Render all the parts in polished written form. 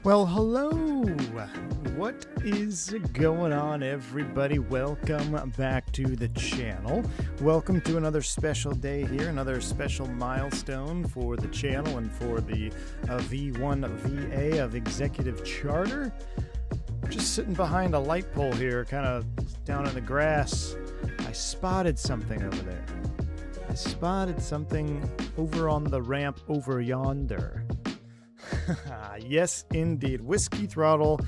Well, hello! What is going on, everybody? Welcome back to the channel. Welcome to another special day here, another special milestone for the channel and for the V1 VA of Executive Charter. Just sitting behind a light pole here, kind of down in the grass. I spotted something over there. I spotted something over on the ramp over yonder. Yes, indeed. Whiskey Throttle,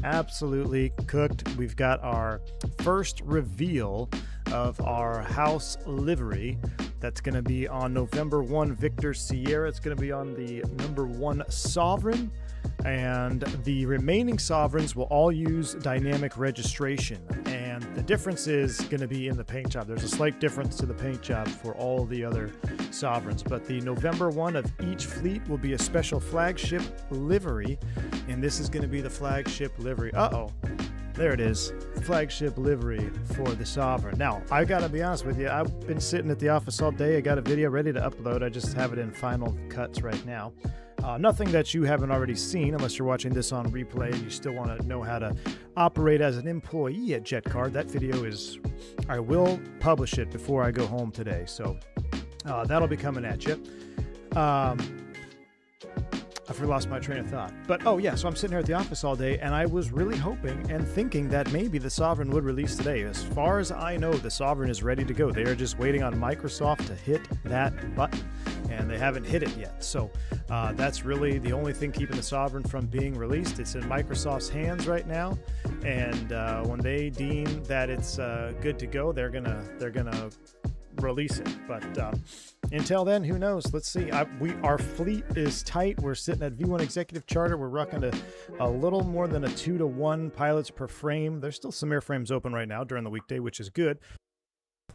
absolutely cooked. We've got our first reveal of our house livery. That's going to be on November 1 Victor Sierra. It's going to be on the number 1 Sovereign. And the remaining Sovereigns will all use dynamic registration. And the difference is going to be in the paint job. There's a slight difference to the paint job for all the other Sovereigns. But the November 1 of each fleet will be a special flagship livery. And this is going to be the flagship livery. Uh-oh. There it is. Flagship livery for the Sovereign. Now, I gotta be honest with you. I've been sitting at the office all day. I got a video ready to upload. I just have it in final cuts right now. Nothing that you haven't already seen, unless you're watching this on replay and you still want to know how to operate as an employee at JetCard. That video is, I will publish it before I go home today. So that'll be coming at you. I've lost my train of thought. But, oh yeah, so I'm sitting here at the office all day, and I was really hoping and thinking that maybe the Sovereign would release today. As far as I know, the Sovereign is ready to go. They are just waiting on Microsoft to hit that button, and they haven't hit it yet. So that's really the only thing keeping the Sovereign from being released. It's in Microsoft's hands right now, and when they deem that it's good to go, they're gonna release it. But until then, who knows? Let's see. Our fleet is tight. We're sitting at V1 Executive Charter. We're rocking a little more than a 2-to-1 pilots per frame. There's still some airframes open right now during the weekday, which is good.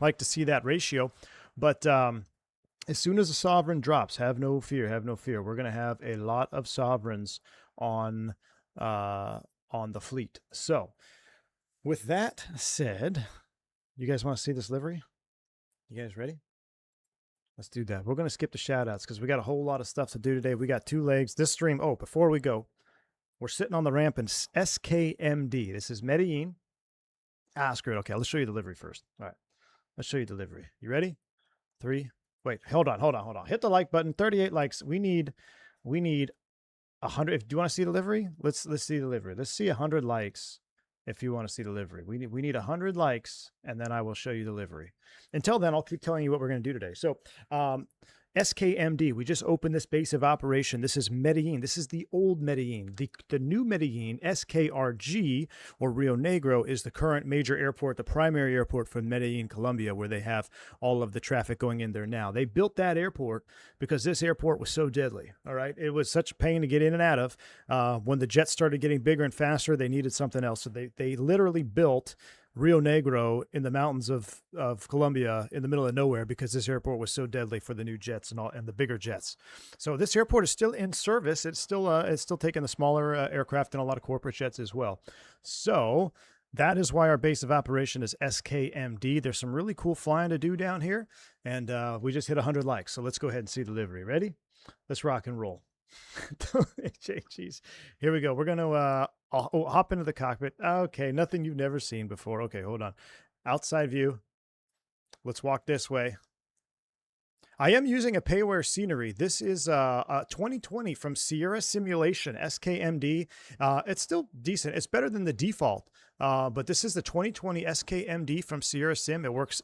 Like to see that ratio. But as soon as the Sovereign drops, have no fear. Have no fear. We're going to have a lot of Sovereigns on the fleet. So with that said, you guys want to see this livery? You guys ready? Let's do that. We're going to skip the shout-outs because we got a whole lot of stuff to do today. We got 2 legs. This stream, oh, before we go, we're sitting on the ramp in SKMD. This is Medellin. Screw it. Okay, let's show you the livery first. All right, let's show you the livery. You ready? 3. Wait, hold on. Hit the like button. 38 likes. We need 100. Do you want to see the livery? Let's see the livery. Let's see 100 likes. If you want to see the livery, we need 100 likes, and then I will show you the livery. Until then, I'll keep telling you what we're going to do today. So, SKMD, we just opened this base of operation. This is Medellin. This is the old Medellin. The new Medellin, SKRG, or Rio Negro, is the current major airport, the primary airport for Medellin, Colombia, where they have all of the traffic going in there now. They built that airport because this airport was so deadly, all right? It was such a pain to get in and out of. When the jets started getting bigger and faster, they needed something else. So they literally built Rio Negro in the mountains of Colombia in the middle of nowhere because this airport was so deadly for the new jets and the bigger jets. So this airport is still in service. It's still taking the smaller aircraft and a lot of corporate jets as well. So that is why our base of operation is SKMD. There's some really cool flying to do down here, and we just hit 100 likes. So let's go ahead and see the livery. Ready? Let's rock and roll. Jeez. Here we go. We're going to hop into the cockpit. Okay, nothing you've never seen before. Okay, hold on. Outside view. Let's walk this way. I am using a payware scenery. This is 2020 from Sierra Simulation, SKMD. It's still decent. It's better than the default. But this is the 2020 SKMD from Sierra Sim. It works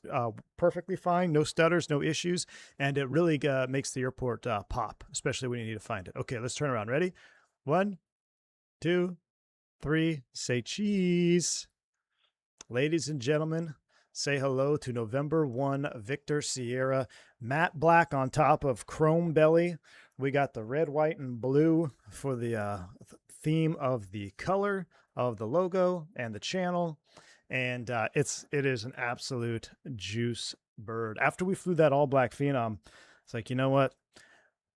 perfectly fine. No stutters, no issues. And it really makes the airport pop, especially when you need to find it. Okay, let's turn around. Ready? 1, 2, 3. Say cheese. Ladies and gentlemen, say hello to November 1 Victor Sierra. Matte black on top of chrome belly. We got the red, white, and blue for the theme of the color of the logo and the channel. And it is an absolute juice bird. After we flew that all black Phenom, it's like, you know what?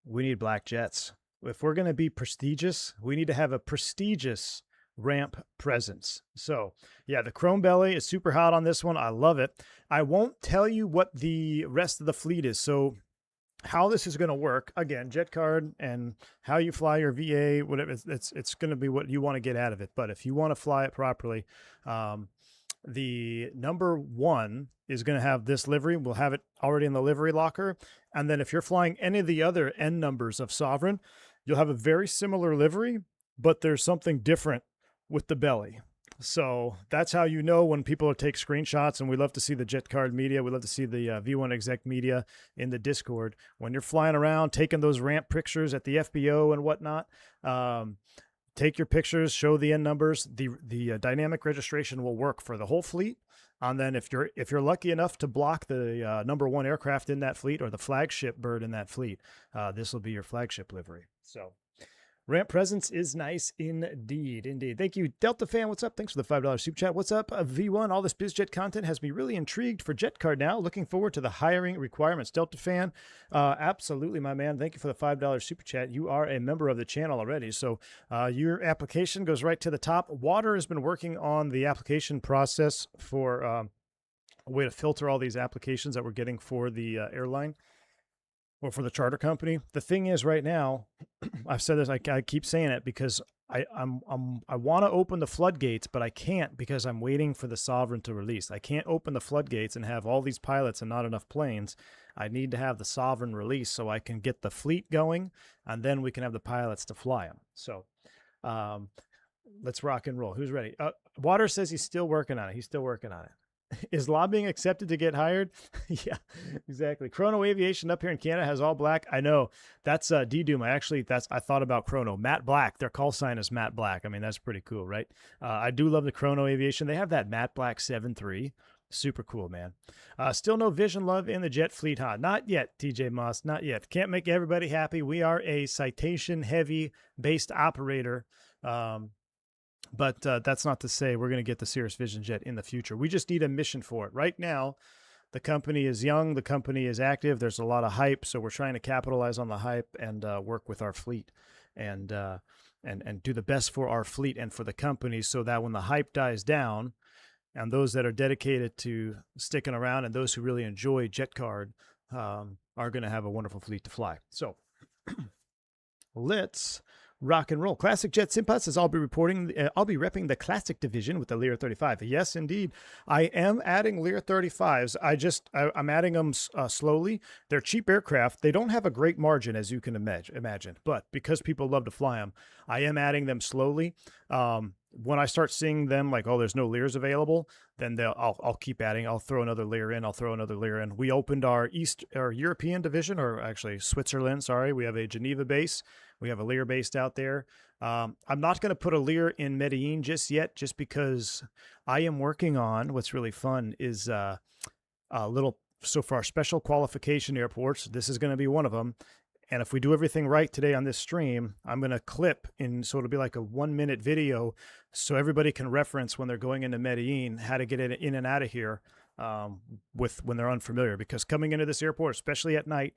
We need black jets. If we're going to be prestigious, we need to have a prestigious ramp presence. So yeah, the chrome belly is super hot on this one. I love it. I won't tell you what the rest of the fleet is. So how this is going to work, again, jet card and how you fly your VA, whatever, it's going to be what you want to get out of it. But if you want to fly it properly, the number 1 is going to have this livery. We'll have it already in the livery locker. And then if you're flying any of the other N numbers of Sovereign, you'll have a very similar livery, but there's something different with the belly. So that's how you know when people take screenshots, and we love to see the jet card media. We love to see the V1 exec media in the Discord. When you're flying around, taking those ramp pictures at the FBO and whatnot, take your pictures, show the N numbers. The dynamic registration will work for the whole fleet. And then if you're lucky enough to block the number 1 aircraft in that fleet or the flagship bird in that fleet, this will be your flagship livery. So ramp presence is nice indeed. Indeed. Thank you, Delta Fan. What's up? Thanks for the $5 super chat. What's up, V1? All this BizJet content has me really intrigued for jet card now. Looking forward to the hiring requirements. Delta Fan, absolutely, my man. Thank you for the $5 super chat. You are a member of the channel already, so your application goes right to the top. Water has been working on the application process for a way to filter all these applications that we're getting for the airline or for the charter company. The thing is, right now, I've said this, I keep saying it because I want to open the floodgates, but I can't because I'm waiting for the Sovereign to release. I can't open the floodgates and have all these pilots and not enough planes. I need to have the Sovereign release so I can get the fleet going, and then we can have the pilots to fly them. So let's rock and roll. Who's ready? Water says he's still working on it. He's still working on it. Is lobbying accepted to get hired? Yeah, exactly. Chrono Aviation up here in Canada has all black. I know. That's D-Doom. I thought about Chrono. Matt Black. Their call sign is Matt Black. I mean, that's pretty cool, right? I do love the Chrono Aviation. They have that Matt Black 7.3. Super cool, man. Still no Vision Love in the jet fleet, huh? Not yet, TJ Moss. Not yet. Can't make everybody happy. We are a Citation heavy based operator. But that's not to say we're going to get the Cirrus Vision Jet in the future. We just need a mission for it. Right now, the company is young. The company is active. There's a lot of hype. So we're trying to capitalize on the hype and work with our fleet and do the best for our fleet and for the company so that when the hype dies down and those that are dedicated to sticking around and those who really enjoy jet card are going to have a wonderful fleet to fly. So let's rock and roll. Classic Jet Simpa says, I'll be repping the classic division with the Lear 35. Yes, indeed. I am adding Lear 35s. I'm adding them slowly. They're cheap aircraft. They don't have a great margin, as you can imagine. But because people love to fly them, I am adding them slowly. When I start seeing them like, oh, there's no Lears available, then I'll keep adding. I'll throw another Lear in. I'll throw another Lear in. We opened our European division, or actually Switzerland. Sorry, we have a Geneva base. We have a Lear based out there. I'm not going to put a Lear in Medellin just yet, just because I am working on what's really fun is so for our special qualification airports, this is going to be one of them. And if we do everything right today on this stream, I'm going to clip in, so it'll be like a 1-minute video so everybody can reference when they're going into Medellin, how to get it in and out of here when they're unfamiliar. Because coming into this airport, especially at night,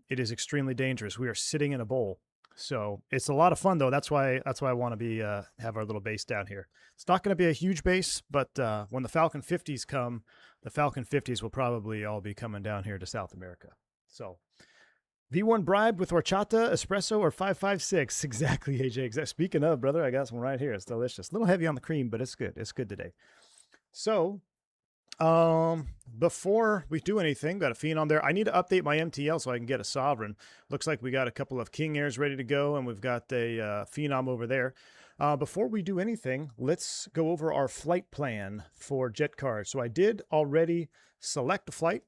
it is extremely dangerous. We are sitting in a bowl. So it's a lot of fun, though. That's why I want to have our little base down here. It's not going to be a huge base, but when the Falcon 50s come, the Falcon 50s will probably all be coming down here to South America. So V1 bribe with horchata, espresso, or 556. Exactly, AJ. Speaking of, brother, I got some right here. It's delicious. A little heavy on the cream, but it's good. It's good today. So before we do anything, got a Fiend on there. I need to update my MTL so I can get a Sovereign. Looks like we got a couple of King Airs ready to go, and we've got a Phenom over there. Before we do anything, let's go over our flight plan for jet card. So I did already select a flight.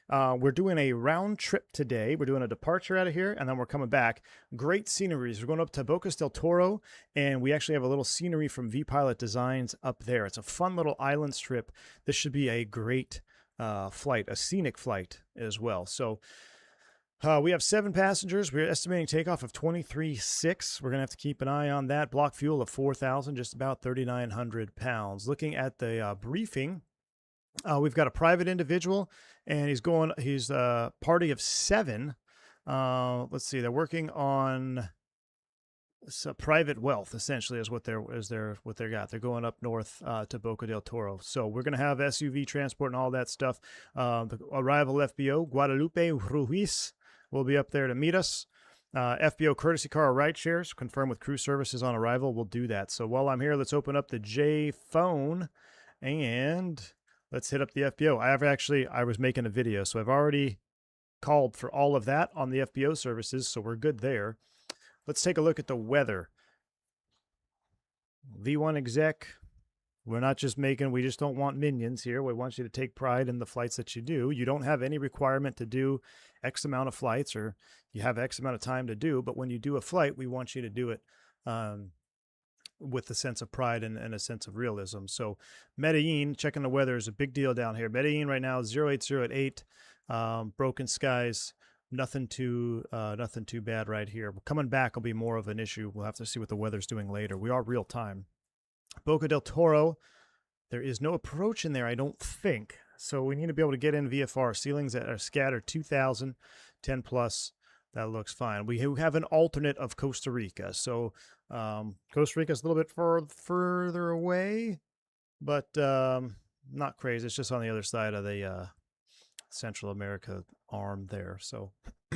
We're doing a round trip today. We're doing a departure out of here, and then we're coming back. Great sceneries. We're going up to Bocas del Toro, and we actually have a little scenery from V-Pilot Designs up there. It's a fun little island strip. This should be a great flight, a scenic flight as well. So we have 7 passengers. We're estimating takeoff of 23.6. We're going to have to keep an eye on that. Block fuel of 4,000, just about 3,900 pounds. Looking at the briefing, we've got a private individual, and he's a party of 7. Let's see, they're working on private wealth, essentially, is what they got. They're going up north to Boca del Toro. So we're going to have SUV transport and all that stuff. The arrival FBO, Guadalupe Ruiz will be up there to meet us. FBO courtesy car or ride shares, confirm with crew services on arrival. We'll do that. So while I'm here, let's open up the J phone and let's hit up the FBO. I was making a video, so I've already called for all of that on the FBO services, so we're good there. Let's take a look at the weather. V1 exec. We're not just we just don't want minions here. We want you to take pride in the flights that you do. You don't have any requirement to do X amount of flights, or you have X amount of time to do, but when you do a flight, we want you to do it with a sense of pride and a sense of realism. So Medellin, checking the weather is a big deal down here. Medellin right now, 080 at 8, broken skies, nothing too bad right here. Coming back will be more of an issue. We'll have to see what the weather's doing later. We are real time. Boca del Toro, there is no approach in there, I don't think. So we need to be able to get in VFR. Ceilings that are scattered 2,000, 10 plus. That looks fine. We have an alternate of Costa Rica. So Costa Rica is a little bit further away, but not crazy. It's just on the other side of the Central America arm there. So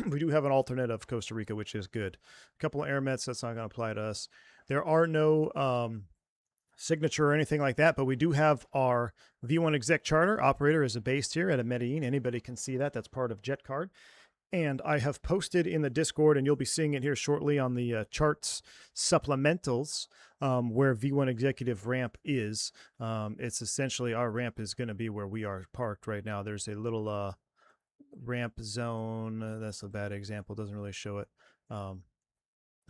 we do have an alternate of Costa Rica, which is good. A couple of air mets, that's not going to apply to us. There are no signature or anything like that, but we do have our V1 exec charter operator is based here at a Medellin. Anybody can see that. That's part of Jet Card. And I have posted in the Discord, and you'll be seeing it here shortly on the charts supplementals, where V1 executive ramp is. It's essentially our ramp is going to be where we are parked right now. There's a little ramp zone. That's a bad example. Doesn't really show it.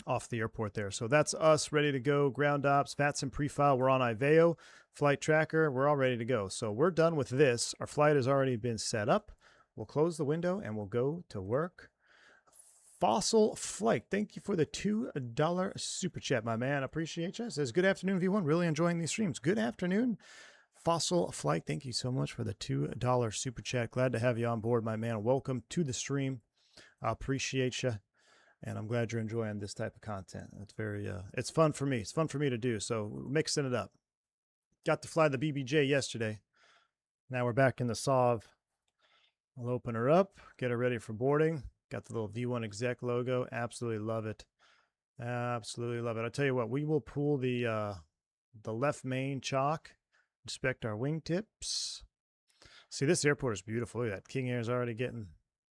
Off the airport there. So that's us ready to go. Ground ops, VATS and pre-file. We're on IVEO. Flight tracker. We're all ready to go. So we're done with this. Our flight has already been set up. We'll close the window and we'll go to work. Fossil Flight, thank you for the $2 super chat, my man. Appreciate you. It says, good afternoon, V1. Really enjoying these streams. Good afternoon. Fossil Flight, thank you so much for the $2 super chat. Glad to have you on board, my man. Welcome to the stream. I appreciate you. And I'm glad you're enjoying this type of content. It's very, it's fun for me. It's fun for me to do. So we're mixing it up. Got to fly the BBJ yesterday. Now we're back in the SOV. I'll open her up, get her ready for boarding. Got the little V1 exec logo. Absolutely love it. Absolutely love it. I'll tell you what, we will pull the left main chock, inspect our wingtips. See, this airport is beautiful. Look at that. King Air is already getting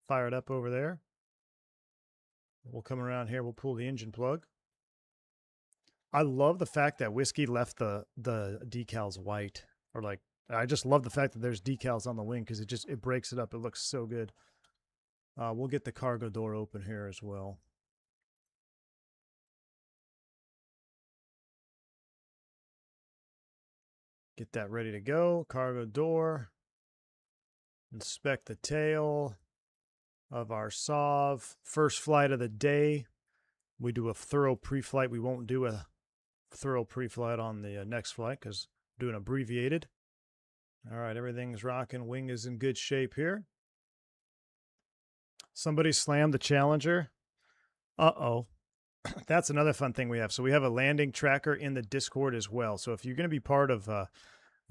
fired up over there. We'll come around here. We'll pull the engine plug. I love the fact that Whiskey left the decals white, or like, I just love the fact that there's decals on the wing because it breaks it up. It looks so good. We'll get the cargo door open here as well. Get that ready to go. Cargo door. Inspect the tail of our SOV. First flight of the day. We do a thorough pre-flight. We won't do a thorough pre-flight on the next flight because we're doing abbreviated. All right, everything's rocking. Wing is in good shape here. Somebody slammed the Challenger. Uh-oh. That's another fun thing we have. So we have a landing tracker in the Discord as well. So if you're going to be part of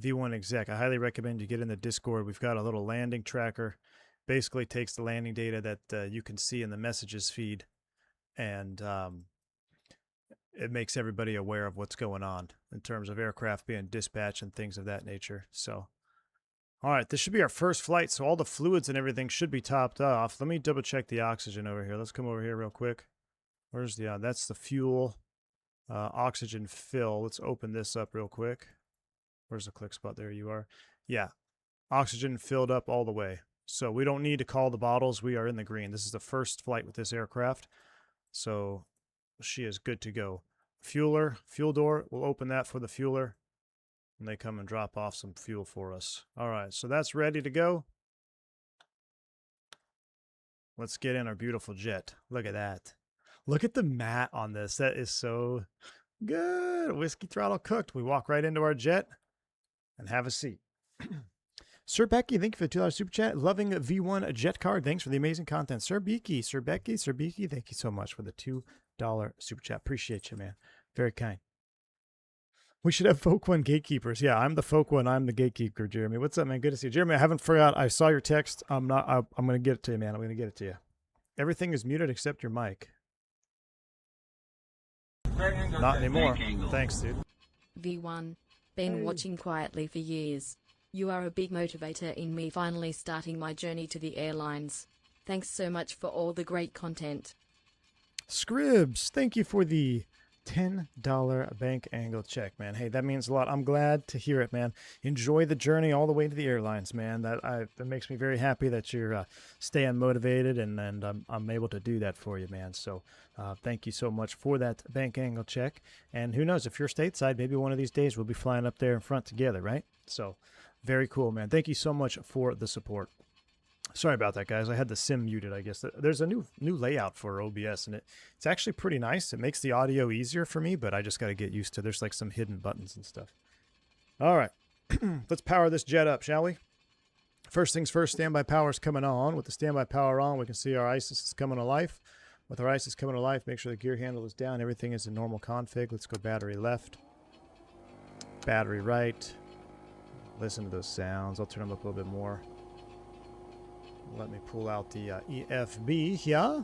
V1 Exec, I highly recommend you get in the Discord. We've got a little landing tracker. Basically takes the landing data that you can see in the messages feed, and it makes everybody aware of what's going on in terms of aircraft being dispatched and things of that nature. So, all right, this should be our first flight, so all the fluids and everything should be topped off. Let me double check the oxygen over here. Let's come over here real quick. Where's the, that's the fuel, oxygen fill. Let's open this up real quick. Where's the click spot? There you are. Yeah, oxygen filled up all the way. So we don't need to call the bottles. We are in the green. This is the first flight with this aircraft. So she is good to go. Fueler, fuel door. We'll open that for the fueler. And they come and drop off some fuel for us. All right, so that's ready to go. Let's get in our beautiful jet. Look at that. Look at the mat on this. That is so good. Whiskey throttle cooked. We walk right into our jet and have a seat. Sir Becky, thank you for the $2 super chat. Loving V1 jet card. Thanks for the amazing content. Sir Becky, thank you so much for the $2 super chat. Appreciate you, man. Very kind. We should have Folk One gatekeepers. Yeah, I'm the Folk One. I'm the gatekeeper, Jeremy. What's up, man? Good to see you. Jeremy, I haven't forgot. I saw your text. I'm going to get it to you, man. I'm going to get it to you. Everything is muted except your mic. Not anymore. Thanks, dude. V1. Been watching quietly for years. You are a big motivator in me finally starting my journey to the airlines. Thanks so much for all the great content. Scribs, thank you for the $10 bank angle check, man. Hey, that means a lot. I'm glad to hear it, man. Enjoy the journey all the way to the airlines, man. That makes me very happy that you're staying motivated, and I'm able to do that for you, man. So thank you so much for that bank angle check. And who knows, if you're stateside, maybe one of these days we'll be flying up there in front together, right? So very cool, man. Thank you so much for the support. Sorry about that, guys. I had the sim muted, I guess. There's a new layout for OBS, and it's actually pretty nice. It makes the audio easier for me, but I just got to get used to it. There's like some hidden buttons and stuff. All right. Let's power this jet up, shall we? First things first, standby power is coming on. With the standby power on, we can see our ISIS is coming to life. With our ISIS coming to life, make sure the gear handle is down. Everything is in normal config. Let's go battery left, battery right. Listen to those sounds. I'll turn them up a little bit more. Let me pull out the EFB here.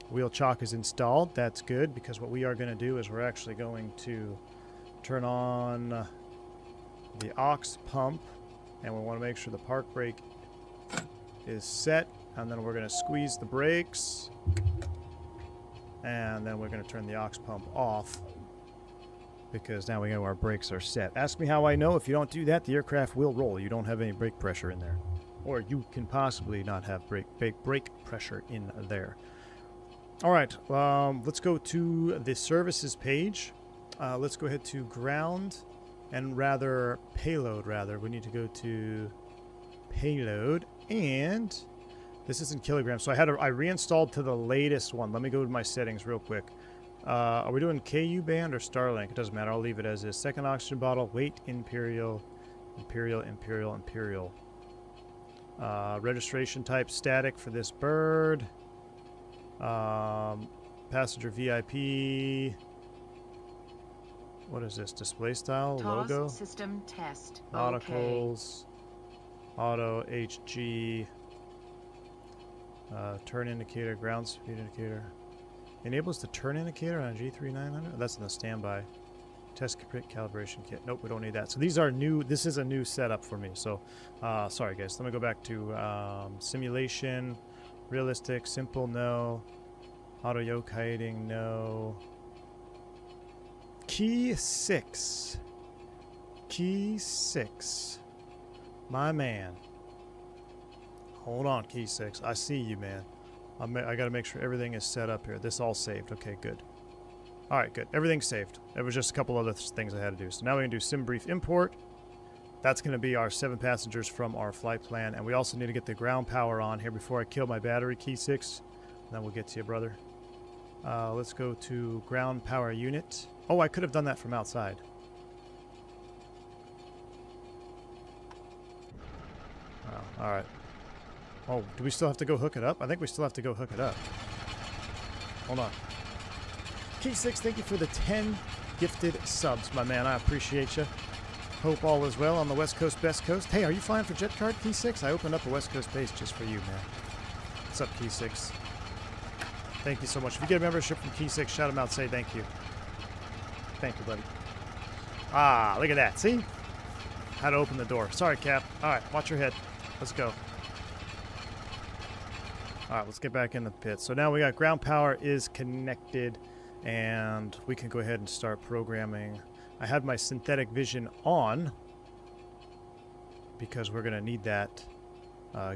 Wheel chock is installed. That's good, because what we are going to do is we're actually going to turn on the aux pump, and we want to make sure the park brake is set, and then we're going to squeeze the brakes, and then we're going to turn the aux pump off, because now we know our brakes are set. Ask me how I know. If you don't do that, the aircraft will roll. You don't have any brake pressure in there. Or you can possibly not have brake pressure in there. All right, let's go to the services page. Let's go ahead to ground, and payload. We need to go to payload, and this is in kilograms. So I reinstalled to the latest one. Let me go to my settings real quick. Are we doing KU band or Starlink? It doesn't matter. I'll leave it as is. Second oxygen bottle, weight Imperial. Registration type static for this bird. Passenger VIP. What is this? Display style? TOS logo? System test. Nauticals. Auto HG. Turn indicator. Ground speed indicator. Enables the turn indicator on a G3900? That's in the standby. Test calibration kit. Nope, we don't need that. So these are new. This is a new setup for me. So, sorry guys. Let me go back to simulation, realistic, simple, no. Auto yoke hiding, no. Key 6. Key 6. My man. Hold on, Key 6. I see you, man. I got to make sure everything is set up here. This all saved. Okay, good. All right, good. Everything's saved. There was just a couple other things I had to do. So now we can do sim brief import. That's going to be our 7 passengers from our flight plan. And we also need to get the ground power on here before I kill my battery, Key 6. And then we'll get to you, brother. Let's go to ground power unit. Oh, I could have done that from outside. Oh, all right. Oh, do we still have to go hook it up? I think we still have to go hook it up. Hold on. Key 6, thank you for the 10 gifted subs, my man. I appreciate you. Hope all is well on the West Coast, Best Coast. Hey, are you flying for Jet Card, Key 6? I opened up a West Coast base just for you, man. What's up, Key 6? Thank you so much. If you get a membership from Key 6, shout him out, say thank you. Thank you, buddy. Ah, look at that. See? How to open the door. Sorry, Cap. All right, watch your head. Let's go. All right, let's get back in the pit. So now we got ground power is connected, and we can go ahead and start programming. I had my synthetic vision on because we're going to need that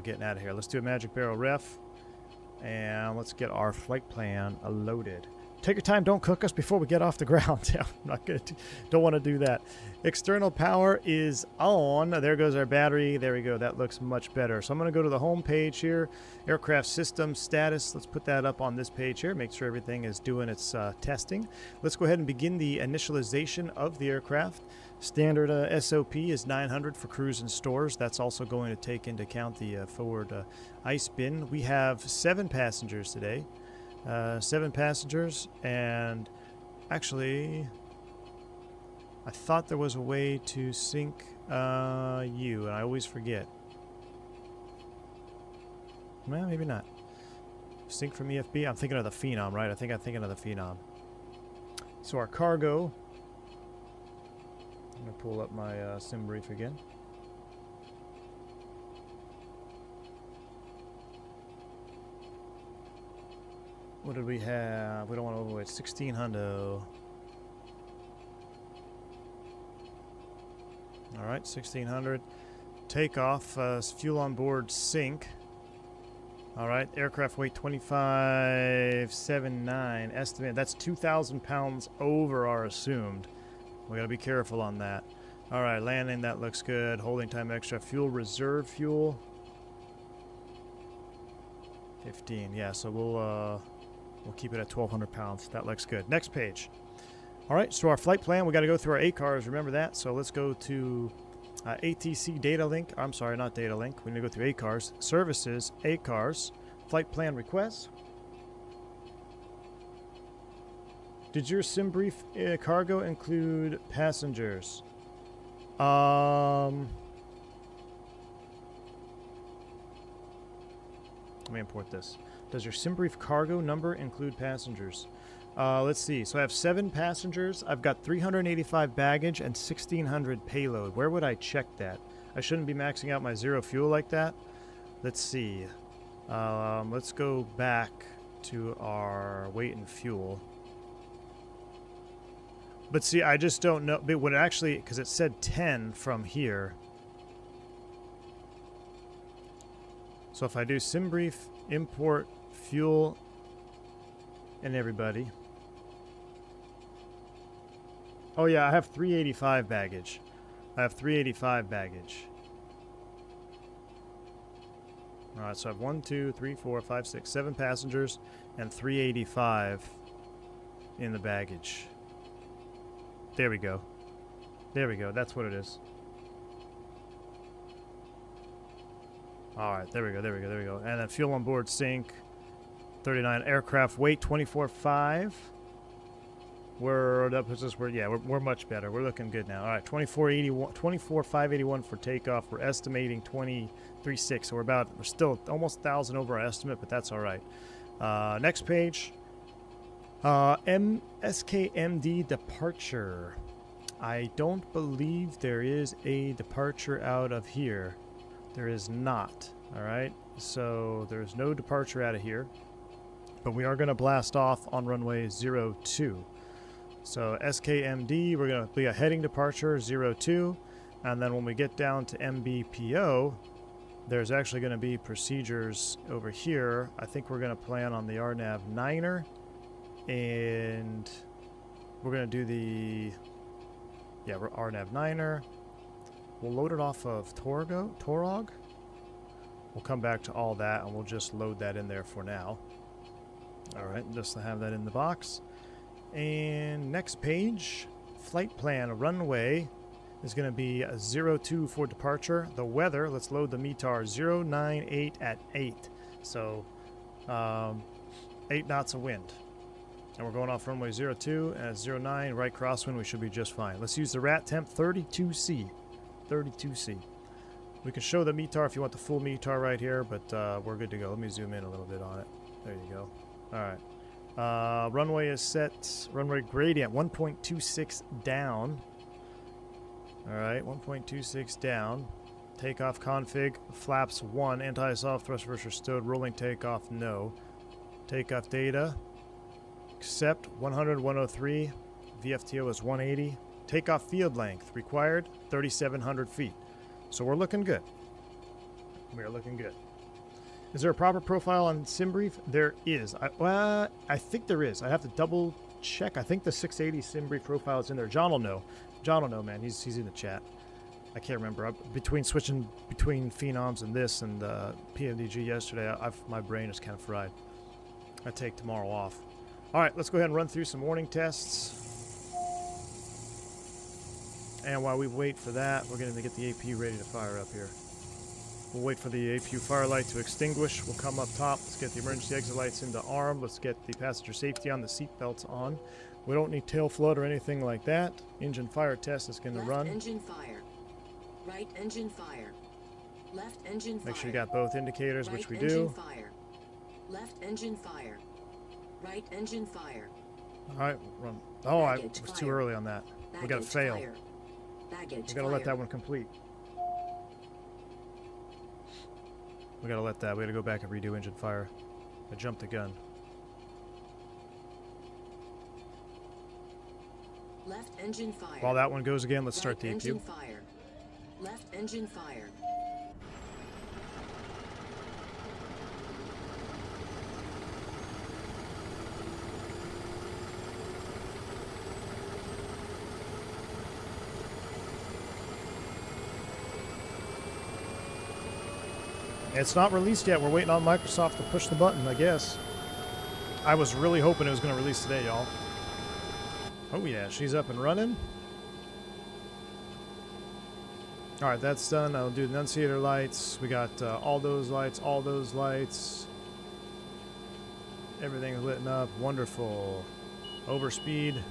getting out of here. Let's do a magic barrel ref, and let's get our flight plan loaded. Take your time. Don't cook us before we get off the ground. Yeah, I'm not going to. Don't want to do that. External power is on. There goes our battery. There we go. That looks much better. So I'm going to go to the home page here. Aircraft system status. Let's put that up on this page here. Make sure everything is doing its testing. Let's go ahead and begin the initialization of the aircraft. Standard SOP is 900 for cruise and stores. That's also going to take into account the forward ice bin. We have 7 passengers today. 7 passengers, and actually I thought there was a way to sync you, and I always forget. Well, maybe not. Sync from EFB. I'm thinking of the Phenom, right? I think I'm thinking of the Phenom. So our cargo. I'm going to pull up my sim brief again. What did we have? We don't want to overweight. 1600. All right, 1600. Takeoff, fuel on board sync. All right, aircraft weight 2579. Estimate, that's 2,000 pounds over our assumed. We got to be careful on that. All right, landing, that looks good. Holding time extra. Fuel, reserve fuel. 15, yeah, so we'll keep it at 1,200 pounds. That looks good. Next page. All right, so our flight plan, we got to go through our ACARs. Remember that? So let's go to ATC data link. I'm sorry, not data link. We're going to go through ACARs. Services, ACARs, flight plan requests. Did your sim brief cargo include passengers? Let me import this. Does your sim brief cargo number include passengers? Let's see. So I have 7 passengers. I've got 385 baggage and 1,600 payload. Where would I check that? I shouldn't be maxing out my zero fuel like that. Let's see. Let's go back to our weight and fuel. But see, I just don't know. But what actually, because it said 10 from here. So if I do sim brief, import, fuel, and everybody. Oh yeah, I have 385 baggage. I have 385 baggage. Alright, so I have 1, 2, 3, 4, 5, 6, 7 passengers and 385 in the baggage. There we go. There we go. That's what it is. Alright, there we go, there we go, there we go. And then fuel on board sync. 39 aircraft weight 24.5. We're much better. We're looking good now. All right, 24,581 for takeoff. We're estimating 23.6. So we're still almost 1,000 over our estimate, but that's all right. Next page. SKMD departure. I don't believe there is a departure out of here. There is not. All right. So there's no departure out of here. But we are going to blast off on runway 02. So SKMD, we're going to be a heading departure 02. And then when we get down to MBPO, there's actually going to be procedures over here. I think we're going to plan on the RNAV 9er. And we're going to do the... Yeah, we're RNAV 9er. We'll load it off of Torog. We'll come back to all that, and we'll just load that in there for now. All right, just to have that in the box. And next page, flight plan runway is going to be a 02 for departure. The weather, let's load the METAR 098 at 8. So 8 knots of wind. And we're going off runway 02 at 09, right crosswind. We should be just fine. Let's use the RAT temp 32C. 32C. We can show the METAR if you want the full METAR right here, but we're good to go. Let me zoom in a little bit on it. There you go. All right. Runway is set. Runway gradient 1.26 down. All right, 1.26 down. Takeoff config. Flaps 1. Anti-soft thrust reverser stowed. Rolling takeoff no. Takeoff data. Accept 100, 103. VFTO is 180. Takeoff field length required 3,700 feet. So we're looking good. We are looking good. Is there a proper profile on SimBrief? There is. I think there is. I have to double check. I think the 680 SimBrief profile is in there. John will know. John will know, man. He's in the chat. I can't remember. Switching between Phenoms and this and pmdg yesterday, my brain is kind of fried. I take tomorrow off. All right, let's go ahead and run through some warning tests. And while we wait for that, we're going to get the AP ready to fire up here. We'll wait for the APU fire light to extinguish. We'll come up top. Let's get the emergency exit lights into arm. Let's get the passenger safety on, the seat belts on. We don't need tail flood or anything like that. Engine fire test is going to run. Engine fire. Right engine fire. Left engine fire. Make sure you got both indicators, Right which we engine do. Fire. Left engine fire. Right engine fire. All right, run. Oh, I Baggage was too fire. early on that. We got to Baggage fail. fire. Baggage We got to let that one complete. We got to let that. We got to go back and redo engine fire. I jumped the gun. Left engine fire. While that one goes again, let's Right start the engine APU. fire. Left engine fire. It's not released yet. We're waiting on Microsoft to push the button, I guess. I was really hoping it was going to release today, y'all. Oh yeah, she's up and running. All right, that's done. I'll do the annunciator lights. We got all those lights, all those lights. Everything's lit up. Wonderful. Overspeed.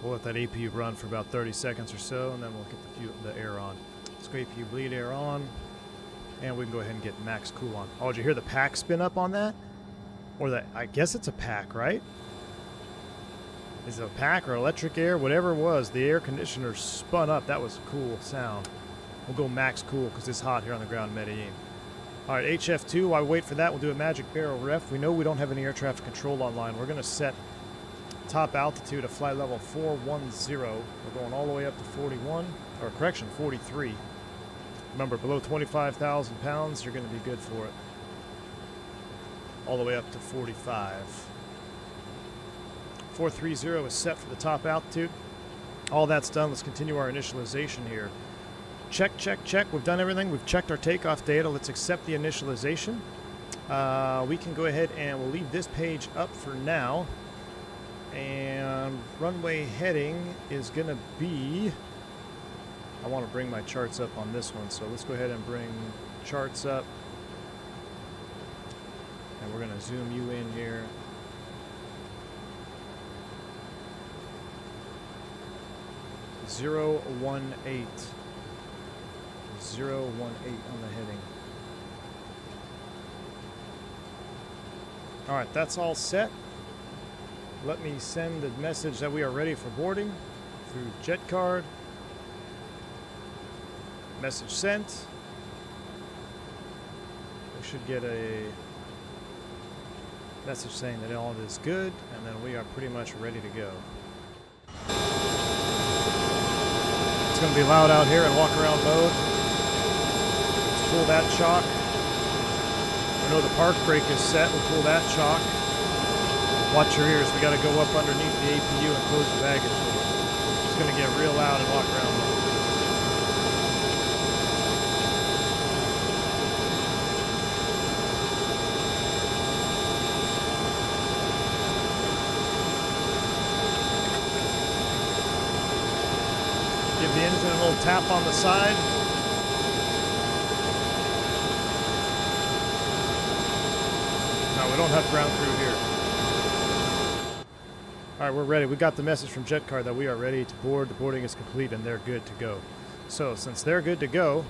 We'll let that APU run for about 30 seconds or so, and then we'll get the air on. Let's go APU bleed air on, and we can go ahead and get max cool on. Oh, did you hear the pack spin up on that? Or that? I guess it's a pack, right? Is it a pack or electric air? Whatever it was, the air conditioner spun up. That was a cool sound. We'll go max cool because it's hot here on the ground in Medellin. All right, HF2, while we wait for that, we'll do a magic barrel ref. We know we don't have any air traffic control online. We're going to set top altitude of flight level 410. We're going all the way up to 41, or correction, 43. Remember, below 25,000 pounds, you're going to be good for it. All the way up to 45. 430 is set for the top altitude. All that's done. Let's continue our initialization here. Check, check, check. We've done everything. We've checked our takeoff data. Let's accept the initialization. We can go ahead and we'll leave this page up for now. And runway heading is going to be... I want to bring my charts up on this one, so let's go ahead and bring charts up. And we're going to zoom you in here. Zero 1-8. 018 on the heading. All right, that's all set. Let me send the message that we are ready for boarding through JetCard. Message sent. We should get a message saying that all is good, and then we are pretty much ready to go. It's going to be loud out here in walk-around mode. Let's pull that chock. I know the park brake is set. We'll pull that chock. Watch your ears. We got to go up underneath the APU and close the baggage door. It's going to get real loud and walk around mode. Give the engine a little tap on the side. No, we don't have ground crew here. All right, we're ready. We got the message from JetCard that we are ready to board. The boarding is complete and they're good to go. So since they're good to go,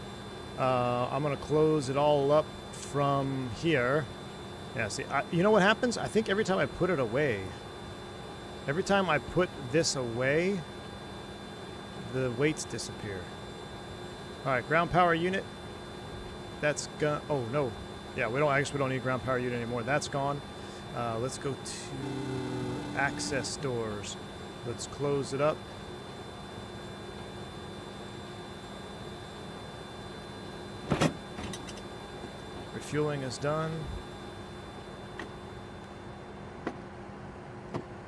I'm going to close it all up from here. Yeah, see, you know what happens? I think every time I put it away, every time I put this away, the weights disappear. All right, ground power unit. That's gone. Oh no, yeah, we don't need ground power unit anymore. That's gone. Let's go to access doors. Let's close it up. Refueling is done.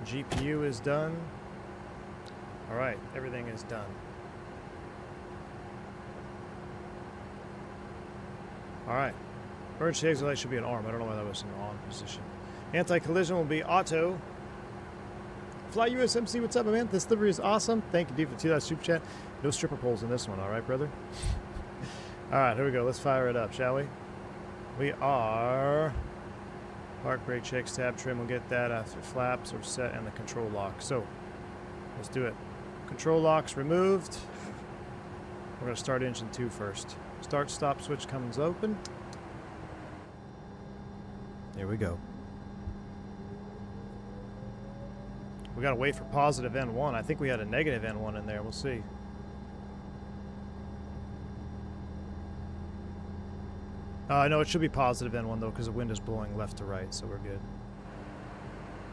GPU is done. All right, everything is done. All right. Emergency exit light should be an arm. I don't know why that was in the on position. Anti-collision will be auto. Fly USMC, what's up, man? This delivery is awesome. Thank you, D, for $2 super chat. No stripper poles in this one, all right, brother? All right, here we go. Let's fire it up, shall we? We are... Park brake checks, tab trim. We'll get that after flaps are set and the control lock. So, let's do it. Control locks removed. We're going to start engine 2 first. Start stop switch comes open. Here we go. We got to wait for positive N1. I think we had a negative N1 in there. We'll see. No, it should be positive N1 though, because the wind is blowing left to right, so we're good.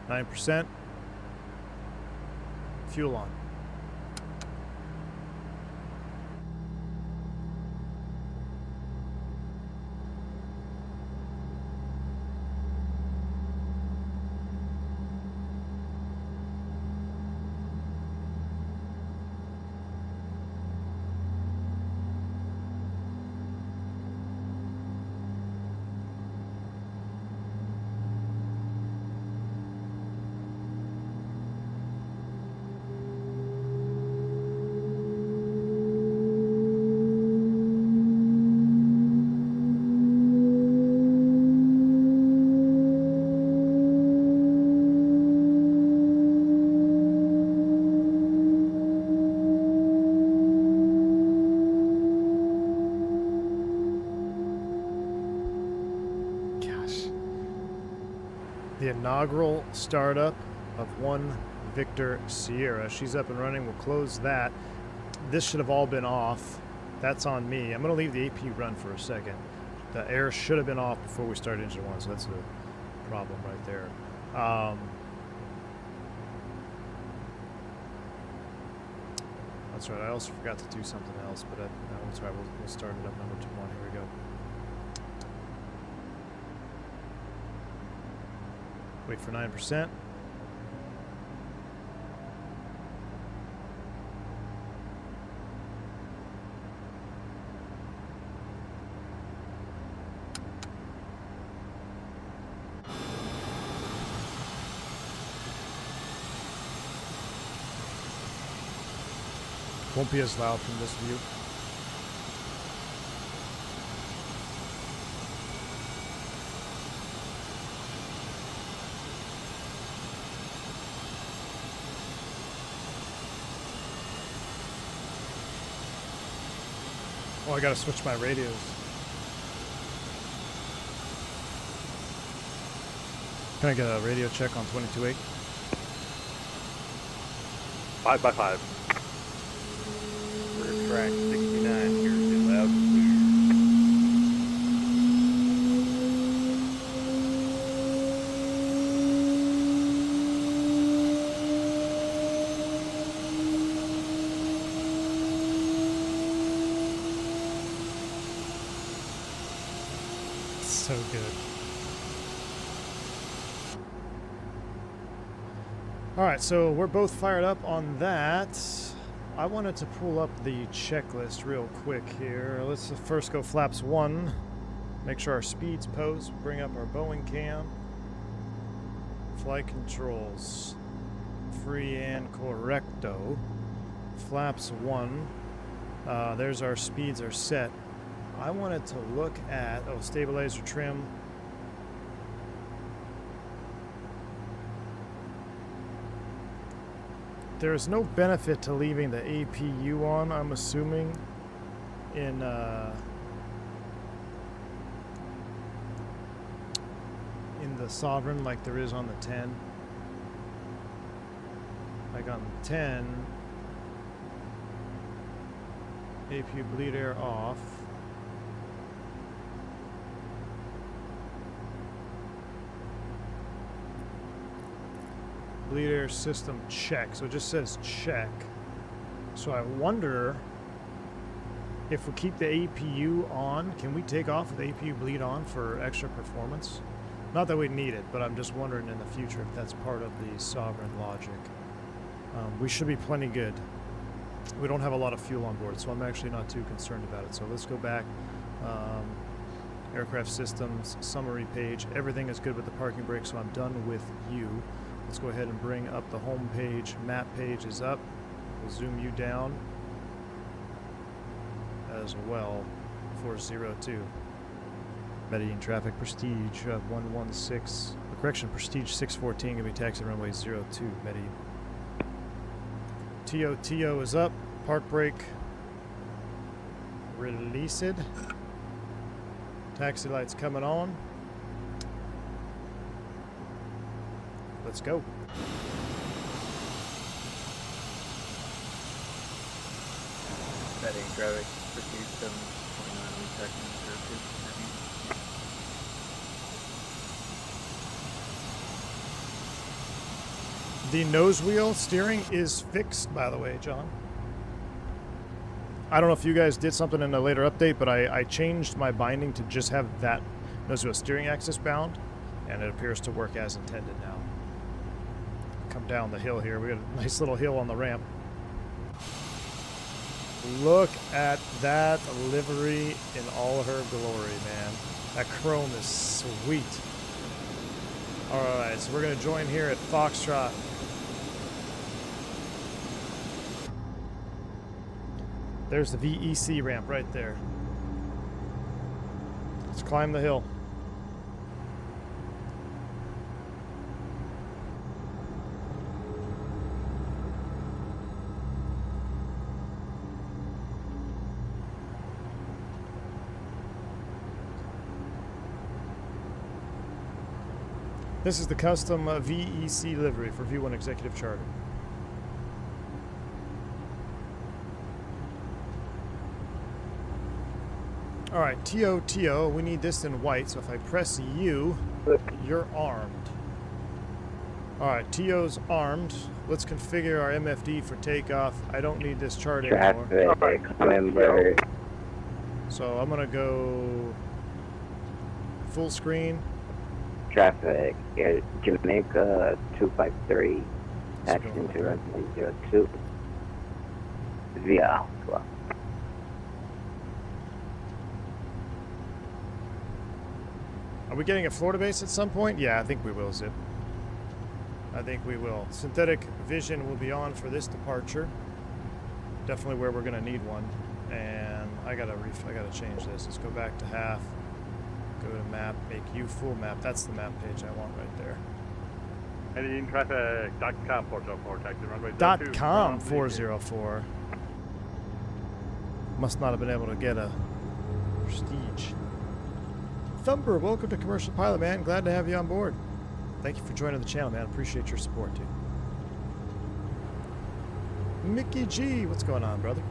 9%. Fuel on. The inaugural startup of 1 Victor Sierra. She's up and running. We'll close that. This should have all been off. That's on me. I'm going to leave the AP run for a second. The air should have been off before we started engine 1, so that's a problem right there. That's right. I also forgot to do something else, but that's right. We'll start it up number 1. Here we go. Wait for 9%. Won't be as loud from this view. Oh, I gotta switch my radios. Can I get a radio check on 22.8? 5x5. We're track 69 here, get loud and So good. All right, so we're both fired up on that. I wanted to pull up the checklist real quick here. Let's first go flaps 1. Make sure our speed's posed. Bring up our Boeing cam. Flight controls. Free and correcto. Flaps 1. There's our speeds are set. I wanted to look at, stabilizer trim. There's no benefit to leaving the APU on, I'm assuming, in the Sovereign like there is on the 10. Like on the 10, APU bleed air off. Bleed air system check. So it just says check. So I wonder if we keep the APU on, can we take off with the APU bleed on for extra performance? Not that we need it, but I'm just wondering in the future if that's part of the Sovereign logic. We should be plenty good. We don't have a lot of fuel on board, so I'm actually not too concerned about it. So let's go back. Aircraft systems, summary page. Everything is good with the parking brake, so I'm done with you. Let's go ahead and bring up the home page. Map page is up. We'll zoom you down as well. 402. Medellin traffic, Prestige 116. Correction, Prestige 614 gonna be taxi runway 02, Medellin. TO is up. Park brake released. Taxi lights coming on. Let's go. Setting traffic, proceed 729 seconds or 50. The nose wheel steering is fixed, by the way, John. I don't know if you guys did something in a later update, but I changed my binding to just have that nose wheel steering axis bound, and it appears to work as intended now. Come down the hill here. We got a nice little hill on the ramp. Look at that livery in all her glory, man. That chrome is sweet. Alright, so we're going to join here at Foxtrot. There's the VEC ramp right there. Let's climb the hill. This is the custom VEC livery for V1 Executive Charter. Alright, TO, we need this in white, so if I press U, you're armed. Alright, TO's armed. Let's configure our MFD for takeoff. I don't need this chart anymore. So I'm gonna go full screen. Traffic, Jamaica 253, action to runway 02, via Alpha. Are we getting a Florida base at some point? Yeah, I think we will, Zip. I think we will. Synthetic vision will be on for this departure. Definitely where we're gonna need one. And I gotta change this. Let's go back to half. Go to map, make you full map. That's the map page I want right there. Heading traffic, .com 404, taxi runway 02. .com 404. Must not have been able to get a prestige. Thumper, welcome to Commercial Pilot, man. Glad to have you on board. Thank you for joining the channel, man. Appreciate your support, dude. Mickey G, what's going on, brother?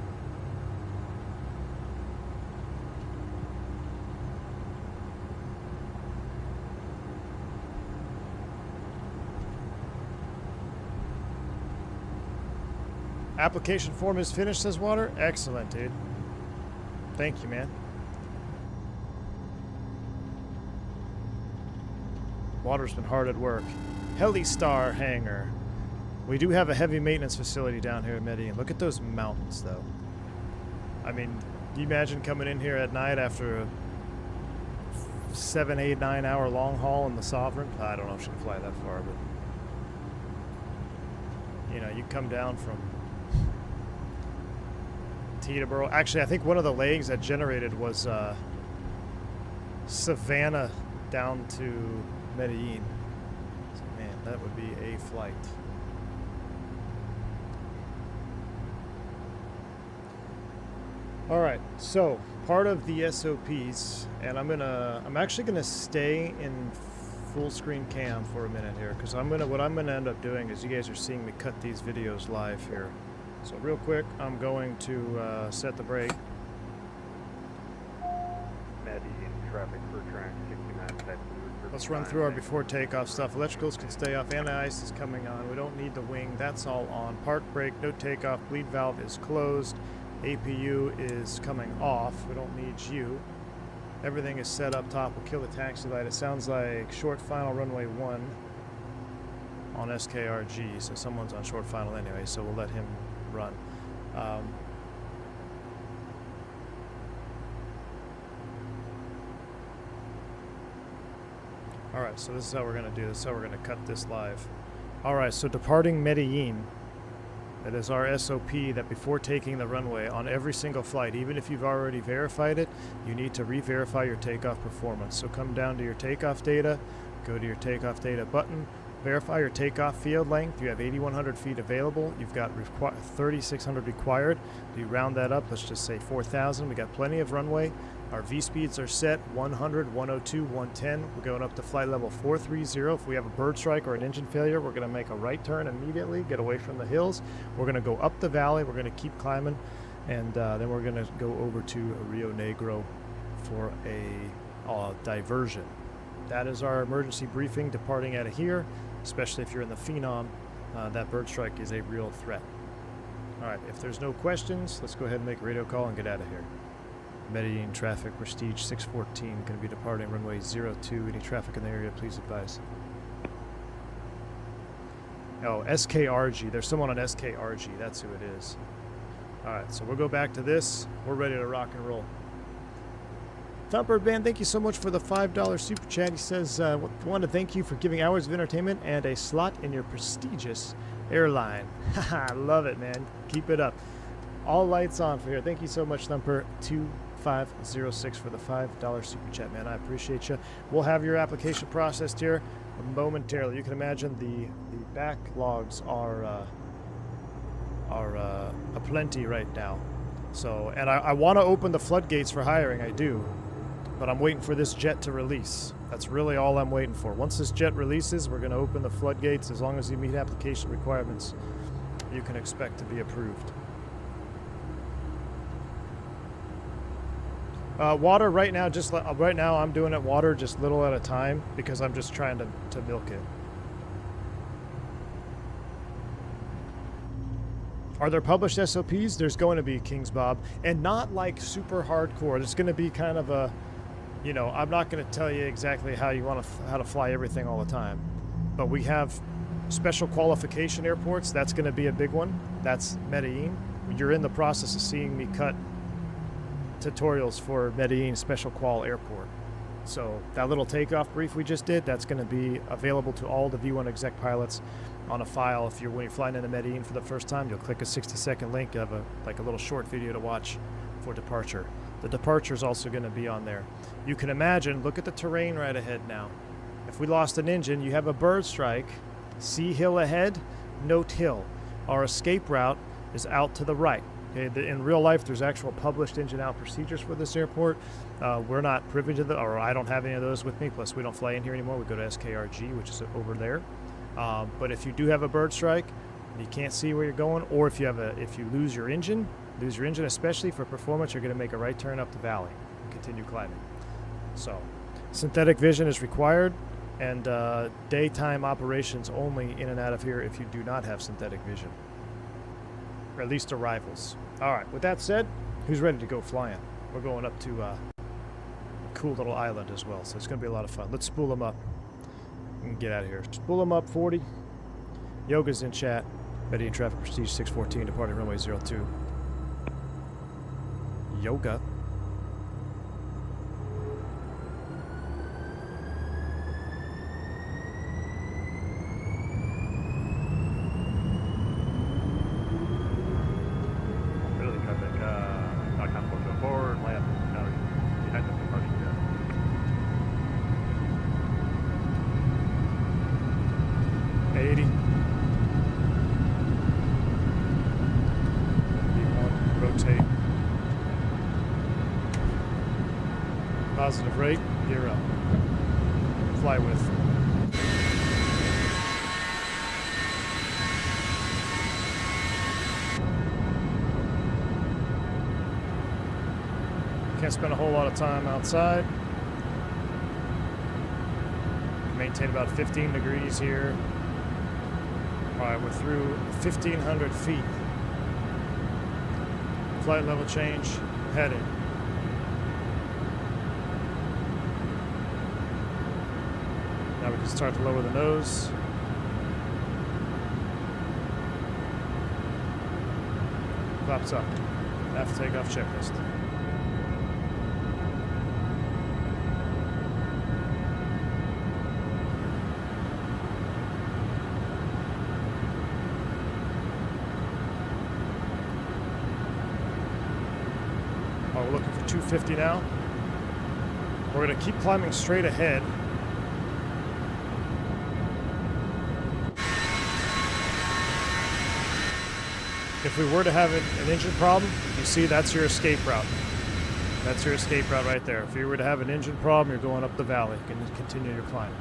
Application form is finished, says Water. Excellent, dude. Thank you, man. Water's been hard at work. Helistar hangar. We do have a heavy maintenance facility down here in Medellin. Look at those mountains, though. I mean, do you imagine coming in here at night after a 7, 8, 9 hour long haul in the Sovereign? I don't know if she can fly that far, but you know, you come down from Teterboro. Actually, I think one of the legs that generated was Savannah down to Medellin. So, man, that would be a flight. All right, so part of the SOPs, and I'm actually gonna stay in full screen cam for a minute here, because what I'm gonna end up doing is you guys are seeing me cut these videos live here. So real quick, I'm going to set the brake. Medellin traffic for track 69, taxi. Let's run through our before takeoff stuff. Electricals can stay off. Anti-ice is coming on. We don't need the wing. That's all on. Park brake, no takeoff. Bleed valve is closed. APU is coming off. We don't need you. Everything is set up top. We'll kill the taxi light. It sounds like short final runway 1 on SKRG. So someone's on short final anyway, so we'll let him run. Alright, so this is how we're going to do this. This is how we're going to cut this live. Alright, so departing Medellin. That is our SOP that before taking the runway on every single flight, even if you've already verified it, you need to re-verify your takeoff performance. So come down to your takeoff data, go to your takeoff data button, Verify your takeoff field length. You have 8,100 feet available. You've got 3,600 required. If you round that up, let's just say 4,000. We got plenty of runway. Our V-speeds are set 100, 102, 110. We're going up to flight level 430. If we have a bird strike or an engine failure, we're going to make a right turn immediately, get away from the hills. We're going to go up the valley. We're going to keep climbing, and then we're going to go over to Rio Negro for a diversion. That is our emergency briefing departing out of here, especially if you're in the Phenom. That bird strike is a real threat. All right, if there's no questions, let's go ahead and make a radio call and get out of here. Medellin traffic, Prestige 614, going to be departing runway 02. Any traffic in the area, please advise. Oh, SKRG. There's someone on SKRG. That's who it is. All right, so we'll go back to this. We're ready to rock and roll. Thumpbird Band, thank you so much for the $5 super chat. He says, want to thank you for giving hours of entertainment and a slot in your prestigious airline. Haha, I love it, man. Keep it up. All lights on for here. Thank you so much, Thumper2506 for the $5 super chat, man. I appreciate you. We'll have your application processed here momentarily. You can imagine the backlogs are aplenty right now. So, and I want to open the floodgates for hiring. I do. But I'm waiting for this jet to release. That's really all I'm waiting for. Once this jet releases, we're going to open the floodgates. As long as you meet application requirements, you can expect to be approved. Water right now, right now I'm doing it water just little at a time because I'm just trying to milk it. Are there published SOPs? There's going to be, Kings Bob, and not like super hardcore. There's going to be kind of a, you know, I'm not going to tell you exactly how to fly everything all the time, but we have special qualification airports. That's going to be a big one. That's Medellin. You're in the process of seeing me cut tutorials for Medellin Special Qual Airport. So that little takeoff brief we just did, that's going to be available to all the V1 exec pilots on a file. When you're flying into Medellin for the first time, you'll click a 60-second link. You have a little short video to watch for departure. The departure is also going to be on there. You can imagine, look at the terrain right ahead now. If we lost an engine, you have a bird strike, see hill ahead, note hill. Our escape route is out to the right. Okay, in real life, there's actual published engine out procedures for this airport. We're not privy to or I don't have any of those with me. Plus, we don't fly in here anymore. We go to SKRG, which is over there. But if you do have a bird strike, and you can't see where you're going, or if you lose your engine, especially for performance, you're going to make a right turn up the valley and continue climbing. So, synthetic vision is required, and daytime operations only in and out of here if you do not have synthetic vision. Or at least arrivals. All right, with that said, who's ready to go flying? We're going up to a cool little island as well, so it's going to be a lot of fun. Let's spool them up and get out of here. Spool them up, 40. Yoga's in chat. Medellin traffic, Prestige 614, departing runway 02. Yoga. Positive rate, gear up. Fly with. Can't spend a whole lot of time outside. Maintain about 15 degrees here. All right, we're through 1,500 feet. Flight level change, heading. Now we can start to lower the nose. Flaps up. After takeoff checklist. Oh, we're looking for 250 now. We're going to keep climbing straight ahead. If we were to have an engine problem, you see that's your escape route. That's your escape route right there. If you were to have an engine problem, you're going up the valley. You can continue your climb.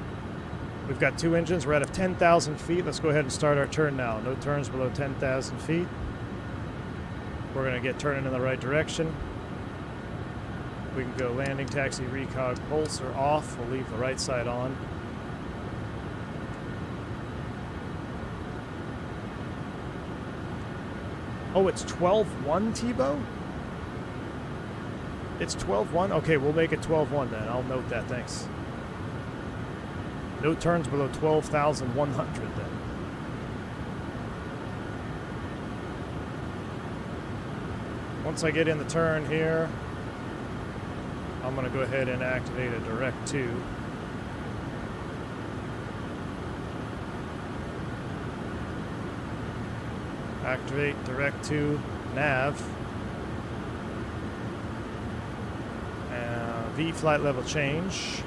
We've got 2 engines. We're at 10,000 feet. Let's go ahead and start our turn now. No turns below 10,000 feet. We're going to get turning in the right direction. We can go landing, taxi, recog, pulse, or off. We'll leave the right side on. Oh, it's 12-1, Tebow? It's 12-1? Okay, we'll make it 12-1 then. I'll note that, thanks. No turns below 12,100 then. Once I get in the turn here, I'm going to go ahead and activate a direct 2. Activate direct 2 nav. V flight level change.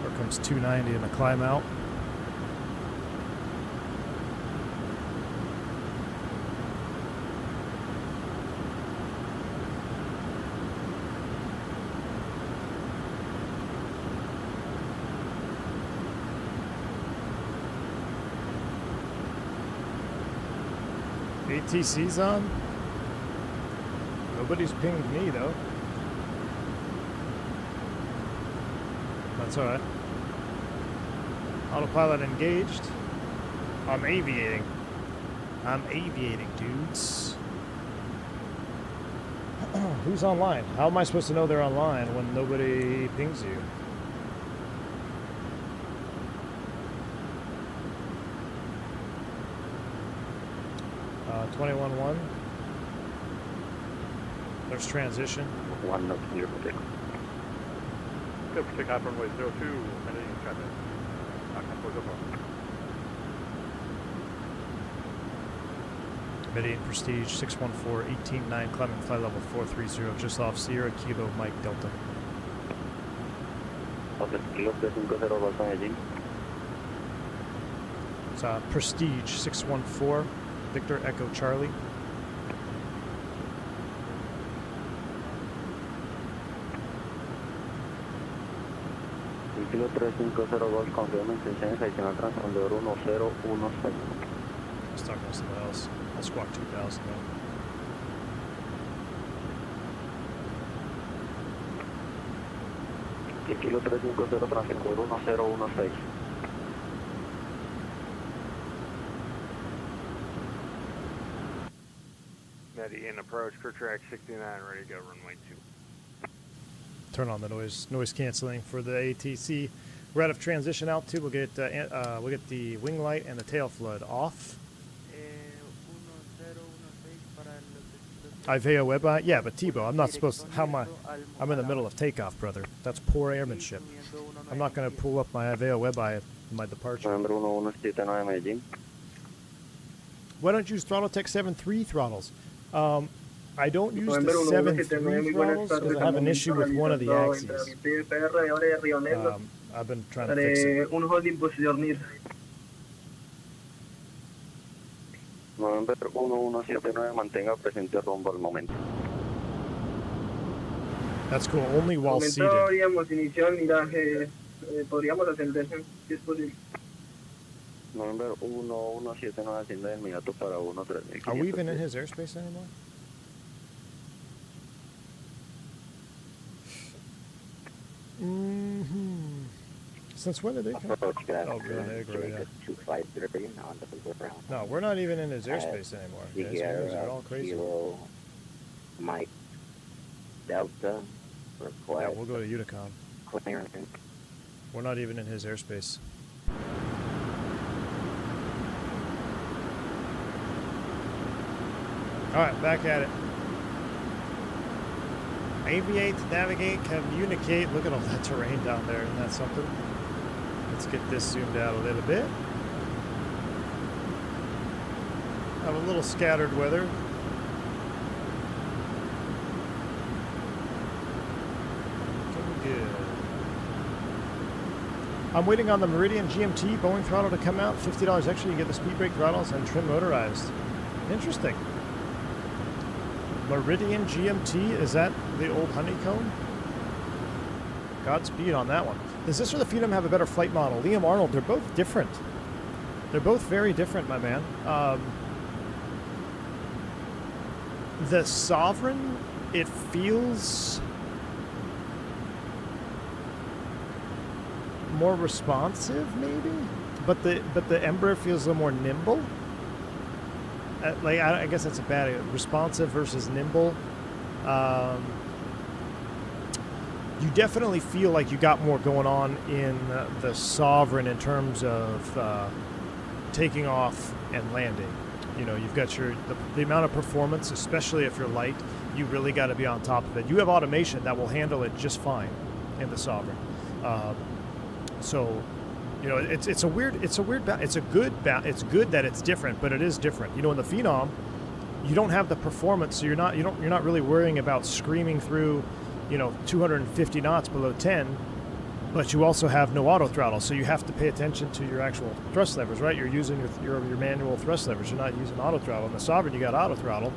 Here comes 290 in the climb out. ATC's on? Nobody's pinged me though. That's alright. Autopilot engaged. I'm aviating. I'm aviating, dudes. Who's online? How am I supposed to know they're online when nobody pings you? Uh, 21-1. There's transition. 1 knots clear for takeoff. Good for takeoff runway 02, heading traffic. Moza Force. Meridian Prestige 614, 18-9, climbing flight level 430, just off Sierra Kilo Mike Delta. Okay, Kilo 350 Los Angeles. It's Prestige 614, Victor Echo Charlie. Kilo 3502, confirma intenciones adicional transpondedor 1016. Let's talk about something else. I'll squawk 2000 though. Kilo 350 transpondedor 1016. Meridian approach, crew track 69, ready to go, runway 2. Turn on the noise canceling for the ATC. We're out of transition altitude. We'll get the wing light and the tail flood off. Iveo web eye? Yeah, but Tebow, I'm not supposed to, how am I? I'm in the middle of takeoff, brother. That's poor airmanship. I'm not going to pull up my Iveo web eye at my departure. November 1179 Medellín. Why don't you use Throttletek 7.3 throttles? I don't use the 7.3 throttles because I have an issue with one of the axes. I've been trying to fix it. November 1179, mantenga presente rumbo al momento. That's cool, only while seated. November 1179, asciende de inmediato para 13. Are we even in his airspace anymore? Since when did they come? Oh, good, Negro, yeah. 253 on the ground. No, we're not even in his airspace anymore. Guys, you guys are all crazy. Kilo Mike Delta request. Yeah, we'll go to Unicom. Clearance. We're not even in his airspace. Alright, back at it. Aviate, navigate, communicate. Look at all that terrain down there. Isn't that something? Let's get this zoomed out a little bit. Have a little scattered weather. Looking good. I'm waiting on the Meridian GMT Boeing throttle to come out. $50 extra, you get the speed brake throttles and trim motorized. Interesting. Meridian GMT, is that the old honeycomb? Godspeed on that one. Does this or the Phenom have a better flight model? Liam Arnold, they're both different. They're both very different, my man. The Sovereign, it feels more responsive, maybe, but the Embraer feels a little more nimble. Like I guess that's a bad responsive versus nimble. You definitely feel like you got more going on in the Sovereign in terms of taking off and landing. You know, you've got the amount of performance, especially if you're light. You really got to be on top of it. You have automation that will handle it just fine in the Sovereign. So, you know, it's good that it's different, but it is different. You know, in the Phenom, you don't have the performance, so you're not really worrying about screaming through, you know, 250 knots below 10, but you also have no auto throttle, so you have to pay attention to your actual thrust levers, right? You're using your manual thrust levers. You're not using auto throttle. In the Sovereign, you got auto throttle,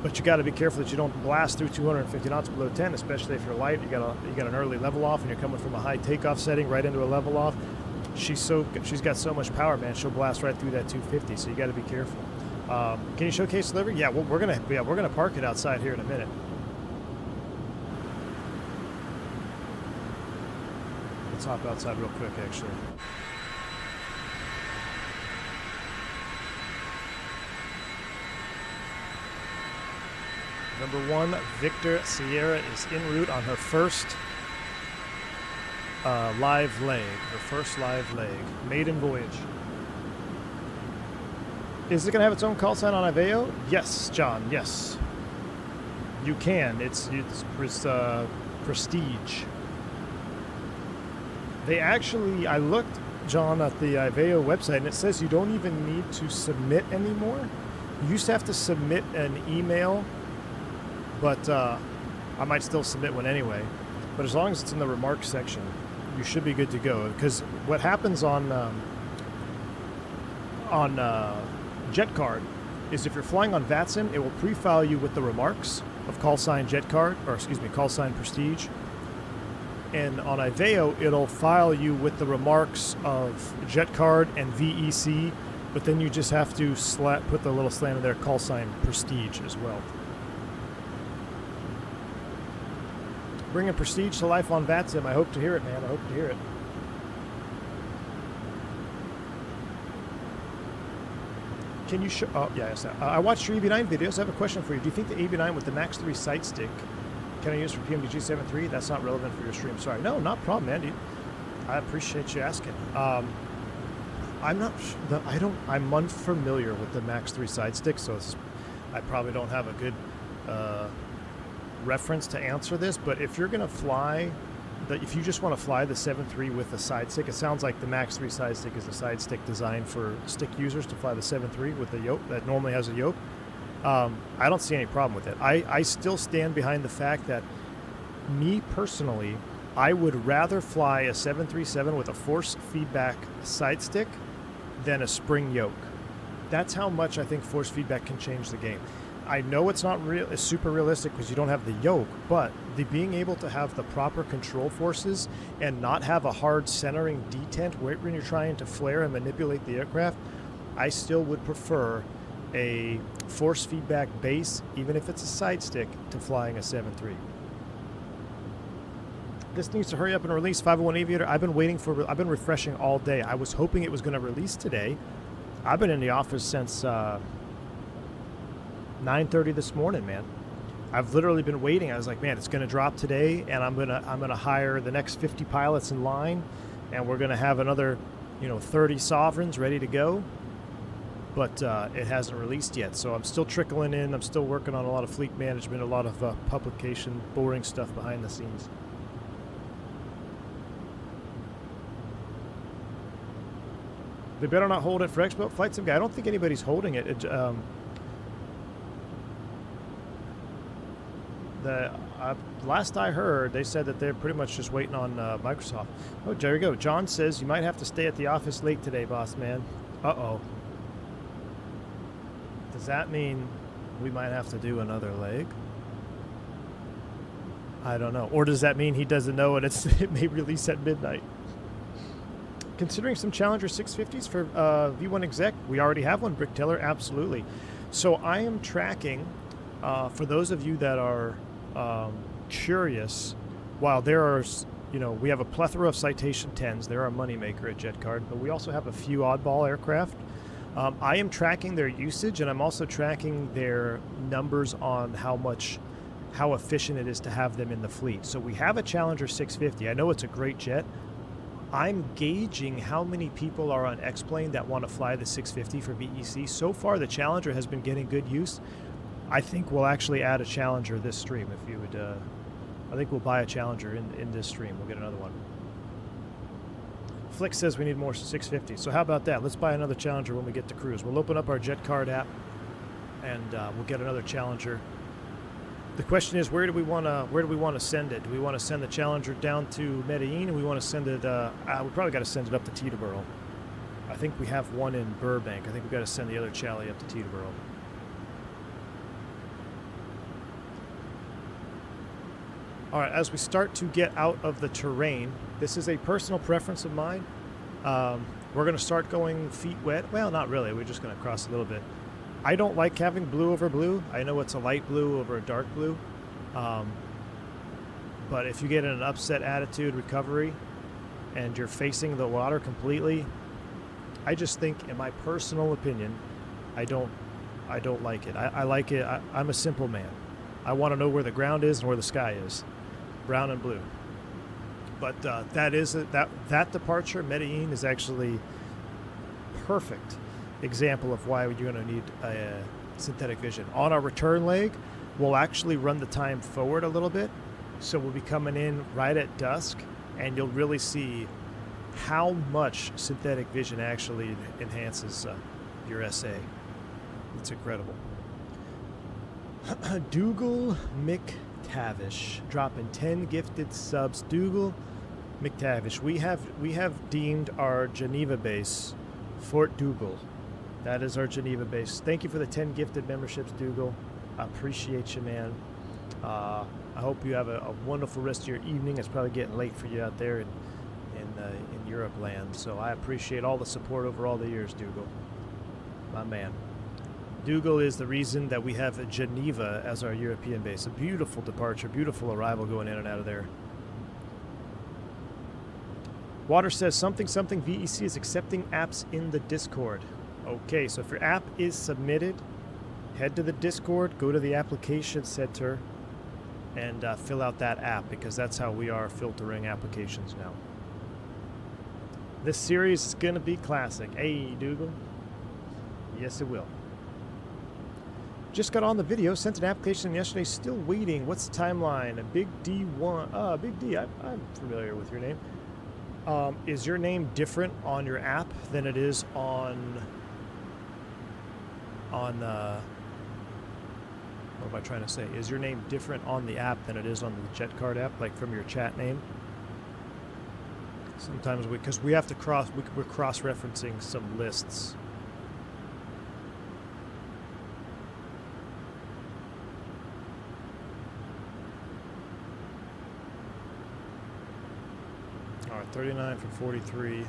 but you got to be careful that you don't blast through 250 knots below 10, especially if you're light. You got an early level off, and you're coming from a high takeoff setting right into a level off. She's got so much power, man. She'll blast right through that 250, so you got to be careful. Can you showcase delivery? Yeah, we're gonna park it outside here in a minute. Let's hop outside real quick, actually. Number 1, Victor Sierra is en route on her first live leg. Maiden voyage. Is it going to have its own call sign on Aveo? Yes, John, yes. You can. It's Prestige. They actually, I looked, John, at the Aveo website, and it says you don't even need to submit anymore. You used to have to submit an email, but I might still submit one anyway. But as long as it's in the remarks section, you should be good to go. Because what happens on JetCard is if you're flying on VATSIM, it will pre-file you with the remarks of call sign JetCard, or excuse me, call sign Prestige. And on Aveo, it'll file you with the remarks of JetCard and VEC, but then you just have to put the little slant in there, call sign Prestige as well. Bringing Prestige to life on VATSIM. I hope to hear it, man. I hope to hear it. Can you show? Oh, yeah, yes. I watched your AB9 videos. I have a question for you. Do you think the AB9 with the Max 3 sight stick can I use for pmdg 7.3? That's not relevant for your stream. Sorry. No, not a problem, Andy. I appreciate you asking. I'm not. I'm unfamiliar with the Max 3 side stick, so I probably don't have a good reference to answer this. But if you're gonna fly, if you just want to fly the 7.3 with the side stick, it sounds like the Max 3 side stick is a side stick designed for stick users to fly the 7.3 with the yoke that normally has a yoke. I don't see any problem with it. I still stand behind the fact that, me personally, I would rather fly a 737 with a force feedback side stick than a spring yoke. That's how much I think force feedback can change the game. I know it's not super realistic because you don't have the yoke, but being able to have the proper control forces and not have a hard centering detent when you're trying to flare and manipulate the aircraft, I still would prefer a force feedback base, even if it's a side stick, to flying a 7.3. This needs to hurry up and release. 501 Aviator. I've been refreshing all day. I was hoping it was going to release today. I've been in the office since 9:30 this morning, man. I've literally been waiting. I was like, man, it's going to drop today, and I'm gonna hire the next 50 pilots in line, and we're gonna have another, 30 Sovereigns ready to go. But it hasn't released yet, so I'm still trickling in. I'm still working on a lot of fleet management, a lot of publication, boring stuff behind the scenes. They better not hold it for Expo Flight Sim guy. I don't think anybody's holding it. the last I heard, they said that they're pretty much just waiting on Microsoft. Oh, there you go. John says you might have to stay at the office late today, boss man. Uh-oh. Does that mean we might have to do another leg? I don't know. Or does that mean he doesn't know and it may release at midnight? Considering some Challenger 650s for V1 exec, we already have one, Brick Teller, absolutely. So I am tracking, for those of you that are curious, while there are, you know, we have a plethora of Citation 10s, they're our moneymaker at JetCard, but we also have a few oddball aircraft. I am tracking their usage, and I'm also tracking their numbers on how efficient it is to have them in the fleet. So we have a Challenger 650. I know it's a great jet. I'm gauging how many people are on X-Plane that want to fly the 650 for VEC. So far, the Challenger has been getting good use. I think we'll actually add a Challenger this stream. If you would, I think we'll buy a Challenger in this stream. We'll get another one. Flick says we need more 650. So how about that? Let's buy another Challenger when we get to cruise. We'll open up our JetCard app, and we'll get another Challenger. The question is, where do we want to send it? Do we want to send the Challenger down to Medellin, or we want to send it? We probably got to send it up to Teterboro. I think we have one in Burbank. I think we got to send the other Chally up to Teterboro. All right, as we start to get out of the terrain, this is a personal preference of mine. We're going to start going feet wet. Well, not really. We're just going to cross a little bit. I don't like having blue over blue. I know it's a light blue over a dark blue. But if you get in an upset attitude recovery and you're facing the water completely, I just think, in my personal opinion, I don't like it. I like it. I'm a simple man. I want to know where the ground is and where the sky is. Brown and blue. But that departure, Medellin, is actually perfect example of why you're going to need a synthetic vision. On our return leg, we'll actually run the time forward a little bit, so we'll be coming in right at dusk, and you'll really see how much synthetic vision actually enhances your SA. It's incredible. Dougal McTavish dropping 10 gifted subs. Dougal McTavish, we have deemed our Geneva base Fort Dougal. That is our Geneva base. Thank you for the 10 gifted memberships, Dougal. I appreciate you, man. I hope you have a wonderful rest of your evening. It's probably getting late for you out there in Europe land. So I appreciate all the support over all the years, Dougal. My man. Dougal is the reason that we have Geneva as our European base. A beautiful departure, beautiful arrival going in and out of there. Water says something VEC is accepting apps in the Discord. Okay, so if your app is submitted, head to the Discord, go to the application center, and fill out that app, because that's how we are filtering applications now. This series is going to be classic. Hey, Dougal. Yes, it will. Just got on the video, sent an application yesterday, still waiting. What's the timeline? A Big D1. Big D, I'm familiar with your name. Is your name different on your app than it is on what am I trying to say? Is your name different on the app than it is on the JetCard app, like from your chat name? Sometimes because we have to we're cross-referencing some lists. All right, 39 from 43.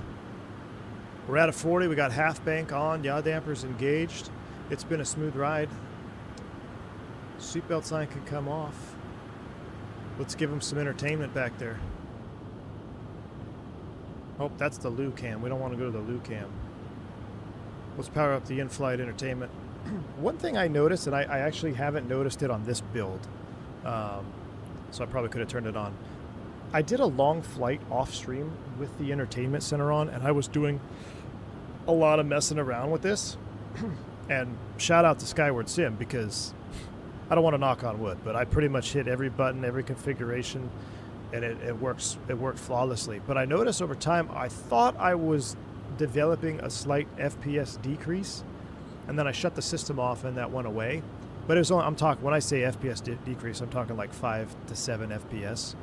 We're at a 40. We got half bank on. Yaw dampers engaged. It's been a smooth ride. Seatbelt sign can come off. Let's give them some entertainment back there. Oh, that's the Lou cam. We don't want to go to the Lou cam. Let's power up the in-flight entertainment. One thing I noticed, and I actually haven't noticed it on this build, so I probably could have turned it on. I did a long flight off stream with the entertainment center on, and I was doing a lot of messing around with this. And shout out to Skyward Sim, because I don't want to knock on wood, but I pretty much hit every button, every configuration, and it worked flawlessly. But I noticed over time, I thought I was developing a slight FPS decrease, and then I shut the system off and that went away. But it was only, I'm talking, when I say FPS decrease, I'm talking like 5 to 7 FPS.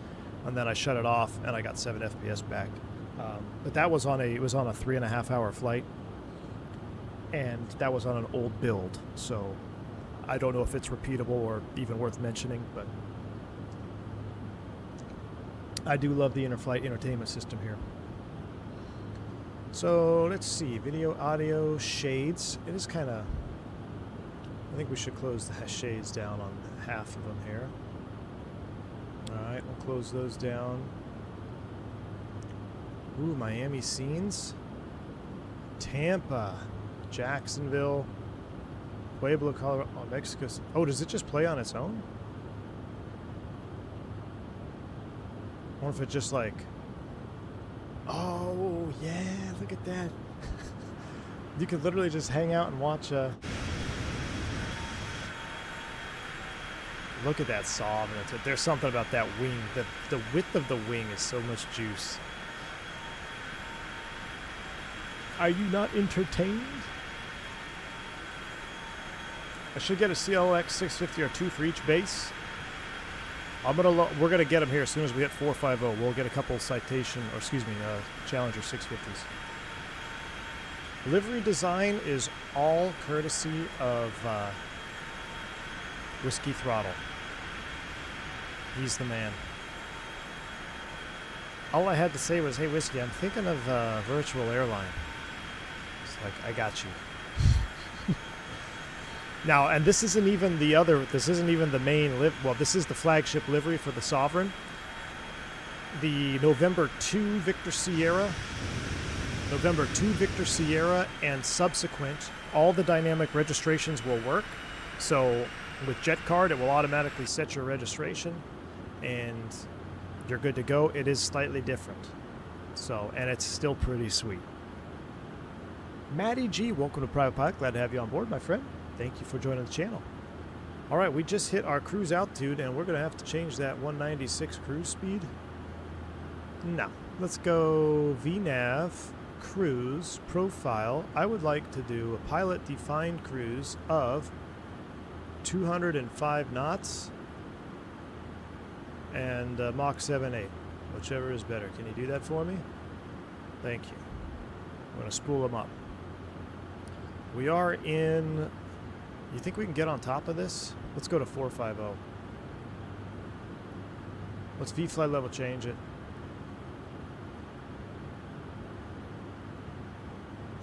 And then I shut it off and I got 7 FPS back. But that was on it was on a 3.5 hour flight. And that was on an old build. So I don't know if it's repeatable or even worth mentioning, but I do love the in-flight entertainment system here. So let's see, video, audio, shades. It is kind of, I think we should close the shades down on half of them here. All right, we'll close those down. Ooh, Miami scenes. Tampa, Jacksonville, Pueblo, Colorado, oh, Mexico. Oh, does it just play on its own? Or if it just like, oh yeah, look at that. You could literally just hang out and watch look at that saw. There's something about that wing. The width of the wing is so much juice. Are you not entertained? I should get a CLX 650 or 2 for each base. We're gonna get them here as soon as we hit 450. We'll get a couple Citation, or excuse me, Challenger 650s. Livery design is all courtesy of Whiskey Throttle. He's the man. All I had to say was, "Hey, Whiskey, I'm thinking of virtual airline." It's like, I got you. Now, and this isn't even the other, this isn't even the main, well, this is the flagship livery for the Sovereign. The November 2 Victor Sierra, and subsequent, all the dynamic registrations will work. So with JetCard, it will automatically set your registration, and you're good to go. It is slightly different. So, and it's still pretty sweet. Matty G, welcome to Private Pilot. Glad to have you on board, my friend. Thank you for joining the channel. All right, we just hit our cruise altitude, and we're going to have to change that 196 cruise speed. No, let's go VNAV, cruise, profile. I would like to do a pilot-defined cruise of 205 knots and Mach 7.8, whichever is better. Can you do that for me? Thank you. I'm going to spool them up. We are in... You think we can get on top of this? Let's go to 450. Let's V-flight level change it.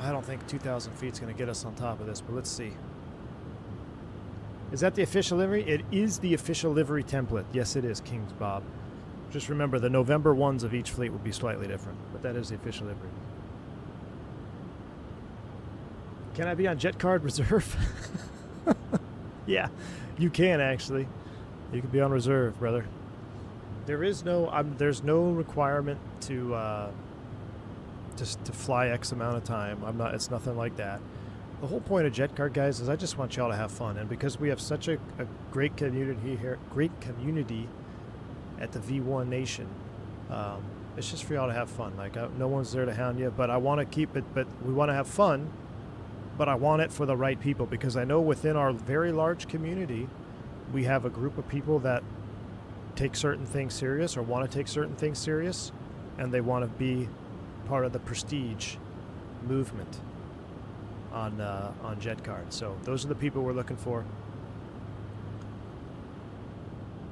I don't think 2,000 feet is going to get us on top of this, but let's see. Is that the official livery? It is the official livery template. Yes, it is, Kings Bob. Just remember, the November ones of each fleet will be slightly different, but that is the official livery. Can I be on JetCard Reserve? Yeah, you can actually. You can be on reserve, brother. There is no, there's no requirement to just to fly X amount of time. I'm not. It's nothing like that. The whole point of JetCard, guys, is I just want y'all to have fun, and because we have such a great community here, at the V1 Nation, it's just for y'all to have fun. Like no one's there to hound you, but I want to keep it. But we want to have fun. But I want it for the right people, because I know within our very large community, we have a group of people that take certain things serious or want to take certain things serious, and they want to be part of the prestige movement on JetCard. So those are the people we're looking for.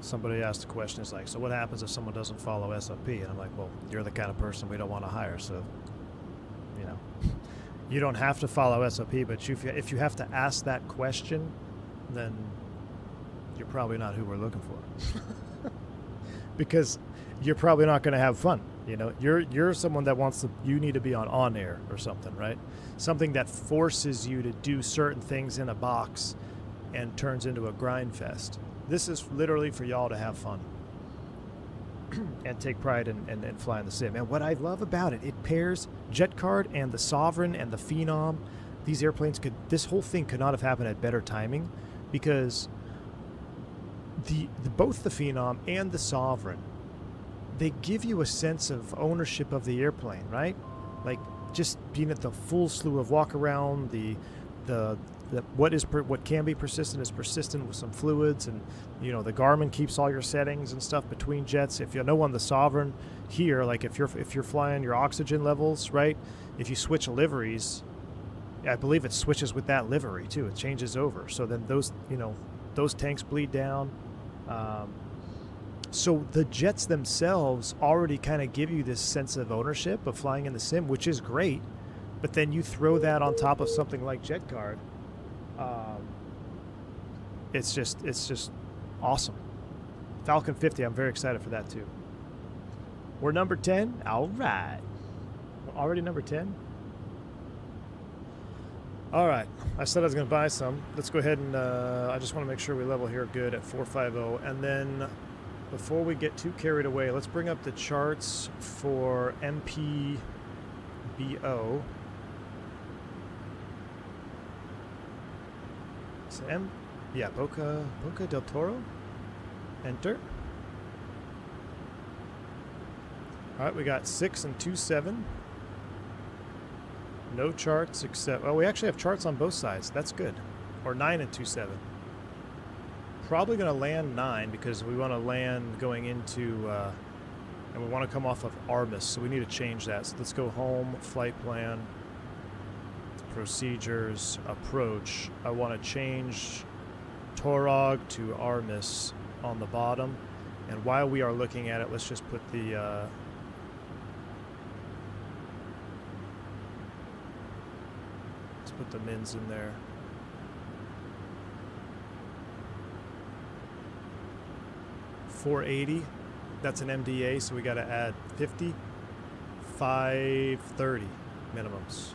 Somebody asked the question, is like, so what happens if someone doesn't follow SOP? And I'm like, well, you're the kind of person we don't want to hire, so, you know. You don't have to follow SOP, but if you have to ask that question, then you're probably not who we're looking for. Because you're probably not going to have fun. You know, you're someone that wants to. You need to be on air or something, right? Something that forces you to do certain things in a box and turns into a grind fest. This is literally for y'all to have fun and take pride in flying the sim. And what I love about it, it pairs JetCard and the Sovereign and the Phenom. These airplanes this whole thing could not have happened at better timing, because both the Phenom and the Sovereign, they give you a sense of ownership of the airplane, right? Like just being at the full slew of walk around, the what can be persistent is persistent with some fluids, and you know the Garmin keeps all your settings and stuff between jets. If you know on the Sovereign here, like if you're flying your oxygen levels, right? If you switch liveries, I believe it switches with that livery too. It changes over, so then those tanks bleed down. So the jets themselves already kind of give you this sense of ownership of flying in the sim, which is great. But then you throw that on top of something like JetCard. It's just awesome. Falcon 50, I'm very excited for that too. We're number 10. All right. We're already number 10. All right. I said I was going to buy some. Let's go ahead and I just want to make sure we level here good at 450. And then before we get too carried away, let's bring up the charts for MPBO. So Boca del Toro. Enter. All right, we got 6 and 27. No charts except, oh, we actually have charts on both sides. That's good. Or 9 and 27. Probably going to land 9 because we want to land going into, and we want to come off of Arbus, so we need to change that. So let's go home, flight plan, procedures, approach. I want to change Torog to Armis on the bottom. And while we are looking at it, let's just put the put the mins in there. $480. That's an MDA, so we got to add 50. 530 minimums.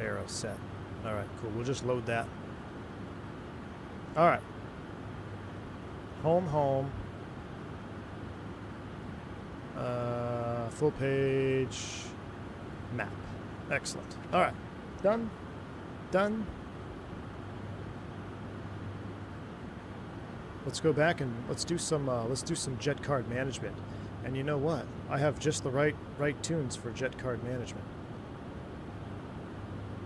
Arrow set. All right, cool. We'll just load that. All right. Home. Full page map. Excellent. All right. Done. Let's go back and let's do some jet card management. And you know what? I have just the right tunes for jet card management.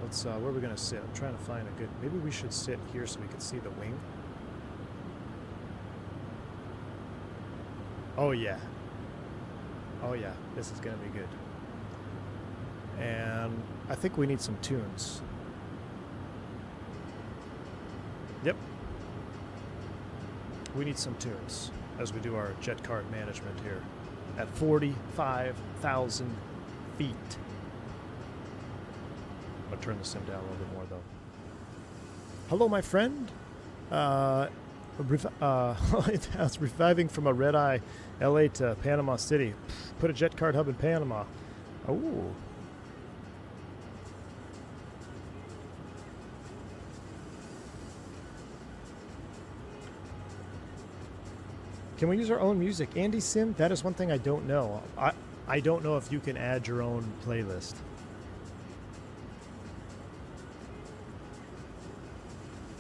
Let's where are we gonna sit? I'm trying to find a good. Maybe we should sit here so we can see the wing. Oh yeah. This is gonna be good. And I think we need some tunes. Yep. We need some tunes as we do our jet card management here at 45,000 feet. I'm gonna turn the sim down a little bit more though. Hello, my friend. I was reviving from a red-eye LA to Panama City. Put a jet card hub in Panama. Oh. Can we use our own music? Andy Sim, that is one thing I don't know. I don't know if you can add your own playlist.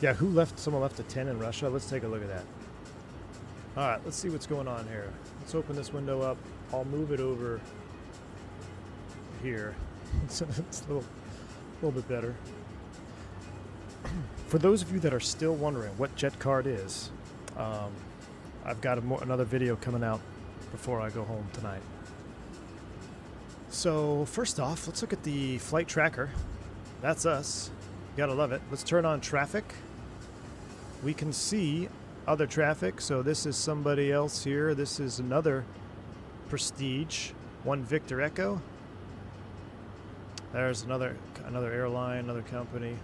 Yeah, someone left a 10 in Russia? Let's take a look at that. All right, let's see what's going on here. Let's open this window up. I'll move it over here. It's a little bit better. For those of you that are still wondering what jet card is, I've got another video coming out before I go home tonight. So first off, let's look at the flight tracker. That's us. Gotta love it. Let's turn on traffic. We can see other traffic. So this is somebody else here. This is another Prestige. 1 Victor Echo. There's another airline, another company.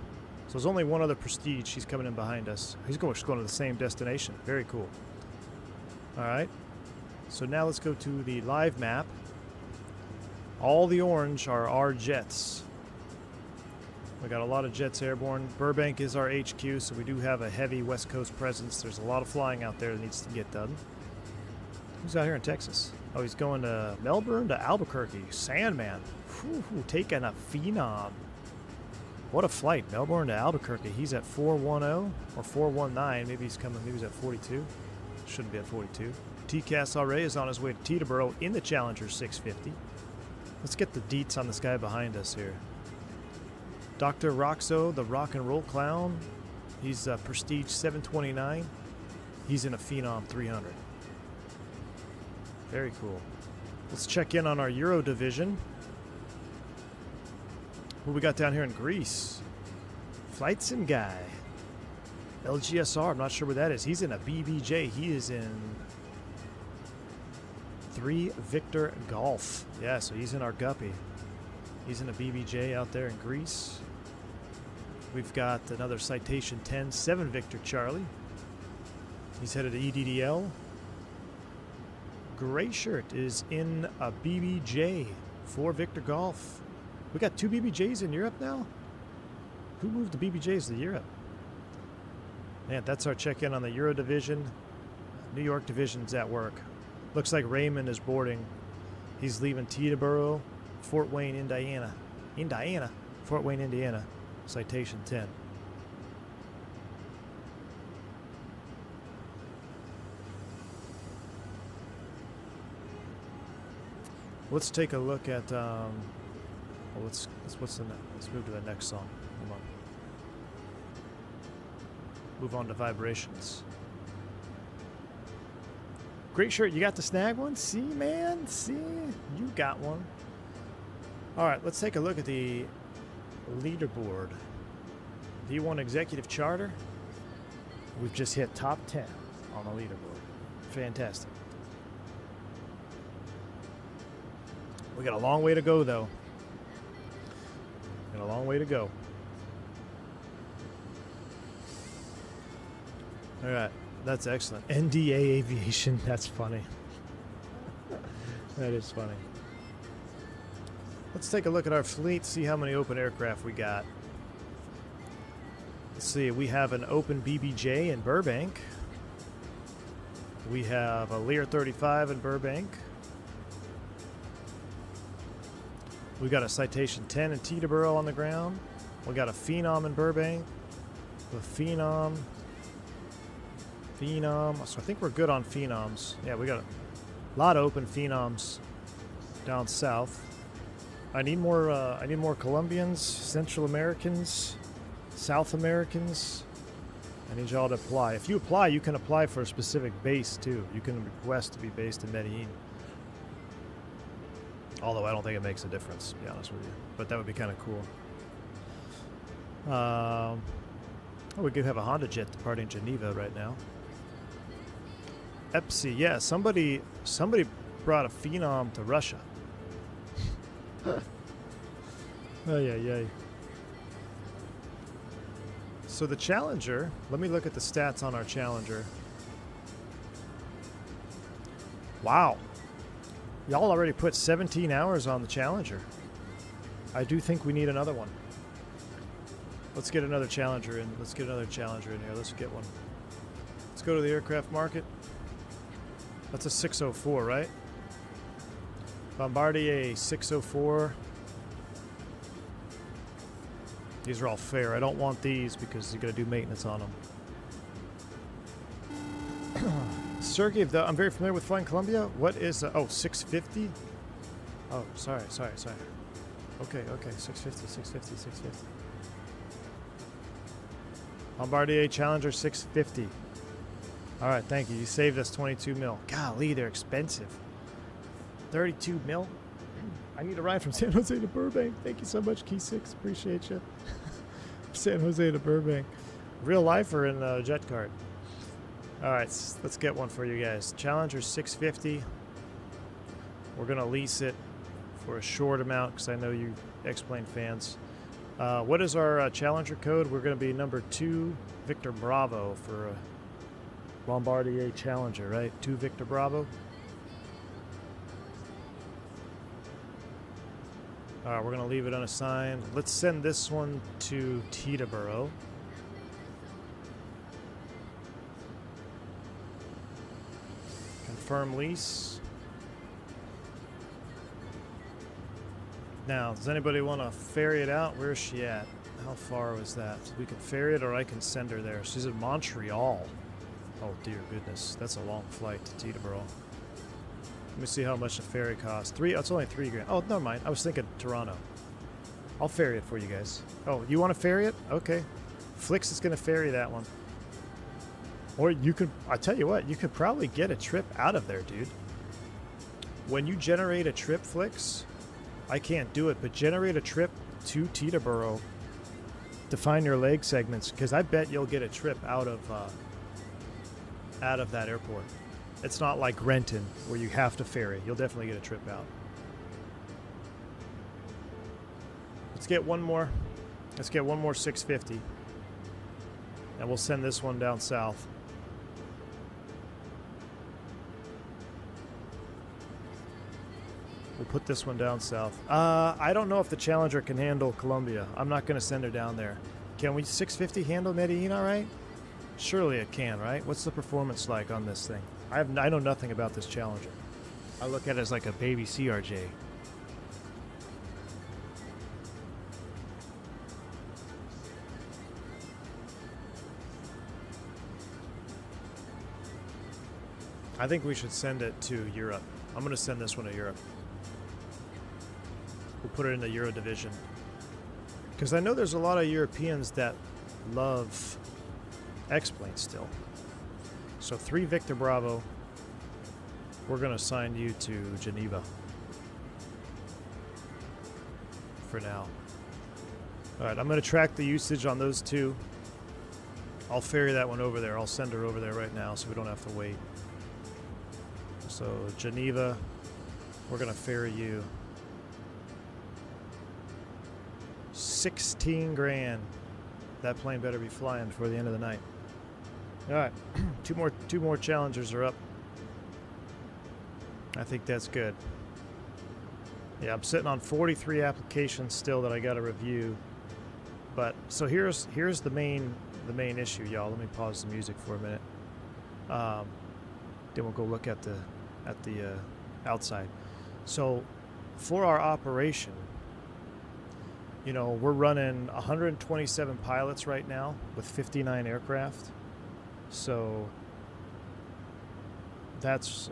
So there's only one other Prestige. He's coming in behind us. He's going to the same destination. Very cool. All right. So now let's go to the live map. All the orange are our jets. We got a lot of jets airborne. Burbank is our HQ, so we do have a heavy West Coast presence. There's a lot of flying out there that needs to get done. Who's out here in Texas? Oh, he's going to Melbourne to Albuquerque. Sandman. Whew, taking a phenom. What a flight. Melbourne to Albuquerque. He's at 410 or 419. Maybe he's coming. Maybe he's at 42. Shouldn't be at 42. TCAS already is on his way to Teterboro in the Challenger 650. Let's get the deets on this guy behind us here. Dr. Roxo, the rock and roll clown. He's Prestige 729. He's in a Phenom 300. Very cool. Let's check in on our Euro division. Who we got down here in Greece? Flight Sim guy. LGSR, I'm not sure what that is. He's in a BBJ. He is in 3 Victor Golf. Yeah, so he's in our Guppy. He's in a BBJ out there in Greece. We've got another Citation 10, 7 Victor Charlie. He's headed to EDDL. Gray Shirt is in a BBJ, 4 Victor Golf. We got 2 BBJs in Europe now? Who moved the BBJs to Europe? Man, that's our check-in on the Euro division. New York division's at work. Looks like Raymond is boarding. He's leaving Teterboro, Fort Wayne, Indiana. Fort Wayne, Indiana. Citation 10. Let's take a look at. Let's move to the next song. Hold on. Move on to vibrations. Great Shirt, you got the snag one? See, man? See? You got one. All right, let's take a look at the leaderboard. D1 Executive Charter. We've just hit top 10 on the leaderboard. Fantastic. We got a long way to go, though. Got a long way to go. All right. That's excellent. NDA Aviation. That's funny. That is funny. Let's take a look at our fleet, see how many open aircraft we got. Let's see. We have an open BBJ in Burbank. We have a Lear 35 in Burbank. We got a Citation 10 in Teterboro on the ground. We got a Phenom in Burbank. A Phenom. So I think we're good on Phenoms. Yeah, we got a lot of open Phenoms down south. I need more Colombians, Central Americans, South Americans. I need y'all to apply. If you apply, you can apply for a specific base too. You can request to be based in Medellin. Although I don't think it makes a difference, to be honest with you. But that would be kind of cool. Oh, we do have a Honda jet departing Geneva right now. Epsi, yeah, somebody brought a Phenom to Russia. Oh, yeah. So the Challenger, let me look at the stats on our Challenger. Wow. Y'all already put 17 hours on the Challenger. I do think we need another one. Let's get another Challenger in. Let's get another Challenger in here. Let's get one. Let's go to the aircraft market. That's a 604, right? Bombardier 604. These are all fair. I don't want these because you're going to do maintenance on them. Sergey, I'm very familiar with flying Columbia. What is... 650? Oh, sorry. Okay, 650. Bombardier Challenger 650. All right, thank you. You saved us 22 mil. Golly, they're expensive. 32 mil? I need a ride from San Jose to Burbank. Thank you so much, Key 6. Appreciate you. San Jose to Burbank. Real life or in a jet card? All right, let's get one for you guys. Challenger 650. We're going to lease it for a short amount because I know you X-Plane fans. What is our Challenger code? We're going to be number 2 Victor Bravo for a Bombardier Challenger, right? 2 Victor Bravo. All right, we're going to leave it unassigned. Let's send this one to Teterboro. Confirm lease. Now, does anybody want to ferry it out? Where is she at? How far was that? We can ferry it or I can send her there. She's in Montreal. Oh, dear goodness. That's a long flight to Teterboro. Let me see how much the ferry costs. It's only $3 grand. Oh, never mind. I was thinking Toronto. I'll ferry it for you guys. Oh, you want to ferry it? Okay. Flix is going to ferry that one. Or you could, I tell you what, you could probably get a trip out of there, dude. When you generate a trip, Flix, I can't do it, but generate a trip to Teterboro to find your leg segments, because I bet you'll get a trip out of that airport. It's not like Renton where you have to ferry. You'll definitely get a trip out. Let's get one more. Let's get one more 650. And we'll send this one down south. We'll put this one down south. I don't know if the Challenger can handle Columbia. I'm not going to send her down there. Can we 650 handle Medellin all right? Surely it can, right? What's the performance like on this thing? I know nothing about this Challenger. I look at it as like a baby CRJ. I think we should send it to Europe. I'm going to send this one to Europe. We'll put it in the Euro division. Because I know there's a lot of Europeans that love X-planes still. So 3 Victor Bravo. We're going to assign you to Geneva. For now. Alright, I'm going to track the usage on those two. I'll ferry that one over there. I'll send her over there right now so we don't have to wait. So Geneva, we're going to ferry you. 16 grand. That plane better be flying before the end of the night. All right, two more Challengers are up. I think that's good. Yeah, I'm sitting on 43 applications still that I got to review. But so here's the main issue, y'all. Let me pause the music for a minute. Then we'll go look at the outside. So for our operation, you know, we're running 127 pilots right now with 59 aircraft. So that's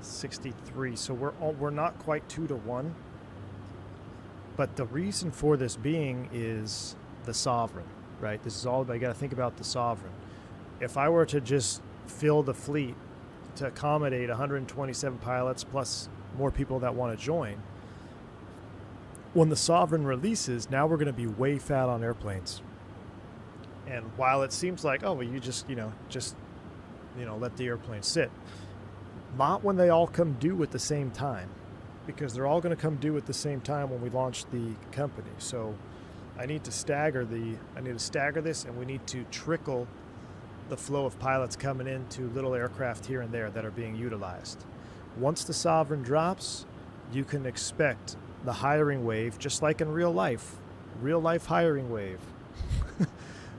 63. So we're not quite 2 to 1. But the reason for this being is the Sovereign, right? This is all I got to think about, the Sovereign. If I were to just fill the fleet to accommodate 127 pilots plus more people that want to join, when the Sovereign releases, now we're going to be way fat on airplanes. And while it seems like, oh, well, you just let the airplane sit, not when they all come due at the same time, because they're all going to come due at the same time when we launch the company. So I need to stagger this, and we need to trickle the flow of pilots coming into little aircraft here and there that are being utilized. Once the Sovereign drops, you can expect the hiring wave, just like in real life hiring wave.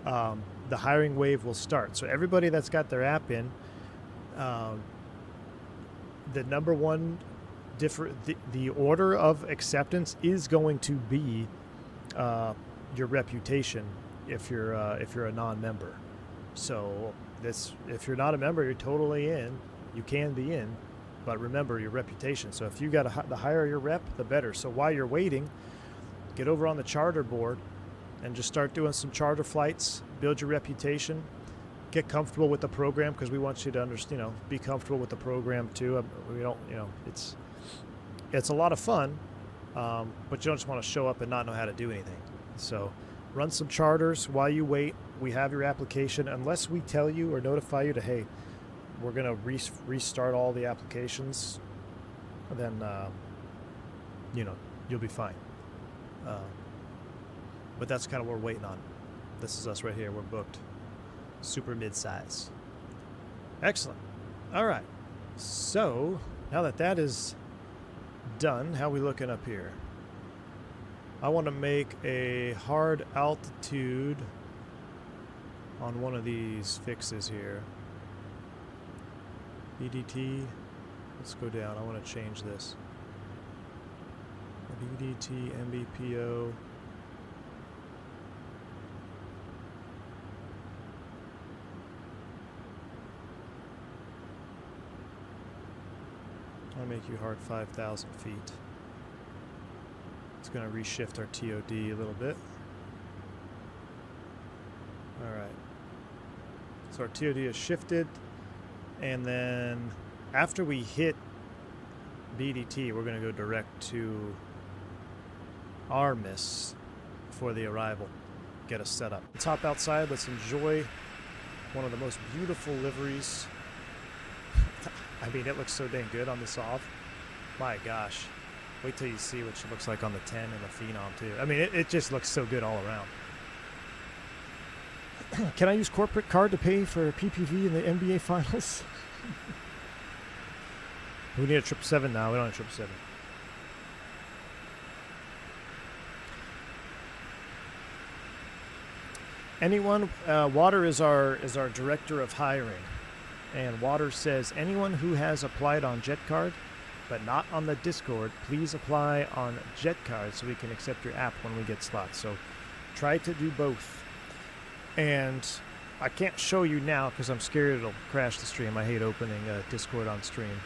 The hiring wave will start. So everybody that's got their app in, the number one the order of acceptance is going to be your reputation if you're a non-member. So if you're not a member, you're totally in. You can be in, but remember your reputation. So if you got the higher your rep, the better. So while you're waiting, get over on the charter board and just start doing some charter flights. Build your reputation. Get comfortable with the program, because we want you to be comfortable with the program too. We don't, it's a lot of fun, but you don't just want to show up and not know how to do anything. So run some charters while you wait. We have your application. Unless we tell you or notify you to, hey, we're going to restart all the applications, then, you'll be fine. But that's kind of what we're waiting on. This is us right here. We're booked. Super mid-size. Excellent. All right. So now that is done, how we looking up here? I want to make a hard altitude on one of these fixes here. BDT. Let's go down. I want to change this. BDT, MBPO. I'll make you hard 5,000 feet. Let's going to reshift our TOD a little bit. All right. So our TOD is shifted, and then after we hit BDT, we're going to go direct to Armis for the arrival. Get us set up. Let's hop outside. Let's enjoy one of the most beautiful liveries. I mean, it looks so dang good on this off. My gosh. Wait till you see what she looks like on the 10 and the Phenom, too. I mean, it just looks so good all around. Can I use corporate card to pay for PPV in the NBA Finals? We need a 777 now. We don't have a 777. Anyone, Water is our director of hiring, and Water says anyone who has applied on JetCard but not on the Discord, please apply on JetCard so we can accept your app when we get slots. So try to do both. And I can't show you now because I'm scared it'll crash the stream. I hate opening Discord on stream.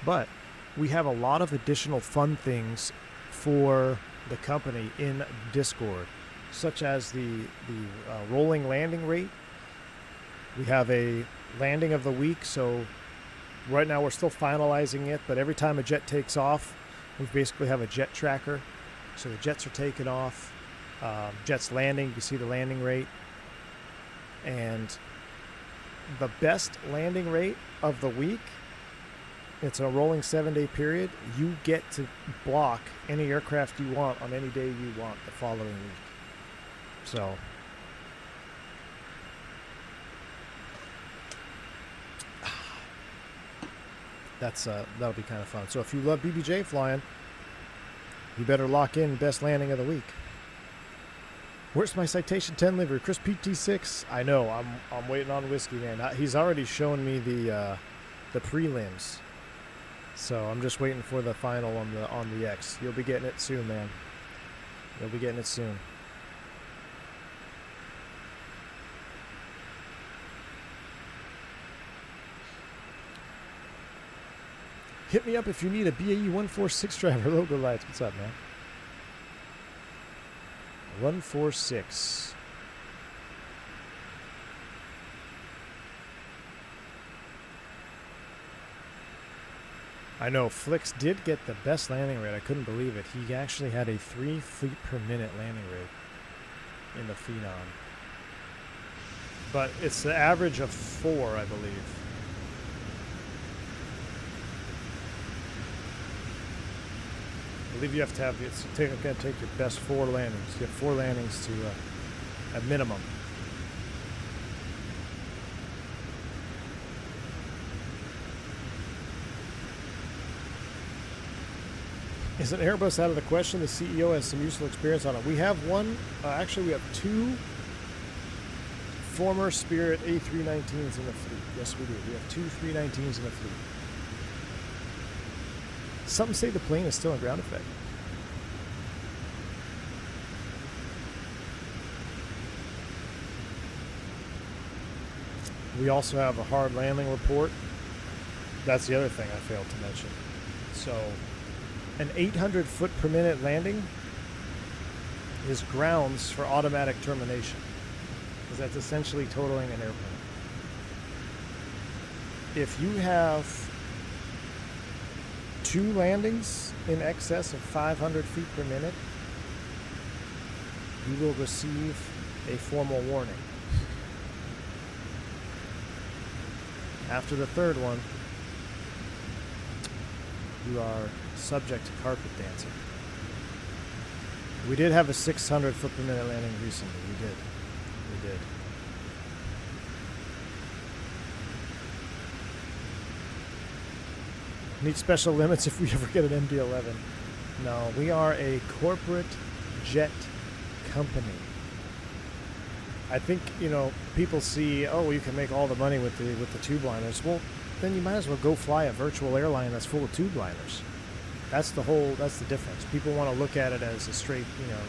But we have a lot of additional fun things for the company in Discord, such as the rolling landing rate. We have a landing of the week, so right now we're still finalizing it, but every time a jet takes off, we basically have a jet tracker. So the jets are taking off, jets landing, you see the landing rate. And the best landing rate of the week, it's a rolling 7-day period. You get to block any aircraft you want on any day you want the following week. So that'll be kind of fun. So if you love BBJ flying, you better lock in best landing of the week. Where's my Citation 10 livery? Chris PT6. I know. I'm waiting on Whiskey Man. He's already shown me the prelims, so I'm just waiting for the final on the X. You'll be getting it soon, man. You'll be getting it soon. Hit me up if you need a BAE 146 driver. Logo lights. What's up, man? 146. I know Flix did get the best landing rate. I couldn't believe it. He actually had a 3 feet per minute landing rate in the Phenom. But it's the average of 4, I believe. I believe you have to have, it's going to take your best 4 landings. You have 4 landings to a minimum. Is an Airbus out of the question? The CEO has some useful experience on it. We have one, actually we have 2 former Spirit A319s in the fleet. Yes, we do. We have 2 319s in the fleet. Some say the plane is still in ground effect. We also have a hard landing report. That's the other thing I failed to mention. So, an 800 foot per minute landing is grounds for automatic termination, because that's essentially totaling an airplane. If you have 2 landings in excess of 500 feet per minute, you will receive a formal warning. After the 3rd one, you are subject to carpet dancing. We did have a 600 foot per minute landing recently. We did. Need special limits if we ever get an MD-11. No, we are a corporate jet company. I think, people see, oh, you can make all the money with the tube liners. Well, then you might as well go fly a virtual airline that's full of tube liners. That's the difference. People want to look at it as a straight,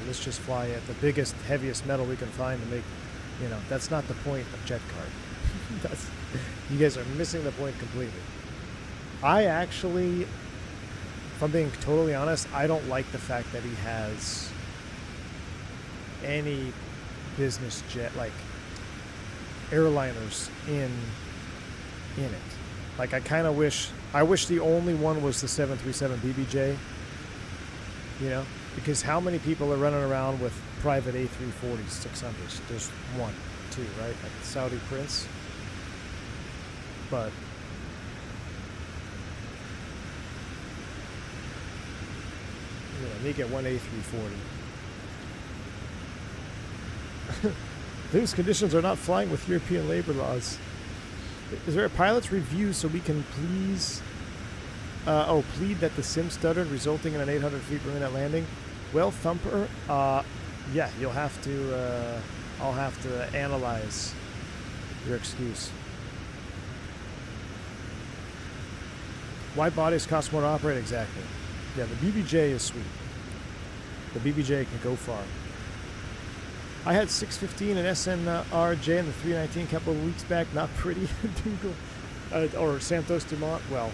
let's just fly at the biggest, heaviest metal we can find to make, that's not the point of JetCard. You guys are missing the point completely. I actually if I'm being totally honest, I don't like the fact that he has any business jet, like airliners in it. Like, I wish the only one was the 737 BBJ, you know, because how many people are running around with private A340s, 600s? There's 1, 2, right? Like the Saudi Prince. But you know, they get one A340. These conditions are not flying with European labor laws. Is there a pilot's review so we can please plead that the sim stuttered, resulting in an 800 feet per minute landing? Well, Thumper, yeah, you'll have to, I'll have to analyze your excuse. Why bodies cost more to operate exactly? Yeah, the BBJ is sweet. The BBJ can go far. I had 615 and SNRJ and the 319 a couple of weeks back. Not pretty. Or Santos Dumont. Well,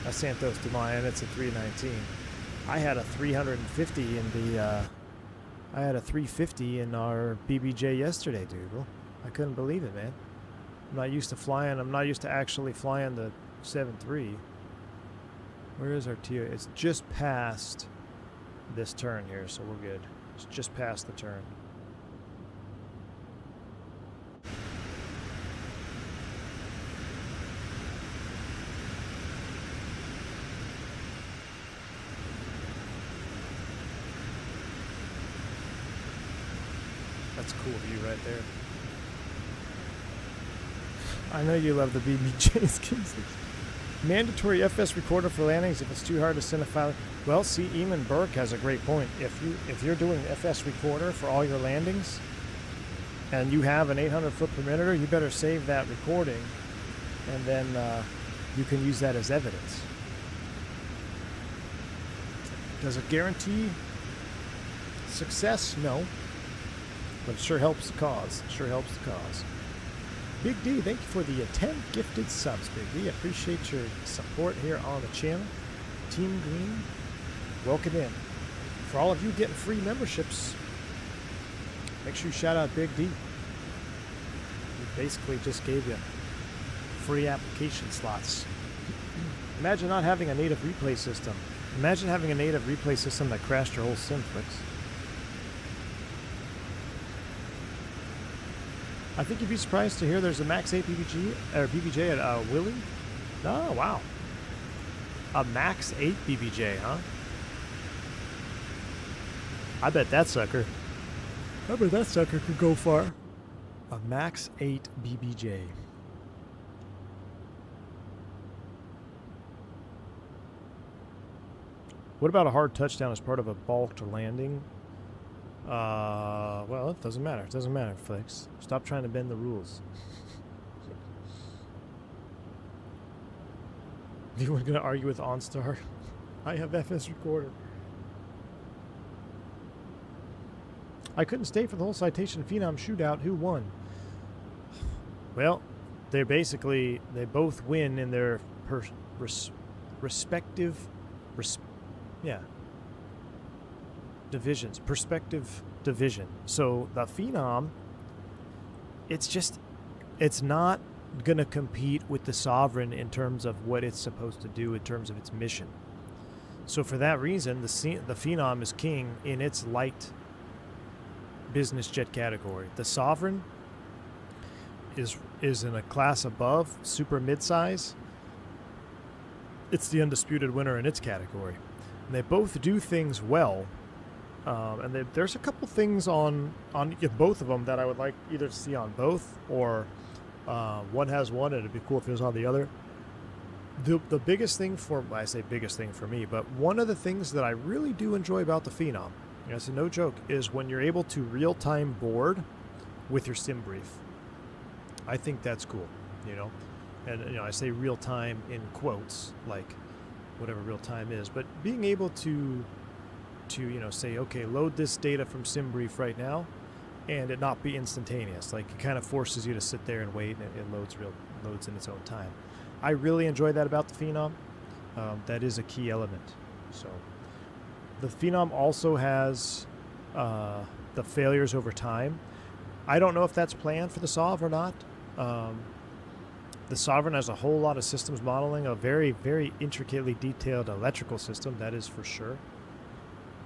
a Santos Dumont, and it's a 319. I had a 350 in the. I had a 350 in our BBJ yesterday, Dougal. I couldn't believe it, man. I'm not used to flying. I'm not used to actually flying the 7.3. Where is our TO? It's just past this turn here, so we're good. It's just past the turn. That's a cool view right there. I know you love the BBJs, Kingsley. Mandatory FS recorder for landings if it's too hard to send a file. Well, see, Eamon Burke has a great point. If you're doing FS recorder for all your landings, and you have an 800 foot per minute, you better save that recording, and then you can use that as evidence. Does it guarantee success? No. But it sure helps the cause. It sure helps the cause. Big D, thank you for the 10 gifted subs, Big D. Appreciate your support here on the channel. Team Green, welcome in. For all of you getting free memberships, make sure you shout out Big D. We basically just gave you free application slots. Imagine not having a native replay system. Imagine having a native replay system that crashed your whole Simflix. I think you'd be surprised to hear there's a Max 8 BBJ at Willie. Oh, wow. A Max 8 BBJ, huh? I bet that sucker could go far. A Max 8 BBJ. What about a hard touchdown as part of a balked landing? Well, it doesn't matter. It doesn't matter, Flex. Stop trying to bend the rules. You weren't going to argue with OnStar? I have FS recorder. I couldn't stay for the whole Citation Phenom shootout. Who won? Well, they both win in their respective divisions, perspective division. So the Phenom, it's not going to compete with the Sovereign in terms of what it's supposed to do in terms of its mission. So for that reason, the Phenom is king in its light business jet category. The Sovereign is in a class above, super midsize. It's the undisputed winner in its category. And they both do things well. And there's a couple things on both of them that I would like either to see on both, or one has one and it'd be cool if it was on the other. The biggest thing I say biggest thing for me, but one of the things that I really do enjoy about the Phenom, it's no joke, is when you're able to real-time board with your sim brief. I think that's cool, you know. And I say real-time in quotes, like whatever real-time is, but being able to say, okay, load this data from SimBrief right now, and it not be instantaneous. Like, it kind of forces you to sit there and wait, and it loads in its own time. I really enjoy that about the Phenom. That is a key element. So the Phenom also has the failures over time. I don't know if that's planned for the Sov or not. The Sovereign has a whole lot of systems modeling, a very, very intricately detailed electrical system, that is for sure.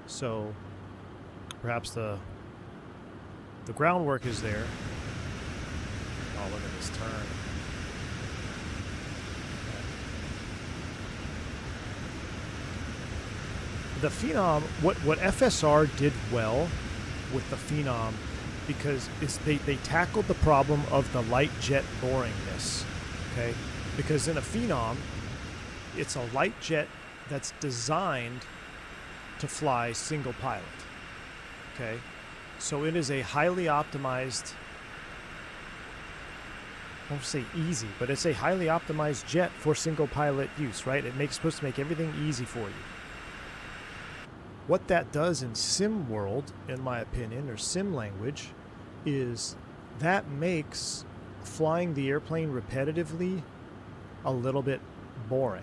So perhaps the groundwork is there. Oh, look at this turn. The Phenom, what FSR did well with the Phenom, because they tackled the problem of the light jet boringness, okay? Because in a Phenom, it's a light jet that's designed to fly single pilot, okay? So it is a highly optimized, I won't say easy, but it's a highly optimized jet for single pilot use, right? Supposed to make everything easy for you. What that does in sim world, in my opinion, or sim language, is that makes flying the airplane repetitively a little bit boring.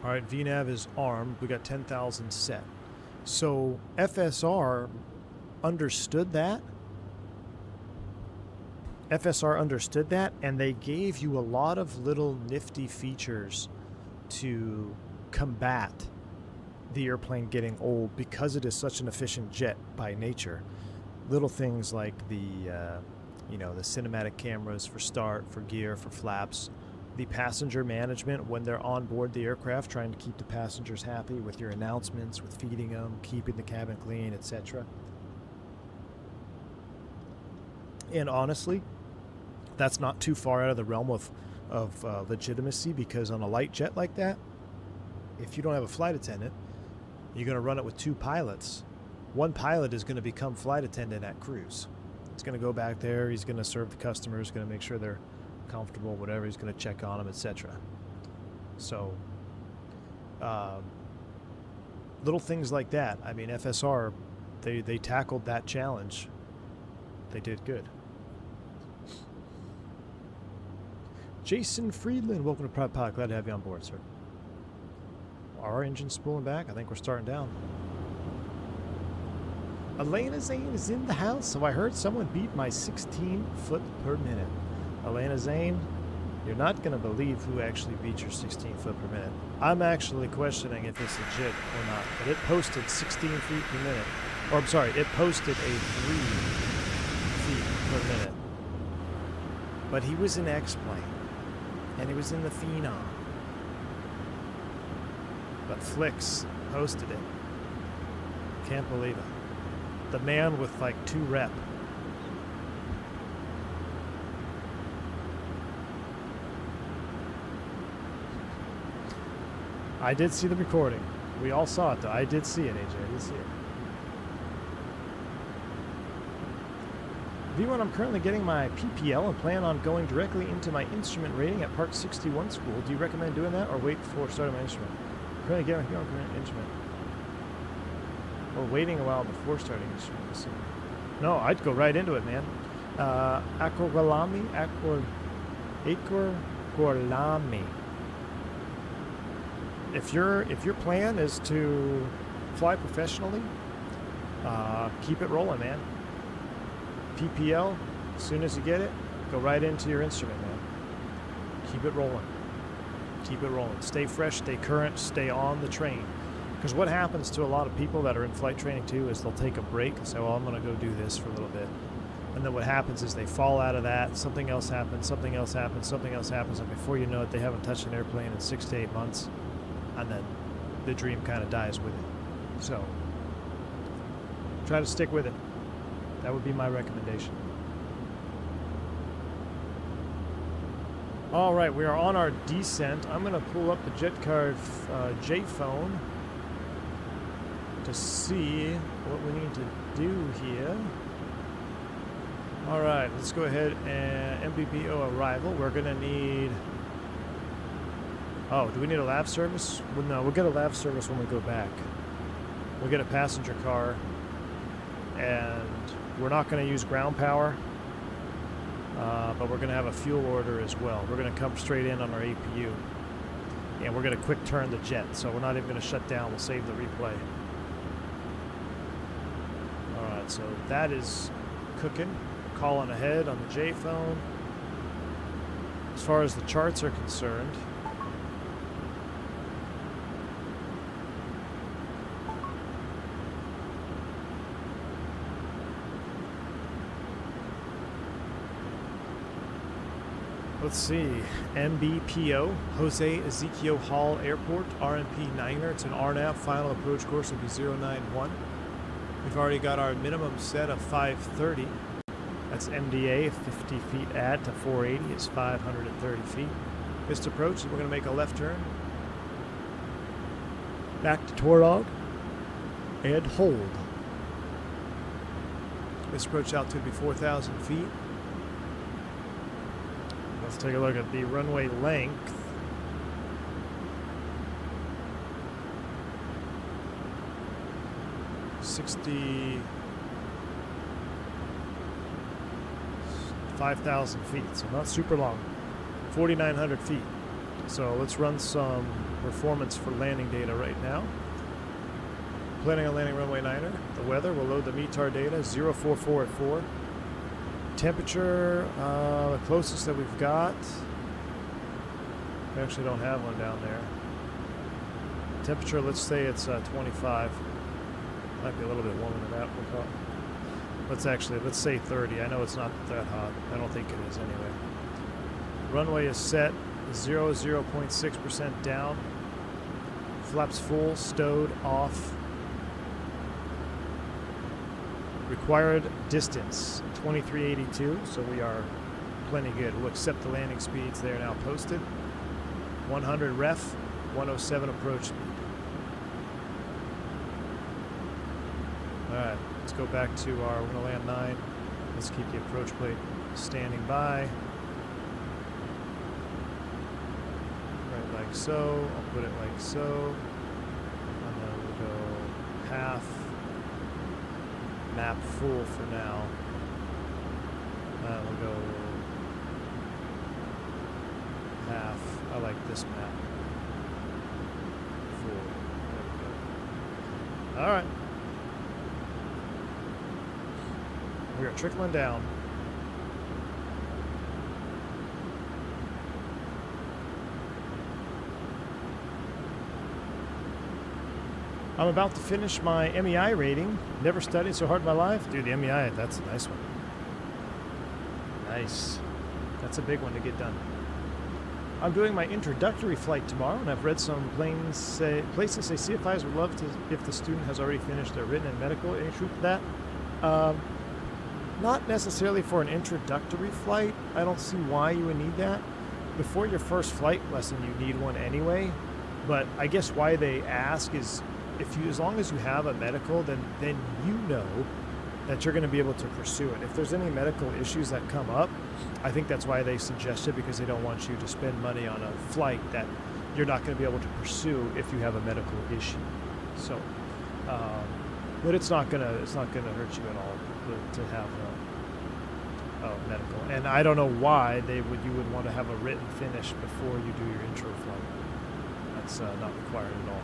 All right, VNAV is armed. We got 10,000 set. So FSR understood that. FSR understood that, and they gave you a lot of little nifty features to combat the airplane getting old, because it is such an efficient jet by nature. Little things like the cinematic cameras for start, for gear, for flaps, the passenger management when they're on board the aircraft, trying to keep the passengers happy with your announcements, with feeding them, keeping the cabin clean, etc. And honestly, that's not too far out of the realm of legitimacy, because on a light jet like that, if you don't have a flight attendant, you're going to run it with two pilots. One pilot is going to become flight attendant at cruise. He's going to go back there. He's going to serve the customers, going to make sure they're comfortable, whatever. He's going to check on them, etc. So, little things like that. I mean, FSR, they tackled that challenge. They did good. Jason Friedland, welcome to Private Pilot. Glad to have you on board, sir. Our engine's spooling back. I think we're starting down. Elena Zane is in the house. So I heard someone beat my 16 foot per minute. Elena Zane, you're not going to believe who actually beat your 16 foot per minute. I'm actually questioning if it's legit or not. But it posted 16 feet per minute. Or I'm sorry, it posted a 3 feet per minute. But he was in X-Plane. And he was in the Phenom. But Flix posted it. Can't believe it. The man with like 2 rep. I did see the recording. We all saw it though. I did see it, AJ. I did see it. V1, I'm currently getting my PPL and plan on going directly into my instrument rating at Part 61 school. Do you recommend doing that or wait before starting my instrument? Currently getting my instrument. Or waiting a while before starting instrument. Let's see. No, I'd go right into it, man. Aquagolami? Aquagolami. If your plan is to fly professionally, keep it rolling, man. PPL, as soon as you get it, go right into your instrument, man. Keep it rolling. Keep it rolling. Stay fresh, stay current, stay on the train. Because what happens to a lot of people that are in flight training too is they'll take a break and say, well, I'm going to go do this for a little bit. And then what happens is they fall out of that, something else happens, something else happens, something else happens, and before you know it, they haven't touched an airplane in 6 to 8 months, and then the dream kind of dies with it. So, try to stick with it. That would be my recommendation. All right, we are on our descent. I'm going to pull up the JetCard J-phone to see what we need to do here. All right, let's go ahead and MBBO arrival. We're going to need... Oh, do we need a lav service? Well, no, we'll get a lav service when we go back. We'll get a passenger car, and we're not going to use ground power, but we're going to have a fuel order as well. We're going to come straight in on our APU. And we're going to quick turn the jet, so we're not even going to shut down. We'll save the replay. Alright, so that is cooking. Calling ahead on the J phone. As far as the charts are concerned, let's see, MBPO, Jose Ezequiel Hall Airport, RMP 9er. It's an RNAV. Final approach course will be 091. We've already got our minimum set of 530. That's MDA, 50 feet add to 480 is 530 feet. Missed approach, we're going to make a left turn. Back to Torog and hold. Missed approach altitude will be 4,000 feet. Let's take a look at the runway length. $65,000 feet, so not super long. 4,900 feet. So let's run some performance for landing data right now. Planning on landing runway 9er. The weather, we'll load the METAR data, 044 at 4. Temperature, the closest that we've got. We actually don't have one down there. Temperature, let's say it's 25. Might be a little bit warmer than that. Let's say 30. I know it's not that hot. I don't think it is anyway. Runway is set, 0.6% down. Flaps full, stowed, off. Required distance, 2382, so we are plenty good. We'll accept the landing speeds. They are now posted. 100 ref, 107 approach speed. Alright, let's go back to our, we're going to land 9. Let's keep the approach plate standing by. Right like so, I'll put it like so. And then we'll go half. Map full for now. We'll go half. I like this map. Full. There we go. Alright. We are trickling down. I'm about to finish my MEI rating. Never studied so hard in my life. Dude, the MEI, that's a nice one. Nice. That's a big one to get done. I'm doing my introductory flight tomorrow, and I've read some places say CFIs would love to if the student has already finished their written and medical. Any truth to that? Not necessarily for an introductory flight. I don't see why you would need that. Before your first flight lesson, you need one anyway. But I guess why they ask is, as long as you have a medical, then you know that you're going to be able to pursue it. If there's any medical issues that come up, I think that's why they suggest it, because they don't want you to spend money on a flight that you're not going to be able to pursue if you have a medical issue. So, but it's not gonna hurt you at all to have a medical. And I don't know why you would want to have a written finish before you do your intro flight. That's not required at all.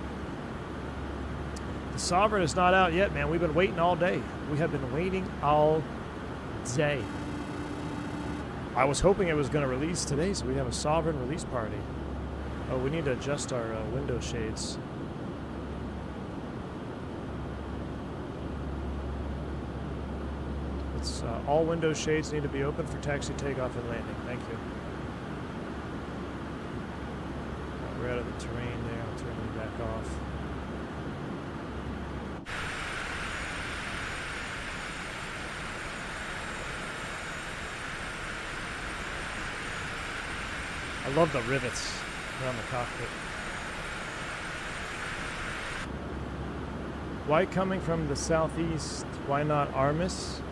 The Sovereign is not out yet, man. We've been waiting all day. We have been waiting all day. I was hoping it was going to release today, so we have a Sovereign release party. Oh, we need to adjust our window shades. It's all window shades need to be open for taxi, takeoff, and landing. Thank you. We're out of the terrain there. I'll turn you back off. I love the rivets around the cockpit. Why coming from the southeast? Why not Armis?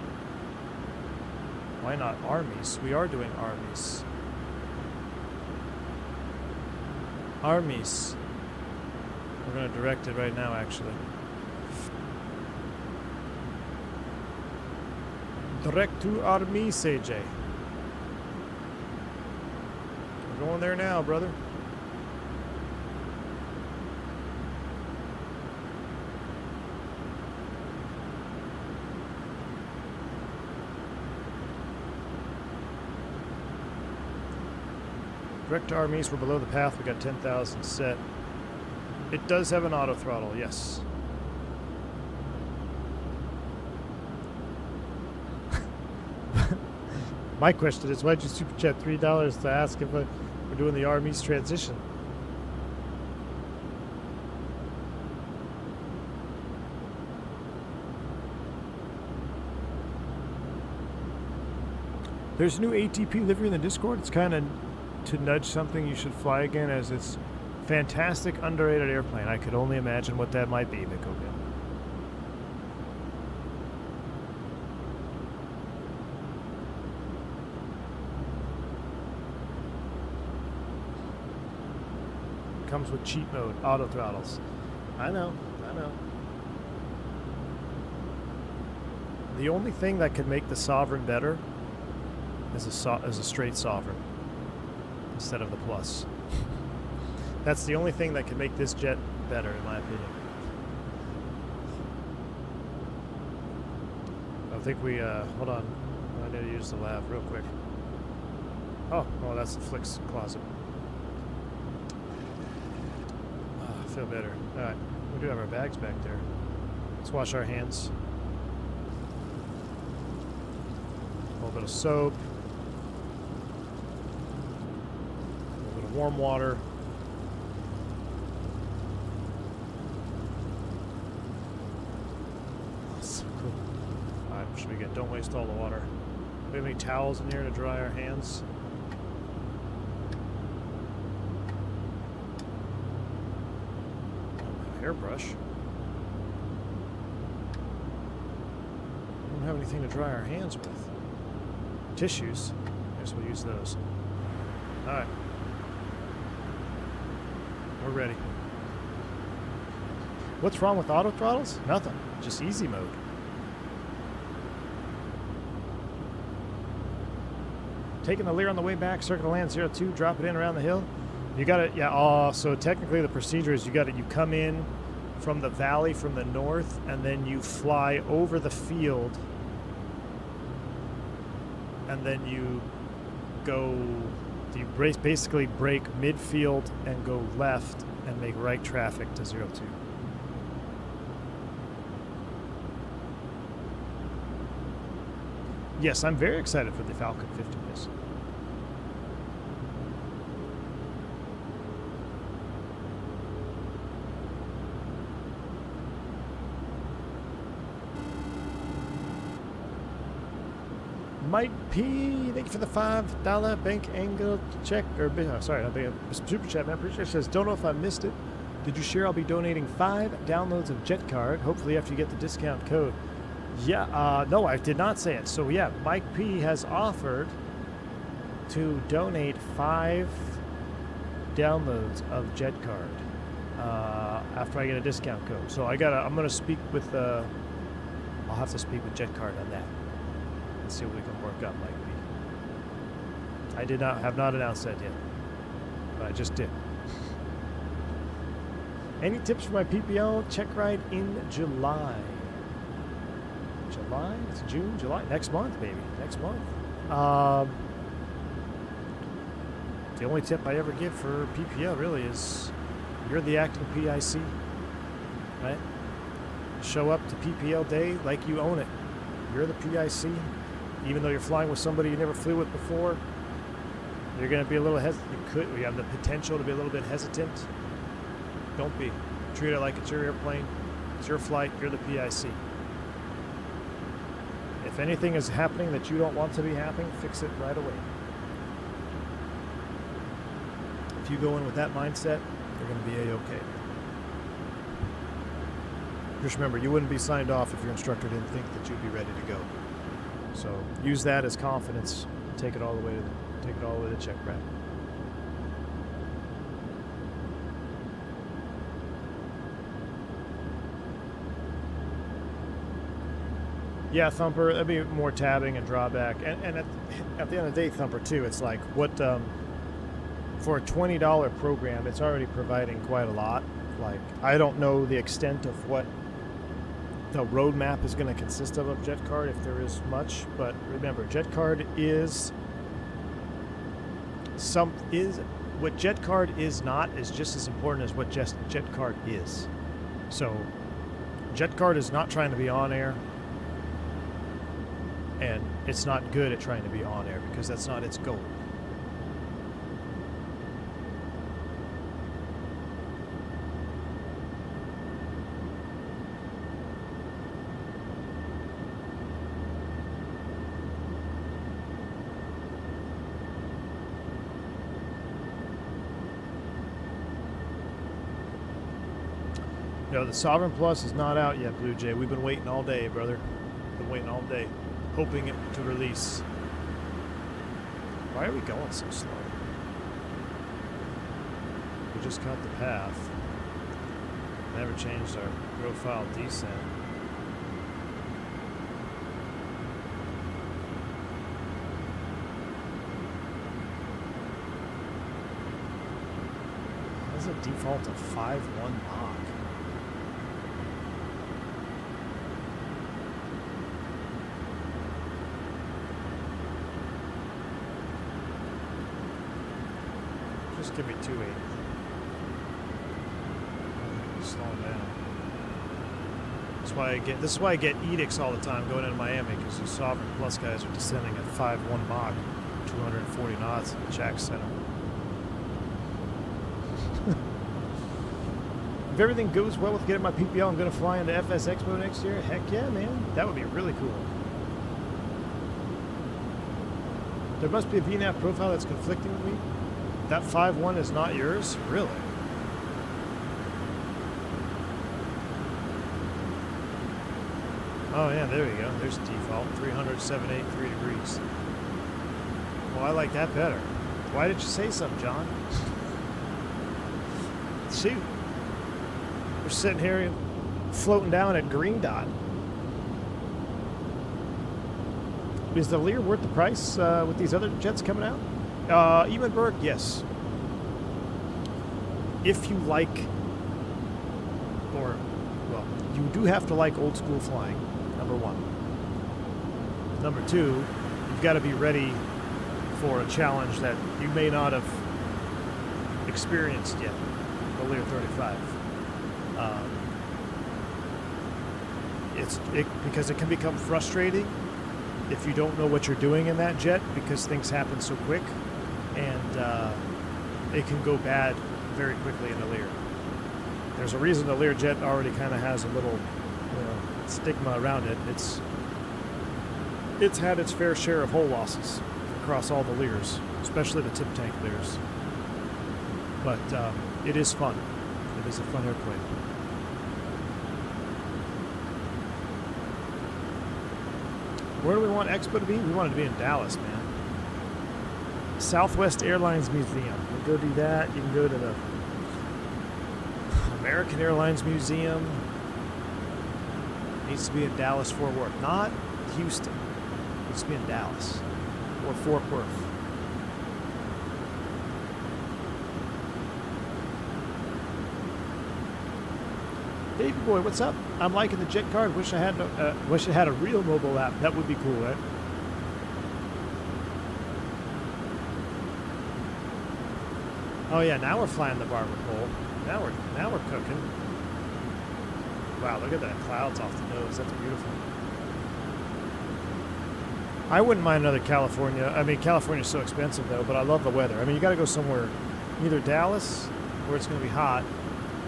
Why not armies? We are doing armies. Armies. We're going to direct it right now, actually. Direct to armies, AJ. We're going there now, brother. Direct to armies, we're below the path. We got 10,000 set. It does have an auto throttle, yes. My question is, why'd you super chat $3 to ask if we're doing the army's transition? There's a new ATP livery in the Discord. It's kind of to nudge something you should fly again, as it's fantastic, underrated airplane. I could only imagine what that might be, Mikoga. Comes with cheat mode, auto throttles. I know. The only thing that could make the Sovereign better is a straight Sovereign instead of the Plus. That's the only thing that could make this jet better, in my opinion. I think we, hold on. I need to use the lav real quick. Oh, that's the Flick's closet. I feel better. Alright, we do have our bags back there. Let's wash our hands. A little bit of soap. A little bit of warm water. So cool. Alright, what should we get? Don't waste all the water. Do we have any towels in here to dry our hands? Hairbrush. We don't have anything to dry our hands with. Tissues. I guess we'll use those. Alright. We're ready. What's wrong with auto throttles? Nothing. Just easy mode. Taking the Lear on the way back, circle land 02, drop it in around the hill. You got it, yeah. So technically the procedure is you come in from the valley from the north, and then you fly over the field, and then you basically break midfield and go left and make right traffic to 02. Yes, I'm very excited for the Falcon 50 miss. Mike P, thank you for the $5 bank angle check, or sorry, not bank, super chat, man. Appreciate it. Says, don't know if I missed it. Did you share? I'll be donating 5 downloads of Jet Card, hopefully after you get the discount code. Yeah, no, I did not say it. So yeah, Mike P has offered to donate 5 downloads of Jet Card after I get a discount code. So I'm gonna speak with I'll have to speak with Jet Card on that. Let's see what we can work out, Mike B. I have not announced that yet, but I just did. Any tips for my PPL check ride in July? July? It's June? July? Next month, baby. Next month. The only tip I ever give for PPL really is you're the acting PIC, right? Show up to PPL day like you own it. You're the PIC. Even though you're flying with somebody you never flew with before, you're going to be a little hesitant. You have the potential to be a little bit hesitant. Don't be. Treat it like it's your airplane. It's your flight. You're the PIC. If anything is happening that you don't want to be happening, fix it right away. If you go in with that mindset, you're going to be A-okay. Just remember, you wouldn't be signed off if your instructor didn't think that you'd be ready to go. So use that as confidence. Take it all the way to check ride. Yeah, Thumper, that'd be more tabbing and drawback. And at the end of the day, Thumper, too, it's like what, for a $20 program, it's already providing quite a lot. Like, I don't know the extent of what the roadmap is going to consist of Jet Card, if there is much. But remember, Jet Card is what jet card is not is just as important as what jet card is. So jet card is not trying to be on air, and it's not good at trying to be on air because that's not its goal. No, the Sovereign Plus is not out yet, Blue Jay. We've been waiting all day, brother. Been waiting all day, hoping it to release. Why are we going so slow? We just cut the path. Never changed our profile descent. That's a default of 5-1 Mach. Just give me 280. Slow down. This is why I get edicts all the time going into Miami, because these Sovereign Plus guys are descending at 5-1 Mach, 240 knots at the Jack Center. If everything goes well with getting my PPL, I'm going to fly into FS Expo next year. Heck yeah, man. That would be really cool. There must be a VNAV profile that's conflicting with me. That 5-1 is not yours? Really? Oh yeah, there we go. There's default. 307.83 degrees. Well, I like that better. Why did you say something, John? Shoot. We're sitting here floating down at green dot. Is the Lear worth the price with these other jets coming out? Ebenberg, yes. If you like, or, well, you do have to like old school flying, number one. Number two, you've got to be ready for a challenge that you may not have experienced yet, the Lear 35. Because it can become frustrating if you don't know what you're doing in that jet, because things happen so quick, and it can go bad very quickly in the Lear. There's a reason the Lear jet already kind of has a little, stigma around it. It's had its fair share of hull losses across all the Lears, especially the tip tank Lears. But it is fun. It is a fun airplane. Where do we want Expo to be? We want it to be in Dallas, man. Southwest Airlines Museum. We'll go do that. You can go to the American Airlines Museum. It needs to be in Dallas, Fort Worth. Not Houston. It needs to be in Dallas or Fort Worth. Davey boy, what's up? I'm liking the jet card. Wish I had a real mobile app. That would be cool, right? Oh yeah, now we're flying the barber pole. Now we're cooking. Wow, look at that clouds off the nose. That's beautiful. I wouldn't mind another California. I mean, California's so expensive though, but I love the weather. I mean, you got to go somewhere, either Dallas, where it's going to be hot,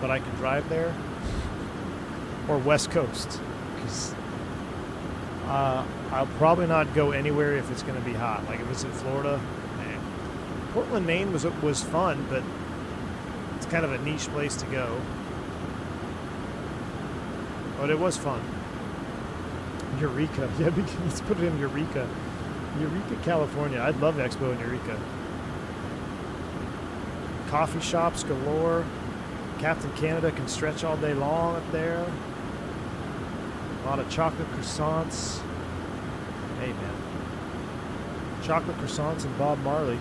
but I can drive there, or West Coast, because I'll probably not go anywhere if it's going to be hot. Like if it's in Florida, Portland, Maine was fun, but it's kind of a niche place to go. But it was fun. Eureka, yeah, let's put it in Eureka. Eureka, California. I'd love Expo in Eureka. Coffee shops galore. Captain Canada can stretch all day long up there. A lot of chocolate croissants. Hey, man. Chocolate croissants and Bob Marley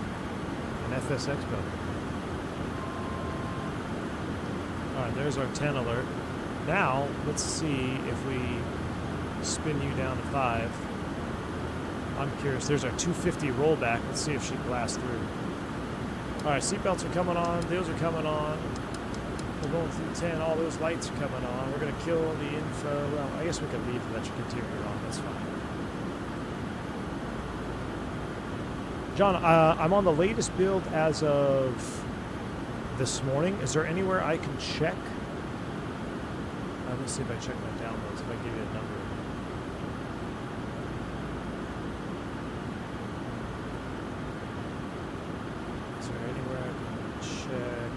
and FS Expo. Alright, there's our 10 alert. Now, let's see if we spin you down to 5. I'm curious. There's our 250 rollback. Let's see if she blasts through. All right, seatbelts are coming on. Those are coming on. We're going through 10. All those lights are coming on. We're going to kill the info. Well, I guess we could leave the electric interior on. That's fine. John, I'm on the latest build as of this morning. Is there anywhere I can check? Let me see if I check my downloads, if I give you a number. Is there anywhere I can check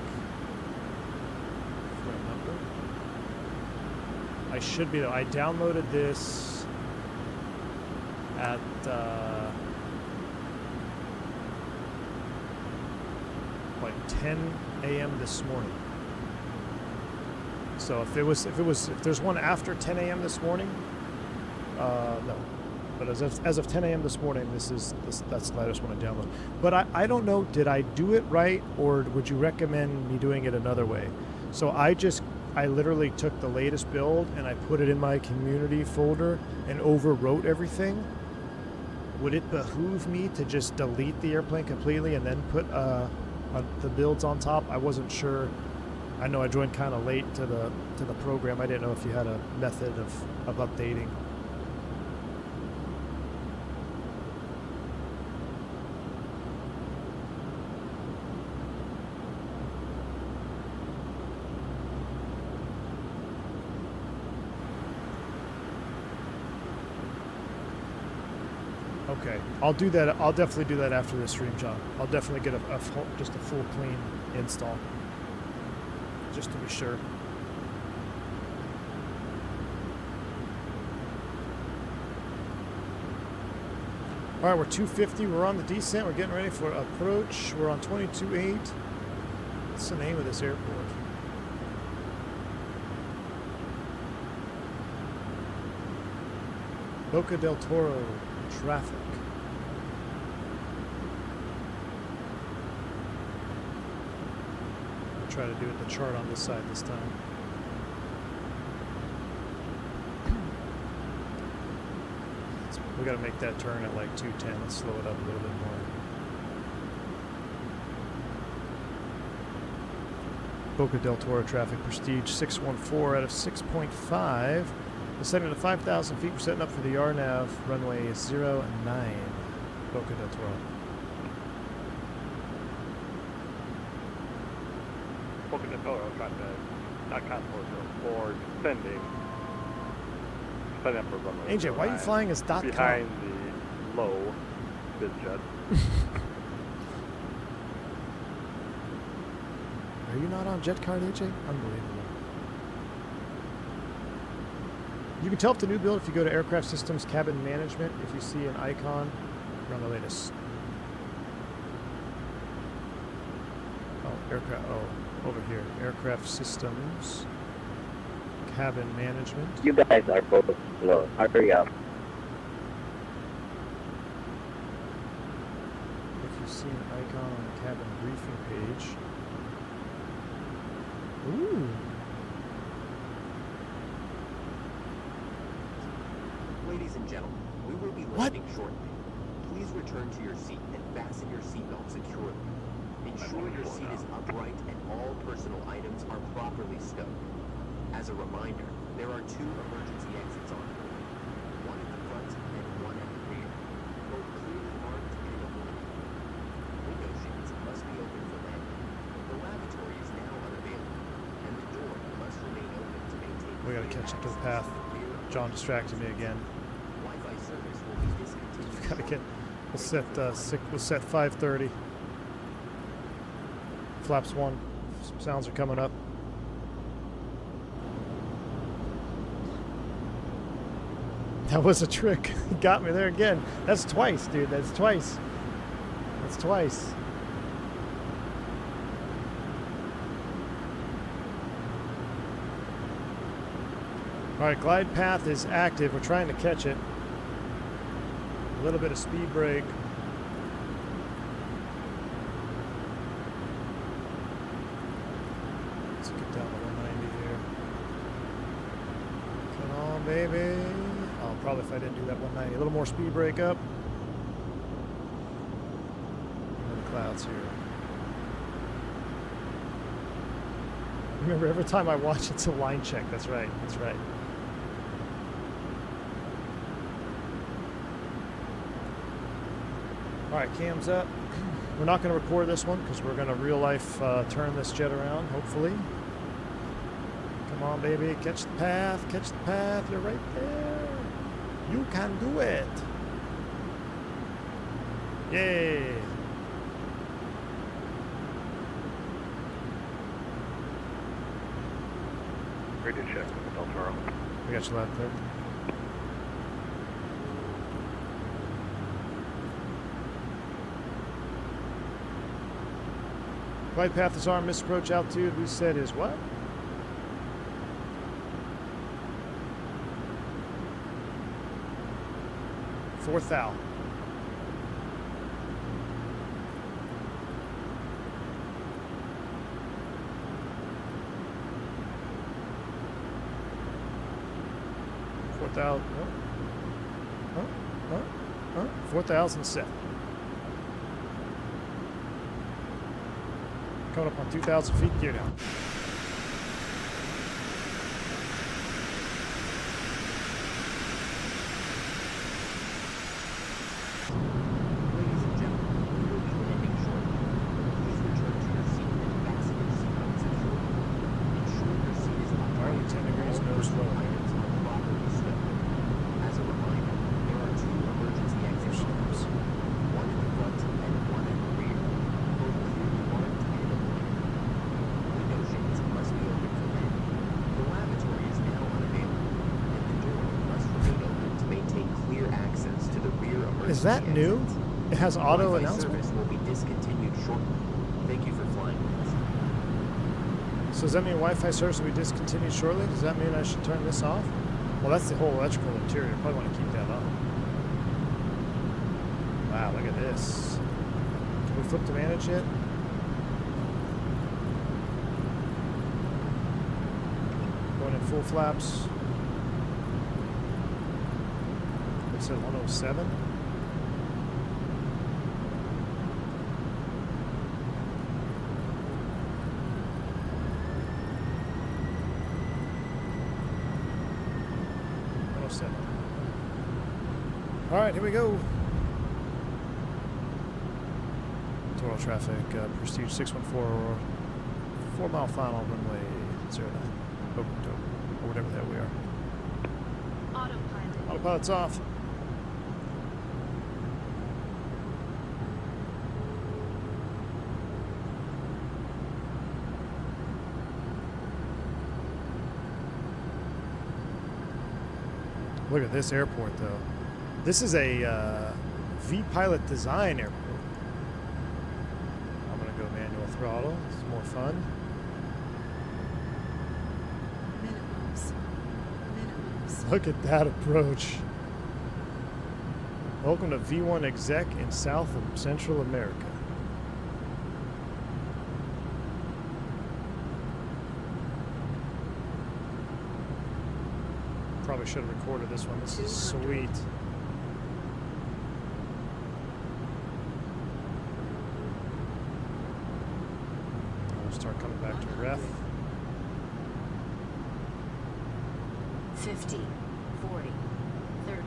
for a number? I should be though. I downloaded this at like 10 a.m. this morning. So if there's one after 10 a.m. this morning, no. But as of 10 a.m. this morning, that's the latest one I downloaded. But I don't know, did I do it right, or would you recommend me doing it another way? So I literally took the latest build and I put it in my community folder and overwrote everything. Would it behoove me to just delete the airplane completely and then put the builds on top? I wasn't sure. I know I joined kind of late to the program. I didn't know if you had a method of updating. Okay, I'll do that. I'll definitely do that after the stream, John. I'll definitely get just a full clean install, just to be sure. All right, we're 250. We're on the descent. We're getting ready for approach. We're on 22.8. What's the name of this airport? Boca del Toro traffic. I'll try to do it the chart on this side this time. We got to make that turn at like 210. Let's slow it up a little bit more. Boca del Toro traffic, Prestige 614 out of 6.5. Descending to 5,000 feet. We're setting up for the RNAV. Runway is 09. Boca del Toro. Boca del Toro, not contour, or descending. Setting up for runway. AJ, why are you flying as .com? Behind the low biz jet. Are you not on jet card, AJ? Unbelievable. You can tell if the new build if you go to Aircraft Systems Cabin Management. If you see an icon, you're on the latest. Oh, aircraft. Oh, over here. Aircraft Systems Cabin Management. You guys are both slow. Hurry up. If you see an icon on the cabin briefing page. Ooh. Ladies and gentlemen, we will be landing shortly. Please return to your seat and fasten your seatbelt securely. Ensure your seat is upright and all personal items are properly stowed. As a reminder, there are 2 emergency exits on board. One at the front and one at the rear. Both clearly marked and illuminated. Window shades must be open for landing. The lavatory is now unavailable, and the door must remain open to maintain. We gotta catch up to the path. John distracted me again. Wi-Fi service will be discontinued. We gotta get. We'll set 5:30. Flaps 1. Sounds are coming up. That was a trick. He got me there again. That's twice, dude. That's twice. That's twice. All right, glide path is active. We're trying to catch it. A little bit of speed brake. Let's get down to 190 here. Come on, baby. Oh, probably if I didn't do that 190. A little more speed brake up. And the clouds here. remember every time I watch it's a line check. That's right. That's right. All right, cam's up. We're not going to record this one because we're going to real life turn this jet around, hopefully. Come on, baby. Catch the path. Catch the path. You're right there. You can do it. Yay. Radio check with Del Toro. We got you left there. Flight path is armed. Misapproach altitude. We said is what? Fourth thou. Fourth thou. 4,000 set. Coming up on 2,000 feet. Gear down. Ladies and gentlemen, we will be landing shortly. Please return to your seat and fasten your seatbelt securely. Ensure your seat is upright. 10 degrees, All no personal slow. items are properly stowed. As a reminder, there are 2 emergency exits on board. One at the front and one at the rear. Both clearly marked and illuminated. Window shades must be open for landing. The lavatory is now unavailable, and the door must remain open to maintain clear access to the rear emergency Is that new? exits. It has auto Wi-Fi announcement. service will be discontinued shortly. Thank you for flying with us. So does that mean Wi-Fi service will be discontinued shortly? Does that mean I should turn this off? Well, that's the whole electrical interior. Probably want to keep that on. Wow, look at this. Can we flip to manage yet? Going in full flaps. It said 107. All right, here we go. Total traffic, Prestige 614, 4 mile final, runway 09. Open to, or whatever the hell we are. Autopilot. Autopilot's off. Look at this airport, though. This is a V-Pilot design airport. I'm going to go manual throttle. It's more fun. Minimums. Minimums. Look at that approach. Welcome to V1 Exec in South and Central America. Probably should have recorded this one. This is sweet. We'll start coming back to ref. 50, 40, 30,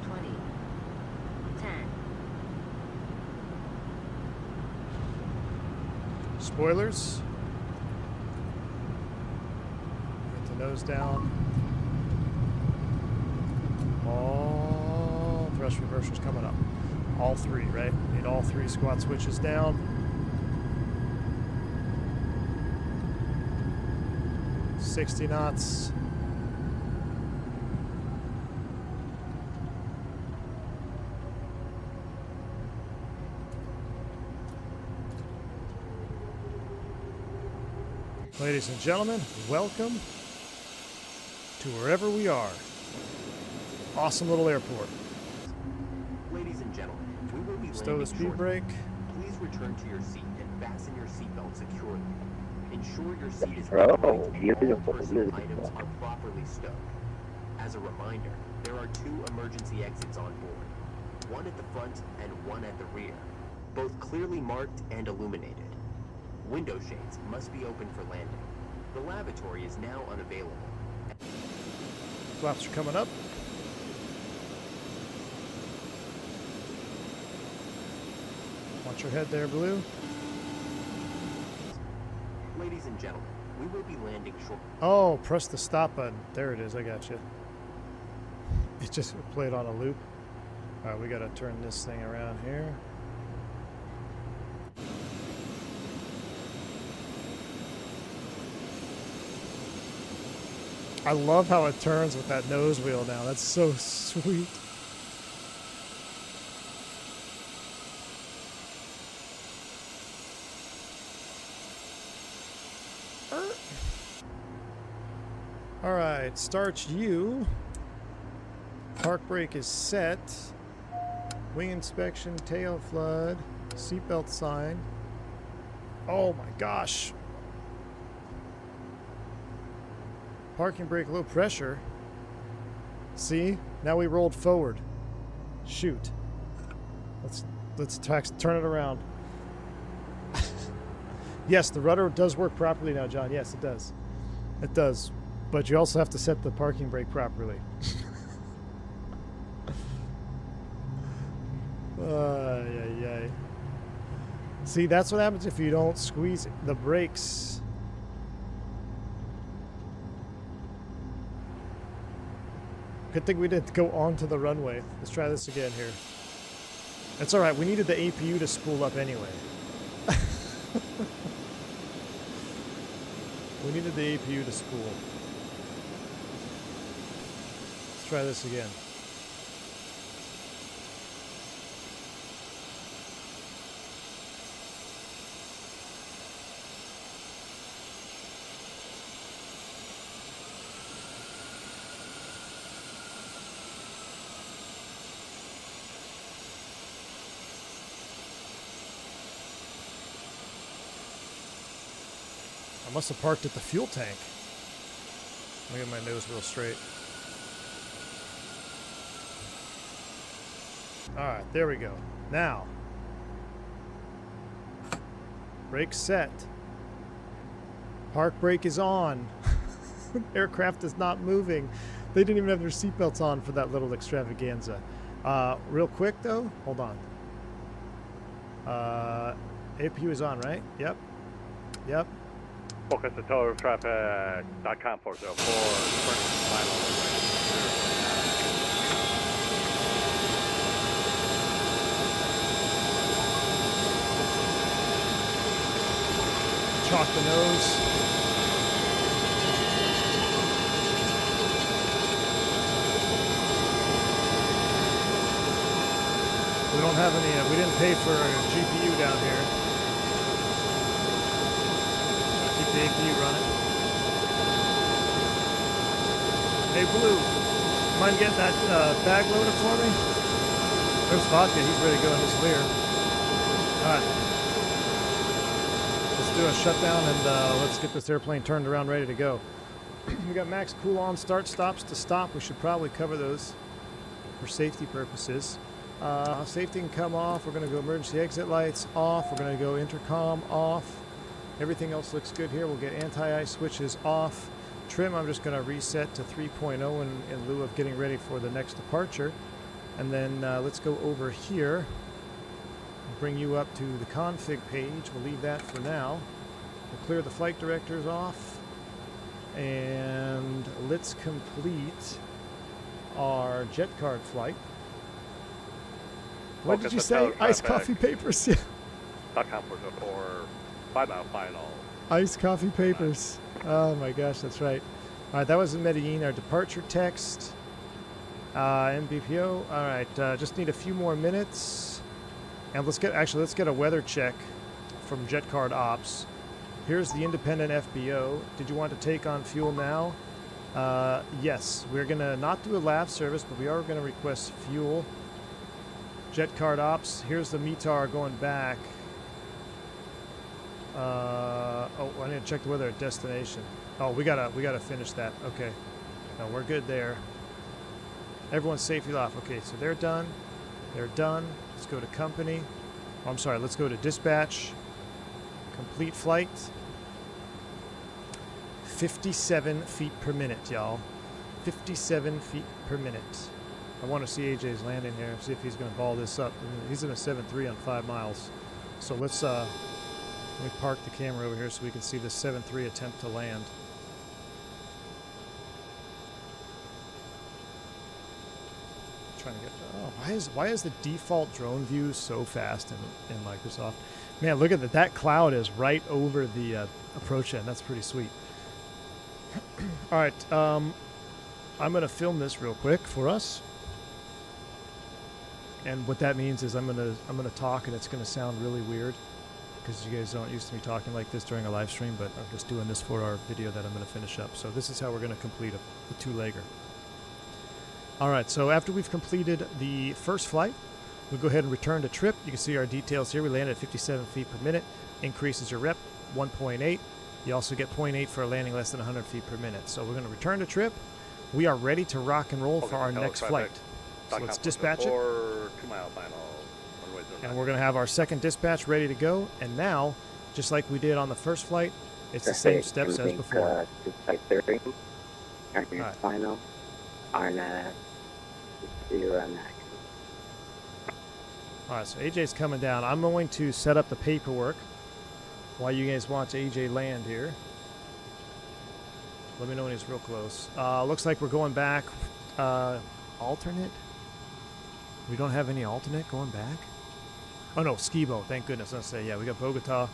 20, 10. Spoilers. Get the nose down. All thrust reversers coming up. All 3, right? Need all 3 squat switches down. $60 knots. Ladies and gentlemen, welcome to wherever we are. Awesome little airport. Ladies and gentlemen, we will be Stow the landing speed shortly. brake. Please return to your seat and fasten your seatbelt securely. Ensure your seat is Oh, upright and all beautiful, personal beautiful. items are properly stowed. As a reminder, there are 2 emergency exits on board. One at the front and one at the rear. Both clearly marked and illuminated. Window shades must be open for landing. The lavatory is now unavailable. Flaps are coming up. Watch your head there, Blue. Ladies and gentlemen, we will be landing short. Oh, press the stop button. There it is. I got you. It just played on a loop. All right, we got to turn this thing around here. I love how it turns with that nose wheel now. That's so sweet. All right, start U. Park brake is set. Wing inspection, tail flood, seatbelt sign. Oh my gosh. Parking brake low pressure. See? Now we rolled forward. Shoot. Let's turn it around. Yes, the rudder does work properly now, John. Yes, it does. It does. But you also have to set the parking brake properly. Yay. See, that's what happens if you don't squeeze the brakes. Good thing we didn't go onto the runway. Let's try this again here. It's alright, we needed the APU to spool up anyway. We needed the APU to spool. Let's try this again. I must have parked at the fuel tank. Let me get my nose real straight. Alright, there we go. Now, brake set. Park brake is on. Aircraft is not moving. They didn't even have their seatbelts on for that little extravaganza. Real quick though, hold on. APU is on, right? Yep. Focus to total traffic.com 404. Chalk the nose. We don't have any, we didn't pay for a GPU down here. Keep the APU running. Hey Blue, mind getting that bag loaded for me? There's Vodka, he's ready to go in his Lear. Alright. Let's do a shutdown and let's get this airplane turned around, ready to go. We got max cool on, start, stops to stop. We should probably cover those for safety purposes. Safety can come off. We're going to go emergency exit lights off. We're going to go intercom off. Everything else looks good here. We'll get anti-ice switches off. Trim, I'm just going to reset to 3.0 in lieu of getting ready for the next departure. And then let's go over here. Bring you up to the config page. We'll leave that for now. We'll clear the flight directors off. And let's complete our jet card flight. What did you say? Ice coffee papers? Yeah. .com 404. 5 mile final. Ice coffee papers. Oh my gosh, that's right. All right, that was in Medellin. Our departure text. MBPO. All right, just need a few more minutes. And let's get a weather check from Jet Card Ops. Here's the independent FBO. Did you want to take on fuel now? Yes, we're gonna not do a lap service, but we are gonna request fuel. Jet Card Ops. Here's the METAR going back. Oh, I need to check the weather at destination. Oh, we gotta finish that. Okay, no, we're good there. Everyone's safely off. Okay, so they're done. They're done. Let's go to company. Oh, I'm sorry. Let's go to dispatch. Complete flight. 57 feet per minute, y'all. 57 feet per minute. I want to see AJ's landing here, see if he's going to ball this up. He's in a 7.3 on 5 miles. So let's let me park the camera over here so we can see the 7.3 attempt to land. Trying to get, oh, why is the default drone view so fast in Microsoft? Man, look at that. That cloud is right over the approach end. That's pretty sweet. All right, I'm going to film this real quick for us. And what that means is I'm gonna talk, and it's gonna sound really weird because you guys aren't used to me talking like this during a live stream. But I'm just doing this for our video that I'm gonna finish up. So this is how we're gonna complete the 2-legger. All right. So after we've completed the first flight, we'll go ahead and return to trip. You can see our details here. We landed at 57 feet per minute. Increases your rep 1.8. You also get 0.8 for a landing less than 100 feet per minute. So we're gonna return to trip. We are ready to rock and roll for our next flight. So let's dispatch it. 2 mile final. And we're going to have our second dispatch ready to go. And now, just like we did on the first flight, it's the same steps as before. Right. Final. RNAV. 0 max. Alright, so AJ's coming down. I'm going to set up the paperwork while you guys watch AJ land here. Let me know when he's real close. Looks like we're going back. Alternate? We don't have any alternate going back? Oh no, Skibo, thank goodness. Let's say, yeah, we got Bogota.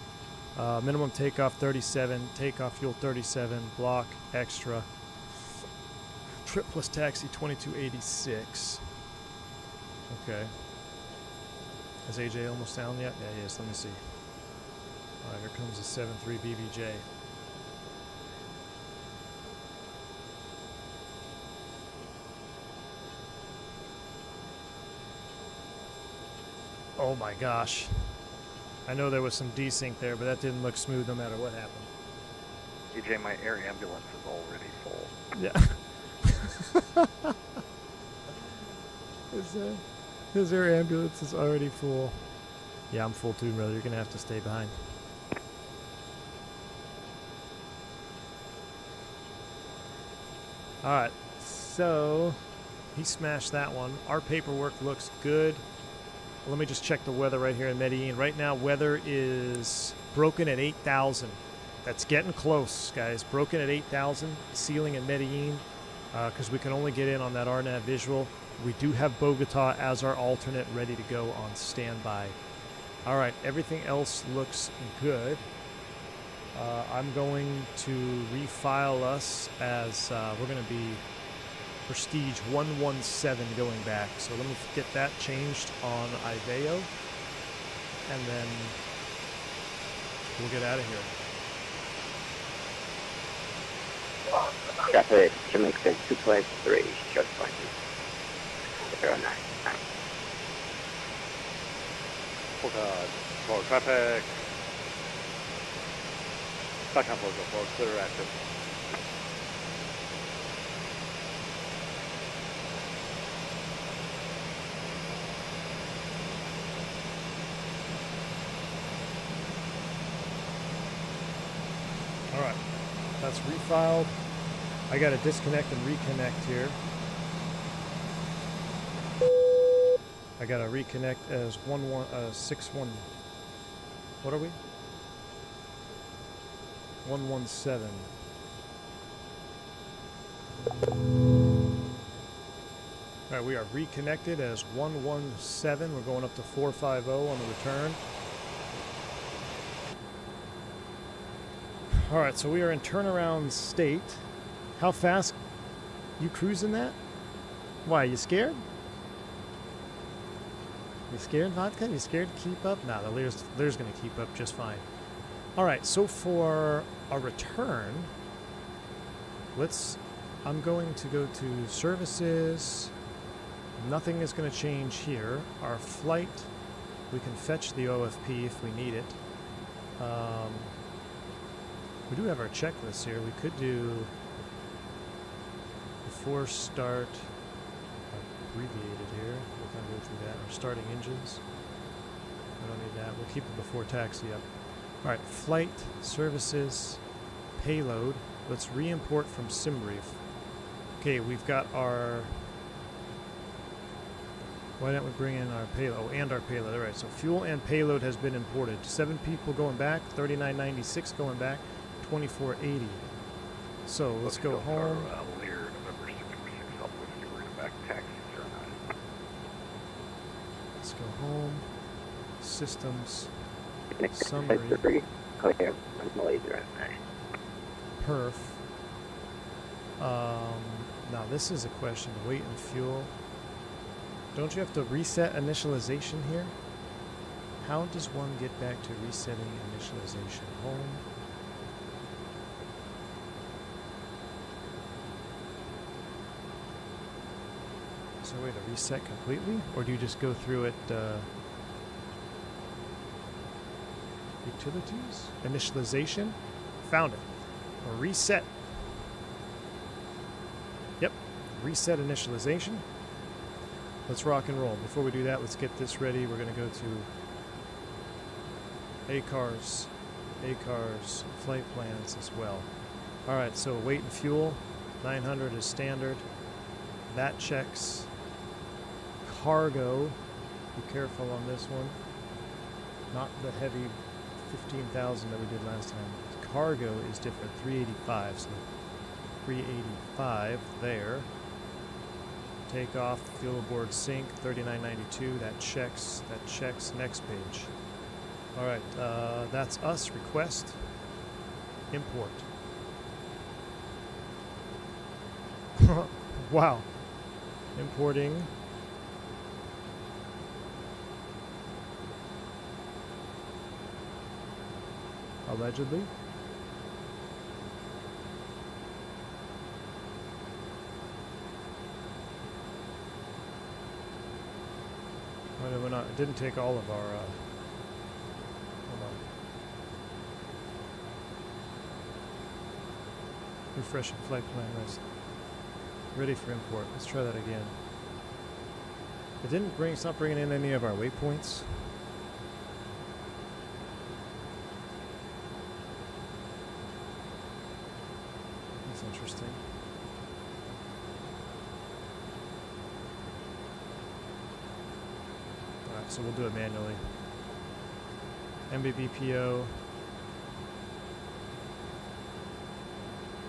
Minimum takeoff 37, takeoff fuel 37, block extra. Trip plus taxi 2286. Okay. Is AJ almost down yet? Yeah, he is. Let me see. Alright, here comes the 7.3 BBJ. Oh my gosh. I know there was some desync there, but that didn't look smooth no matter what happened. EJ, my air ambulance is already full. Yeah. His air ambulance is already full. Yeah, I'm full too, brother. You're going to have to stay behind. Alright, so he smashed that one. Our paperwork looks good. Let me just check the weather right here in Medellin. Right now, weather is broken at 8,000. That's getting close, guys. Broken at 8,000. Ceiling in Medellin, because we can only get in on that RNAV visual. We do have Bogota as our alternate ready to go on standby. All right, everything else looks good. I'm going to refile us as we're going to be Prestige 117 going back. So let me get that changed on Iveo, and then we'll get out of here. Traffic, Jamaica 223, short point 09. Oh god. More traffic. Back on Moza Force, clear active. Alright, that's refiled. I gotta disconnect and reconnect here. I gotta reconnect as 61. What are we? 117. Alright, we are reconnected as 117. We're going up to 450 on the return. Alright, so we are in turnaround state. How fast you cruising that? Why, you scared? You scared, Vodka? You scared to keep up? Nah, the Lear's going to keep up just fine. Alright, so for a return, I'm going to go to services. Nothing is going to change here. Our flight, we can fetch the OFP if we need it. We do have our checklist here. We could do before start, abbreviated here. We'll kind of go through that. Our starting engines. We don't need that. We'll keep it before taxi up. Alright, flight, services, payload. Let's re-import from SimBrief. Okay, we've got our... Why don't we bring in our payload? Oh, and our payload. All right, so fuel and payload has been imported. 7 people going back, 3996 going back, 2480. So let's go home. Lear, November 646, uplift, we're going back taxis or not. Let's go home. Systems. Summary. Clear. Malaysia. Perf. Now this is a question. Weight and fuel. Don't you have to reset initialization here? How does one get back to resetting initialization? Home. Is there a way to reset completely? Or do you just go through it, utilities? Initialization? Found it. Or reset. Yep. Reset initialization. Let's rock and roll. Before we do that, let's get this ready. We're going to go to ACARS, flight plans as well. All right, so weight and fuel, 900 is standard. That checks. Cargo, be careful on this one. Not the heavy 15,000 that we did last time. Cargo is different, 385, so 385 there. Takeoff, fuel aboard sync, 3992. That checks. Next page. All right, that's us. Request. Import. Wow. Importing. Allegedly. It didn't take all of our, hold on. Refreshing flight plan list. Ready for import. Let's try that again. It didn't bring, it's not bringing in any of our waypoints. That's interesting. So we'll do it manually. MBBPO.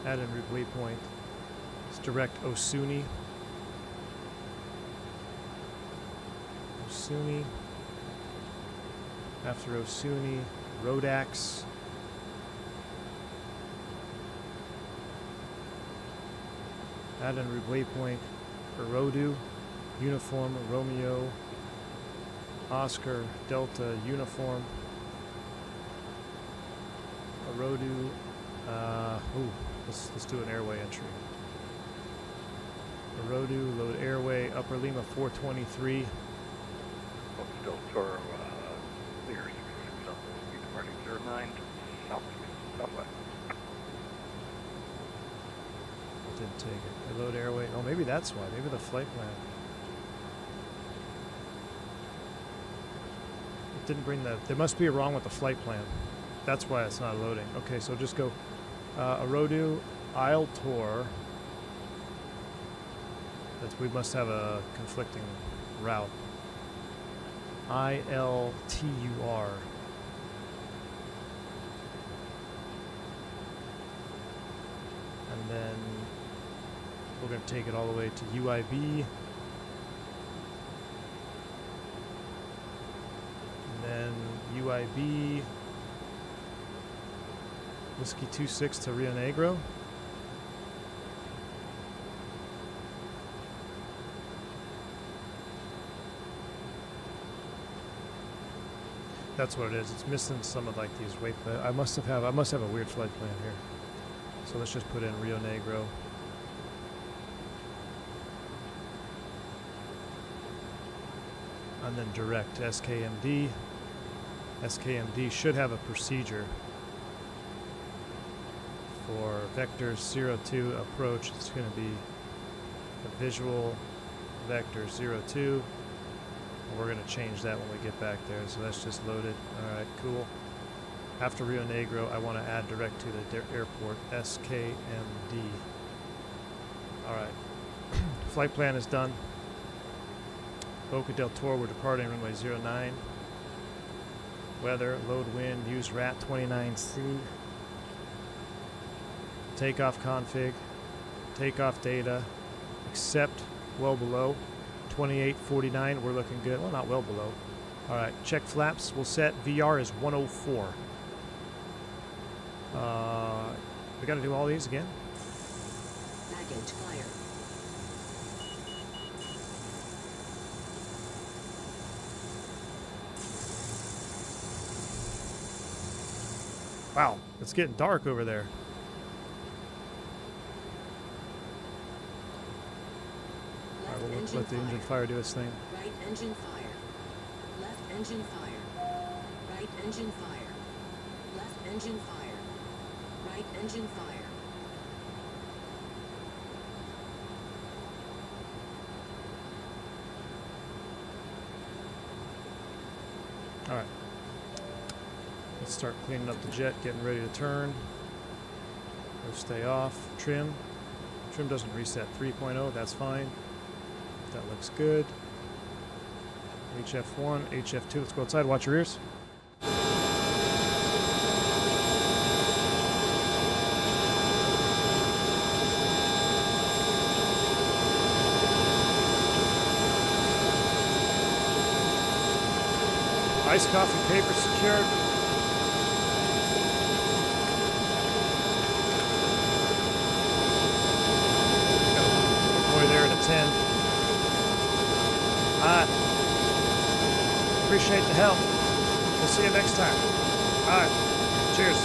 Add and route waypoint. Let's direct Osuni. Osuni. After Osuni, Rodax. Add and route waypoint. Orodu. Uniform, Romeo. Oscar, Delta, Uniform, Orodu, let's do an airway entry. Orodu, load airway, Upper Lima 423. Still for Lear 646, speed departing 09, southwest. Didn't take it. Load airway, oh maybe that's why, maybe the flight plan. Didn't bring the, there must be a wrong with the flight plan. That's why it's not loading. Okay, so just go Orodu, Isle Tour. We must have a conflicting route. ILTUR. And then we're going to take it all the way to UIB. Then UIB, Whiskey 26 to Rio Negro. That's what it is. It's missing some of like these waypoints. I must have a weird flight plan here. So let's just put in Rio Negro. And then direct SKMD. SKMD should have a procedure for vector 02 approach. It's going to be a visual vector 02. We're going to change that when we get back there. So that's just loaded. All right, cool. After Rio Negro, I want to add direct to the airport, SKMD. All right. Flight plan is done. Boca del Toro, we're departing runway 09. Weather, load wind, use RAT 29C. Takeoff config, takeoff data, accept well below. 2849, we're looking good. Well, not well below. All right, check flaps. We'll set VR is 104. We got to do all these again. Baggage fire. Wow, it's getting dark over there. All right, we'll let the engine fire do its thing. Right engine fire. Left engine fire. Right engine fire. Left engine fire. Right engine fire. All right. Let's start cleaning up the jet, getting ready to turn. Or stay off. Trim. Trim doesn't reset 3.0, that's fine. That looks good. HF1, HF2, let's go outside, watch your ears. Iced coffee paper secured. Boy there at a 10. Alright. Appreciate the help. We'll see you next time. Alright. Cheers.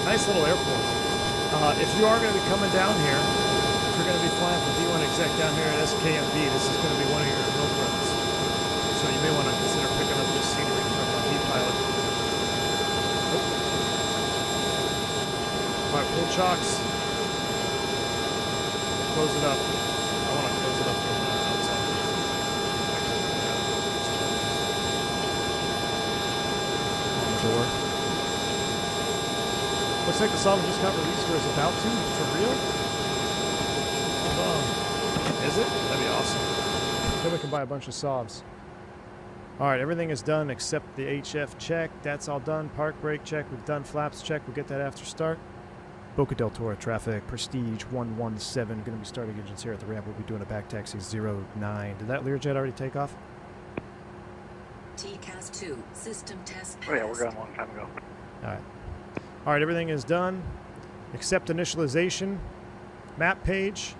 Nice little airport. If you are going to be coming down here, if you're going to be flying for D1 exec down here at SKMD, this is going to be one of your milk runs. So you may want to consider picking up this scenery from a pilot. Alright, pull chocks. Close it up. I want to close it up from the outside. On the door. Looks like the solver just got released or is about to. For real? Is it? That'd be awesome. Then we can buy a bunch of SOPs. Alright, everything is done except the HF check. That's all done. Park brake check. We've done flaps check. We'll get that after start. Boca del Toro traffic, Prestige 117. Going to be starting engines here at the ramp. We'll be doing a back taxi 09. Did that Learjet already take off? TCAS 2 system test passed. Oh yeah, we're going a long time ago. Alright. Alright, everything is done. Except initialization. Map page.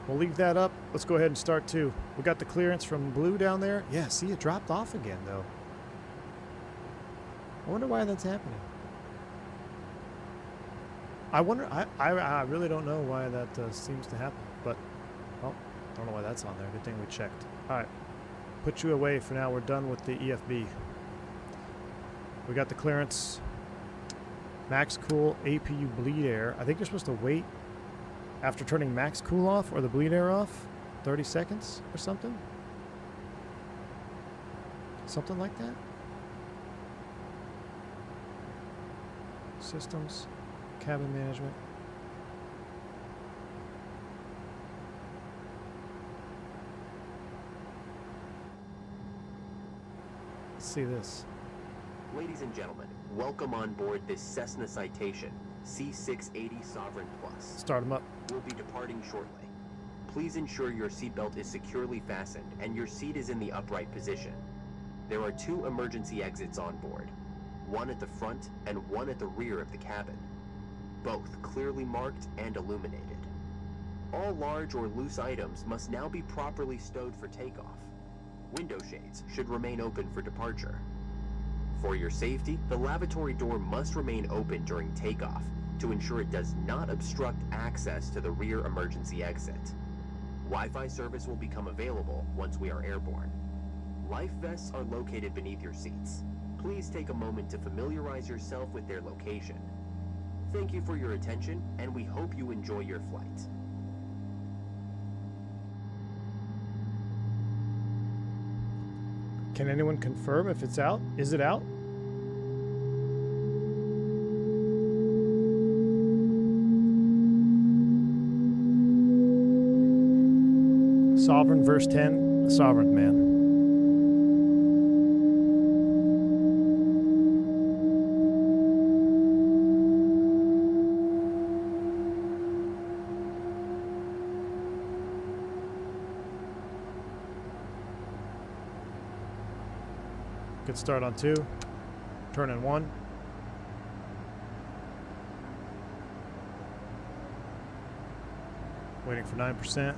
We'll leave that up. Let's go ahead and start too. We got the clearance from blue down there. Yeah, see, it dropped off again though. I wonder why that's happening. I really don't know why that seems to happen, but, well, I don't know why that's on there. Good thing we checked. All right, put you away for now. We're done with the EFB. We got the clearance. Max cool, APU bleed air. I think you're supposed to wait after turning max cool off or the bleed air off, 30 seconds or something. Something like that. Systems. Cabin management. Let's see this. Ladies and gentlemen, welcome on board this Cessna Citation C680 Sovereign Plus. Start them up. We'll be departing shortly. Please ensure your seatbelt is securely fastened and your seat is in the upright position. There are 2 emergency exits on board, one at the front and one at the rear of the cabin, both clearly marked and illuminated. All large or loose items must now be properly stowed for takeoff. Window shades should remain open for departure. For your safety, the lavatory door must remain open during takeoff to ensure it does not obstruct access to the rear emergency exit. Wi-Fi service will become available once we are airborne. Life vests are located beneath your seats. Please take a moment to familiarize yourself with their location. Thank you for your attention, and we hope you enjoy your flight. Can anyone confirm if it's out? Is it out? Sovereign verse 10. Sovereign, man. Good start on 2. Turn in 1. Waiting for 9%.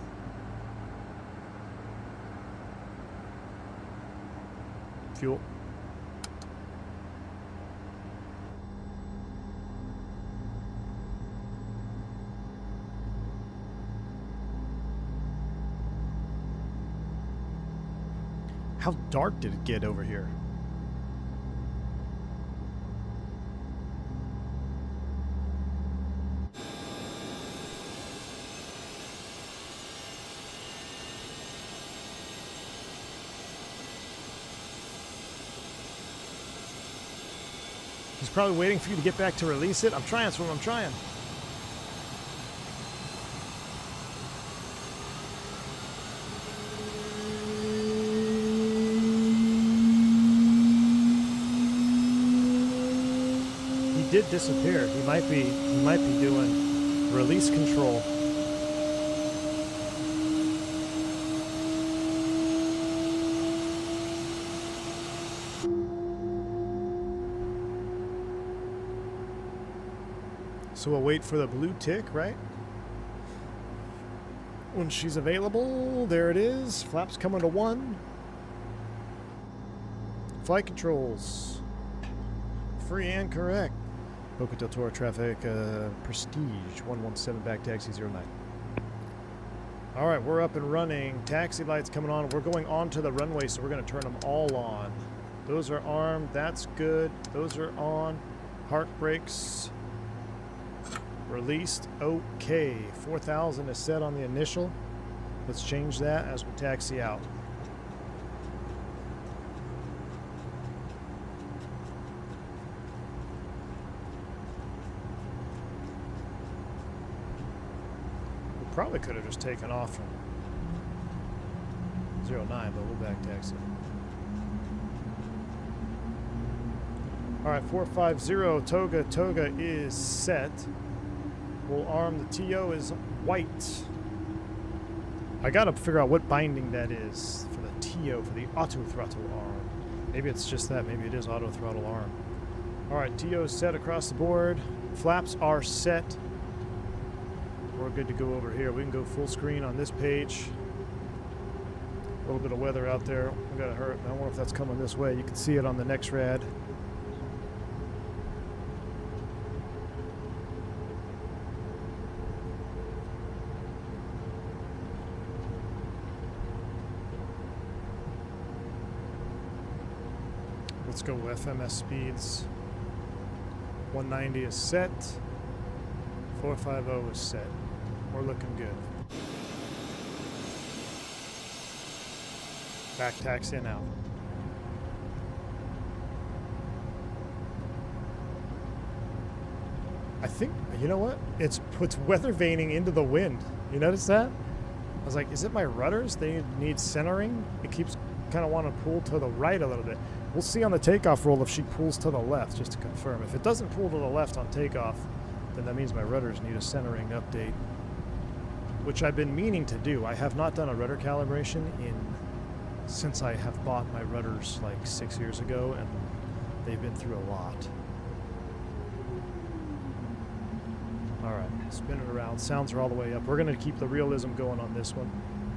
Fuel. How dark did it get over here? He's probably waiting for you to get back to release it. I'm trying, Swim, I'm trying. He did disappear. He might be doing release control. So we'll wait for the blue tick, right? When she's available, there it is. Flaps coming to 1. Flight controls. Free and correct. Boca del Toro traffic, Prestige 117, back taxi 09. All right, we're up and running. Taxi lights coming on. We're going onto the runway, so we're going to turn them all on. Those are armed. That's good. Those are on. Park brakes. Released. Okay. 4,000 is set on the initial. Let's change that as we taxi out. We probably could have just taken off from 09, but we'll back taxi. All right, 450 Toga. Toga is set. We'll arm. The TO is white. I gotta figure out what binding that is for the TO, for the auto throttle arm. Maybe it's just that. Maybe it is auto throttle arm. All right, TO is set across the board. Flaps are set. We're good to go over here. We can go full screen on this page. A little bit of weather out there. We gotta hurt. I wonder if that's coming this way. You can see it on the next rad. Let's go FMS speeds. 190 is set. 450 is set. We're looking good. Back taxi and out. I think, you know what? It's weather vaning into the wind. You notice that? I was like, is it my rudders? They need centering. It keeps kind of want to pull to the right a little bit. We'll see on the takeoff roll if she pulls to the left, just to confirm. If it doesn't pull to the left on takeoff, then that means my rudders need a centering update, which I've been meaning to do. I have not done a rudder calibration since I have bought my rudders like 6 years ago, and they've been through a lot. All right, spin it around. Sounds are all the way up. We're going to keep the realism going on this one.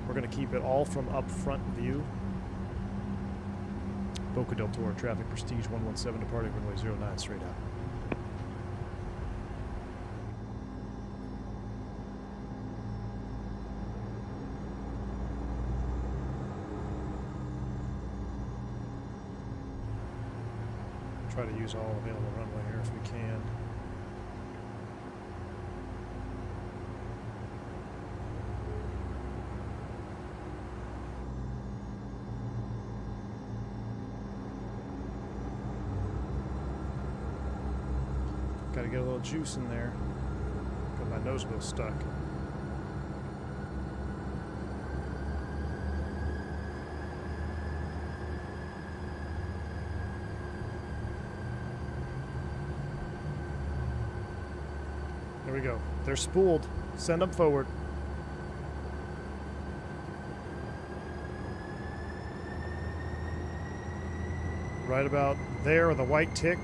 We're going to keep it all from up front view. Boca del Toro traffic, Prestige 117, departing runway 09, straight out. Try to use all available runway here if we can. Gotta get a little juice in there. Got my nose wheel stuck. There we go. They're spooled. Send them forward. Right about there with a white tick.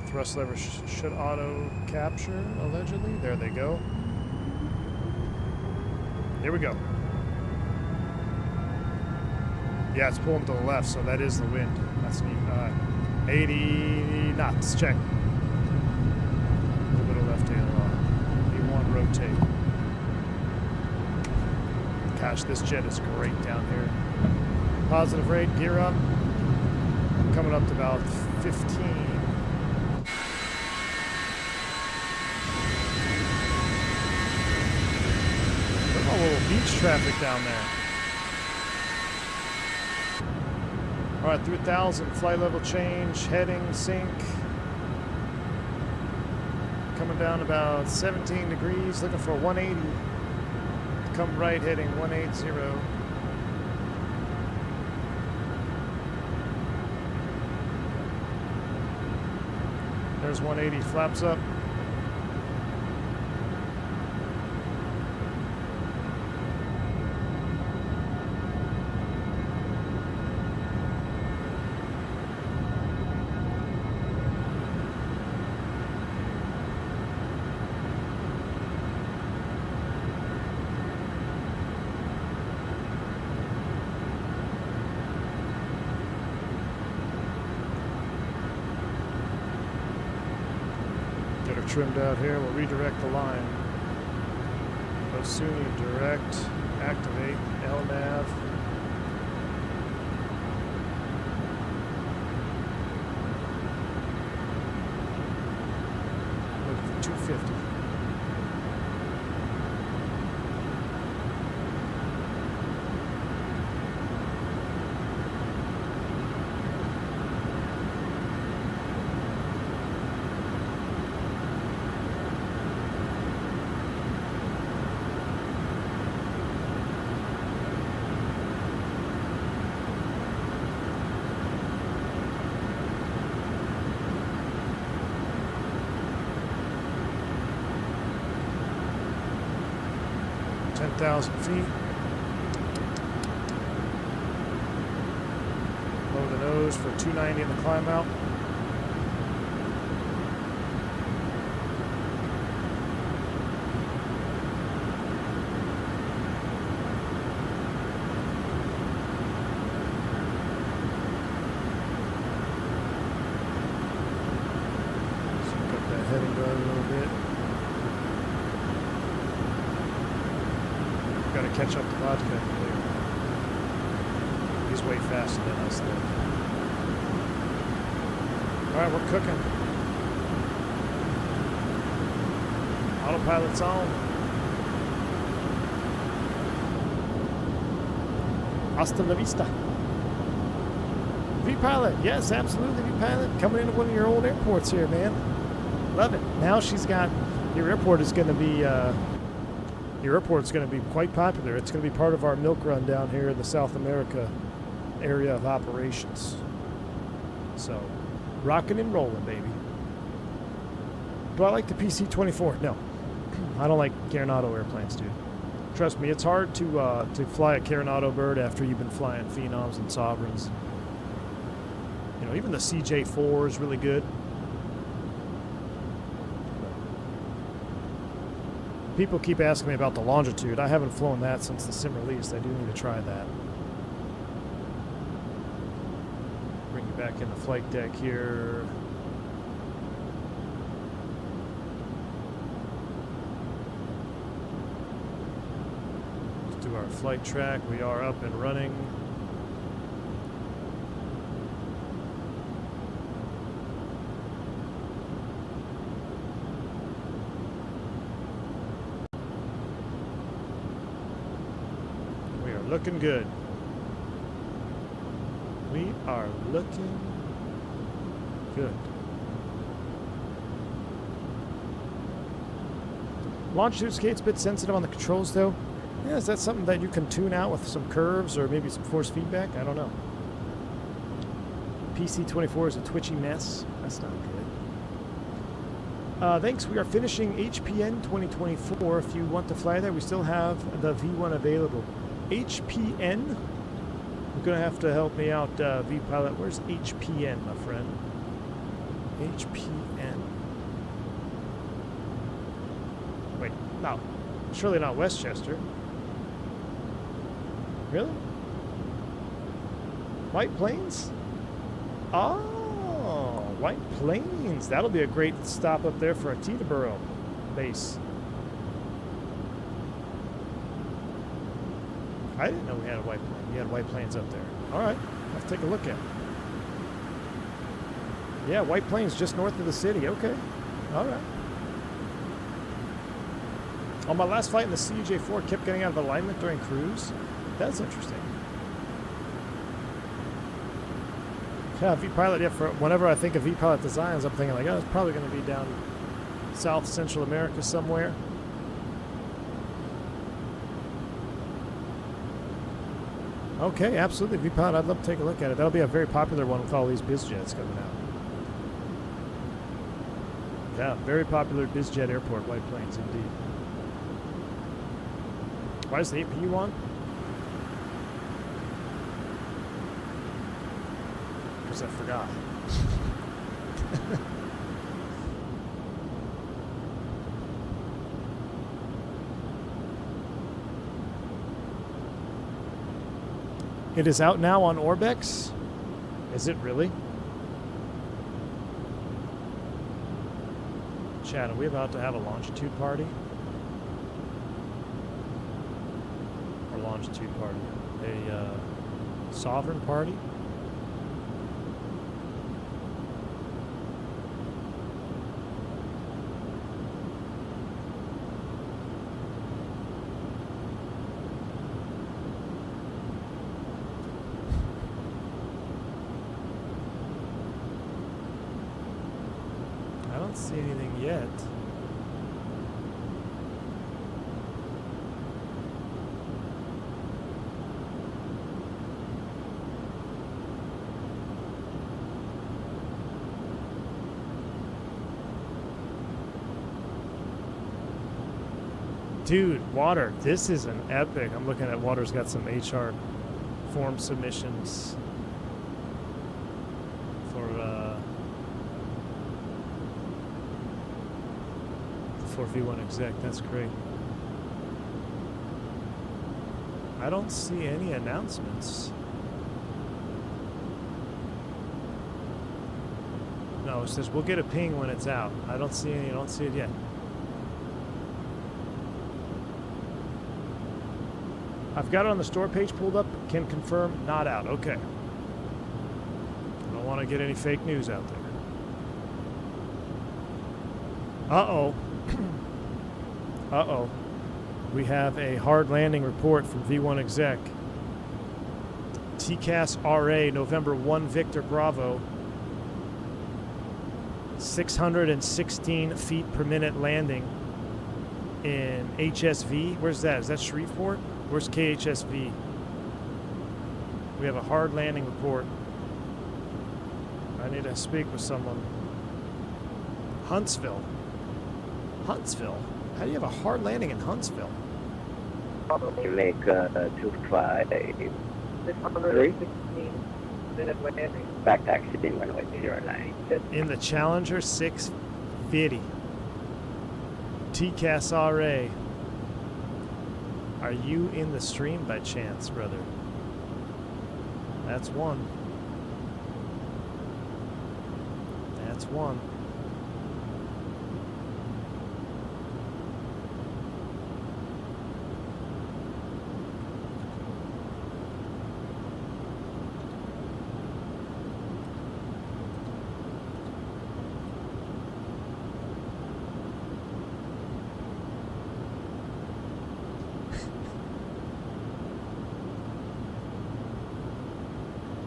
Thrust lever should auto capture, allegedly. There they go. Here we go. Yeah, it's pulling to the left, so that is the wind. That's neat. 80 knots. Check. A little bit of left aileron. E1 rotate. Gosh, this jet is great down here. Positive rate, gear up. Coming up to about 15. Look at all the little beach traffic down there. All right, through 1,000, flight level change, heading, sync. Coming down about 17 degrees, looking for 180. Come right, heading 180. There's 180, flaps up. Get her trimmed out here. We'll redirect the line. Osuni direct, activate, LNAV. Looking for 250. Thousand feet. Lower the nose for 290 in the climb out. Sync up that heading guard a little bit. Got to catch up to vodka here. He's way faster than us though. Alright, we're cooking. Autopilot's on. Hasta la vista. V-Pilot, yes, absolutely V-Pilot. Coming into one of your old airports here, man. Love it. Now she's got, your airport is going to be, your airport's going to be quite popular. It's going to be part of our milk run down here in the South America area of operations. So, rocking and rolling, baby. Do I like the PC-24? No. I don't like Carenado airplanes, dude. Trust me, it's hard to fly a Carenado bird after you've been flying Phenoms and Sovereigns. You know, even the CJ4 is really good. People keep asking me about the Longitude. I haven't flown that since the sim release. I do need to try that. Bring you back in the flight deck here. Let's do our flight track. We are up and running. Looking good. We are looking good. Longitude skate's a bit sensitive on the controls, though. Yeah, is that something that you can tune out with some curves or maybe some force feedback? I don't know. PC24 is a twitchy mess. That's not good. Thanks. We are finishing HPN 2024. If you want to fly there, we still have the V1 available. HPN? You're going to have to help me out, V-Pilot. Where's HPN, my friend? HPN. Wait, no. Surely not Westchester. Really? White Plains? Oh, White Plains. That'll be a great stop up there for a Teterboro base. I didn't know we had a White Plains. We had White Plains up there. All right, I'll take a look at it. Yeah, White Plains just north of the city. Okay, all right. On my last flight in the CJ4, kept getting out of alignment during cruise. That's interesting. Yeah, V-Pilot, yeah, for whenever I think of V-Pilot designs, I'm thinking like, oh, it's probably going to be down South Central America somewhere. Okay, absolutely, V-Pilot, I'd love to take a look at it. That'll be a very popular one with all these BizJets coming out. Yeah, very popular BizJet airport, White Plains, indeed. Why is the APU on? Because I forgot. It is out now on Orbex? Is it really? Chad, are we about to have a longitude party? Or longitude party? A sovereign party? I don't see anything yet. Dude, Water, this is an epic. I'm looking at Water's got some HR form submissions for V1 exec. That's great. I don't see any announcements. No, it says we'll get a ping when it's out. I don't see any. I don't see it yet. I've got it on the store page pulled up. Can confirm not out. Okay. I don't want to get any fake news out there. Uh-oh. Uh-oh. We have a hard landing report from V1 exec. TCAS RA, November 1 Victor Bravo. 616 feet per minute landing in HSV. Where's that? Is that Shreveport? Where's KHSV? We have a hard landing report. I need to speak with someone. Huntsville. Huntsville? How do you have a hard landing in Huntsville? You make 253. Back taxi runway 09. In the Challenger 650. TCAS RA. Are you in the stream by chance, brother? That's one. That's one.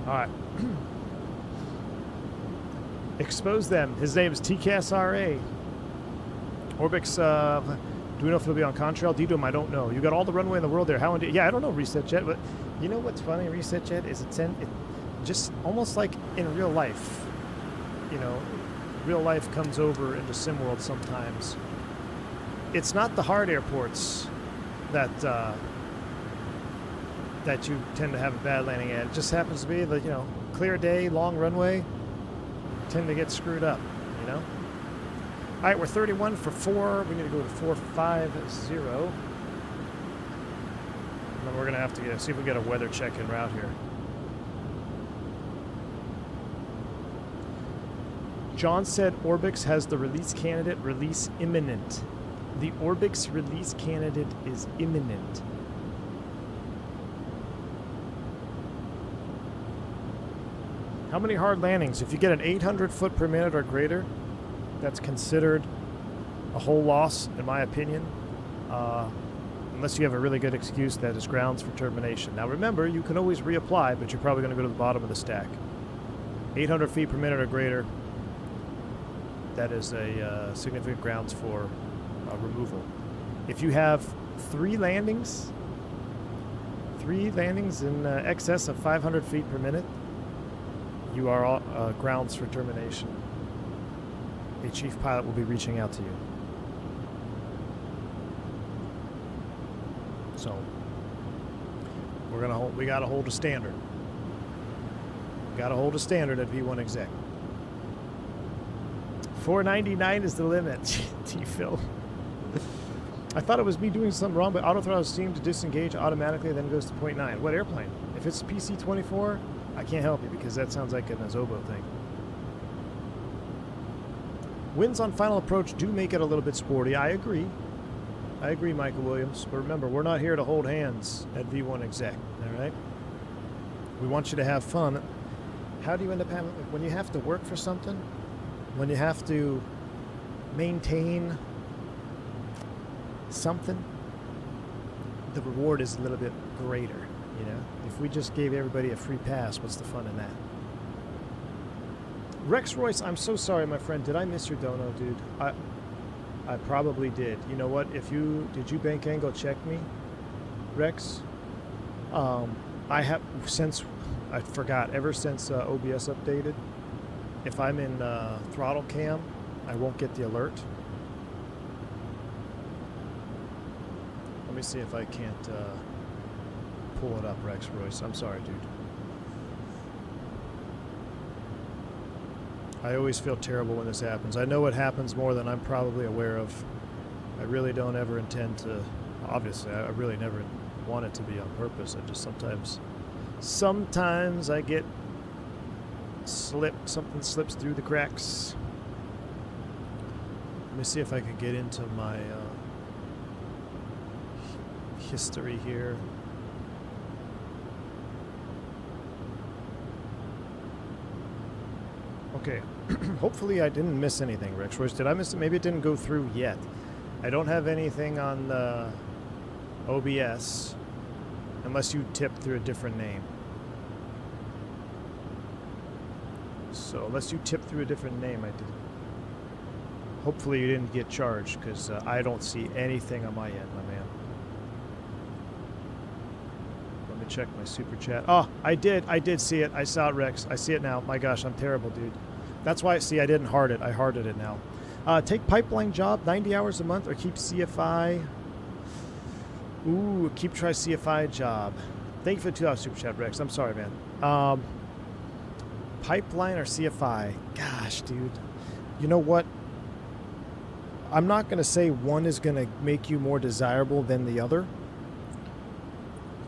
All right. Expose them. His name is TCAS RA. Orbix Do we know if it'll be on contrail? DDOM, I don't know. You got all the runway in the world there. How indeed? Yeah, I don't know, Reset Jet, but you know what's funny, Reset Jet, is it just almost like in real life. You know, real life comes over into SimWorld sometimes. It's not the hard airports that that you tend to have a bad landing at. It just happens to be the, you know, clear day, long runway, tend to get screwed up, you know? All right, we're 31 for 4. We need to go to 450. And then we're going to have to see if we get a weather check en route here. John said Orbix has the release candidate release imminent. The Orbix release candidate is imminent. How many hard landings? If you get an 800 foot per minute or greater, that's considered a whole loss, in my opinion, unless you have a really good excuse that is grounds for termination. Now remember, you can always reapply, but you're probably going to go to the bottom of the stack. 800 feet per minute or greater, that is a significant grounds for removal. If you have 3 landings in excess of 500 feet per minute, you are grounds for termination. A chief pilot will be reaching out to you. So we gotta hold a standard. Gotta hold a standard at V1 exec. 499 is the limit. T-Phil. I thought it was me doing something wrong, but autothrottle seemed to disengage automatically, then goes to 0.9. What airplane? If it's PC-24, I can't help you because that sounds like an Azobo thing. Winds on final approach do make it a little bit sporty. I agree. I agree, Michael Williams. But remember, we're not here to hold hands at V1 exec. All right? We want you to have fun. How do you end up having, when you have to work for something, when you have to maintain something, the reward is a little bit greater, you know? If we just gave everybody a free pass, what's the fun in that? Rex Royce, I'm so sorry, my friend. Did I miss your dono, dude? I probably did. You know what? Did you bank angle check me, Rex? I have, I forgot, ever since OBS updated, if I'm in throttle cam, I won't get the alert. Let me see if I can't pull it up, Rex Royce. I'm sorry, dude. I always feel terrible when this happens. I know it happens more than I'm probably aware of. I really don't ever intend to, obviously, I really never want it to be on purpose. I just sometimes I get something slips through the cracks. Let me see if I can get into my history here. Okay, hopefully I didn't miss anything, Rex Royce. Did I miss it? Maybe it didn't go through yet. I don't have anything on OBS unless you tipped through a different name. So unless you tipped through a different name, I did. Hopefully you didn't get charged because I don't see anything on my end, my man. Let me check my super chat. Oh, I did see it. I saw it, Rex. I see it now. My gosh, I'm terrible, dude. That's why, see, I didn't heart it. I hearted it now. Take pipeline job, 90 hours a month, or keep CFI. Ooh, keep try CFI job. Thank you for the $2 super chat, Rex. I'm sorry, man. Pipeline or CFI? Gosh, dude. You know what? I'm not going to say one is going to make you more desirable than the other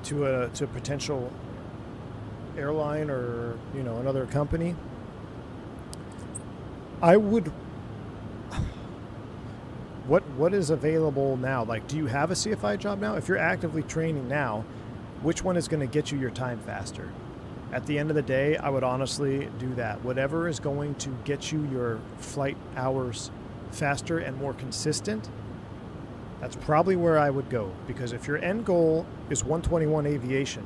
to a potential airline or, you know, another company. I would. What is available now? Like, do you have a CFI job now? If you're actively training now, which one is going to get you your time faster? At the end of the day, I would honestly do that. Whatever is going to get you your flight hours faster and more consistent, that's probably where I would go. Because if your end goal is 121 aviation,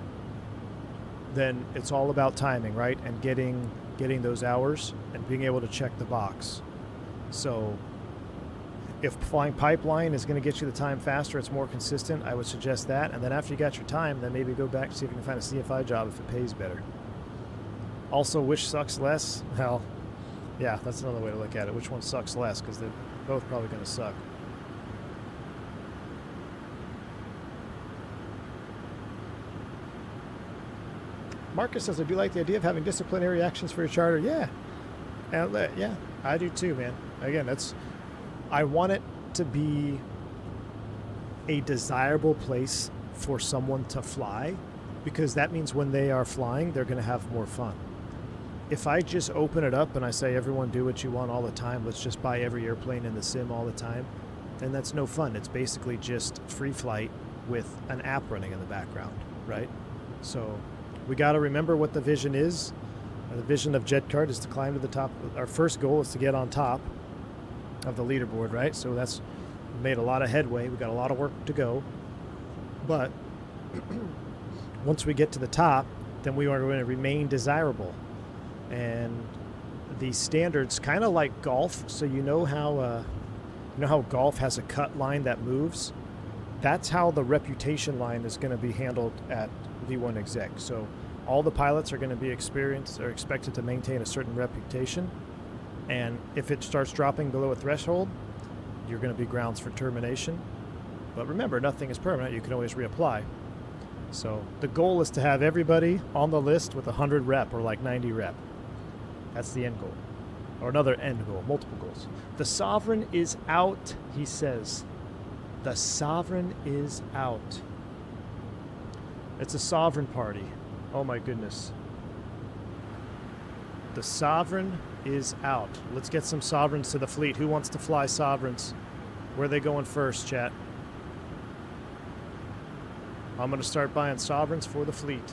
then it's all about timing, right? And getting those hours and being able to check the box. So if flying pipeline is going to get you the time faster, it's more consistent, I would suggest that. And then after you got your time, then maybe go back to see if you can find a CFI job if it pays better. Also, which sucks less? Well, yeah, that's another way to look at it. Which one sucks less? Because they're both probably going to suck. Marcus says, I do like the idea of having disciplinary actions for your charter. Yeah. And yeah, I do too, man. Again, I want it to be a desirable place for someone to fly, because that means when they are flying, they're going to have more fun. If I just open it up and I say, everyone do what you want all the time, let's just buy every airplane in the sim all the time, then that's no fun. It's basically just free flight with an app running in the background, right? So we got to remember what the vision is. The vision of JetCard is to climb to the top. Our first goal is to get on top of the leaderboard, right? So that's made a lot of headway. We got a lot of work to go. But once we get to the top, then we are going to remain desirable. And the standards, kind of like golf, so you know how golf has a cut line that moves? That's how the reputation line is going to be handled at V1 Exec. So all the pilots are going to be experienced or expected to maintain a certain reputation. And if it starts dropping below a threshold, you're going to be grounds for termination. But remember, nothing is permanent. You can always reapply. So the goal is to have everybody on the list with 100 rep or like 90 rep. That's the end goal. Or another end goal, multiple goals. The Sovereign is out, he says. The Sovereign is out. It's a Sovereign party. Oh my goodness. The Sovereign is out. Let's get some Sovereigns to the fleet. Who wants to fly Sovereigns? Where are they going first, chat? I'm going to start buying Sovereigns for the fleet.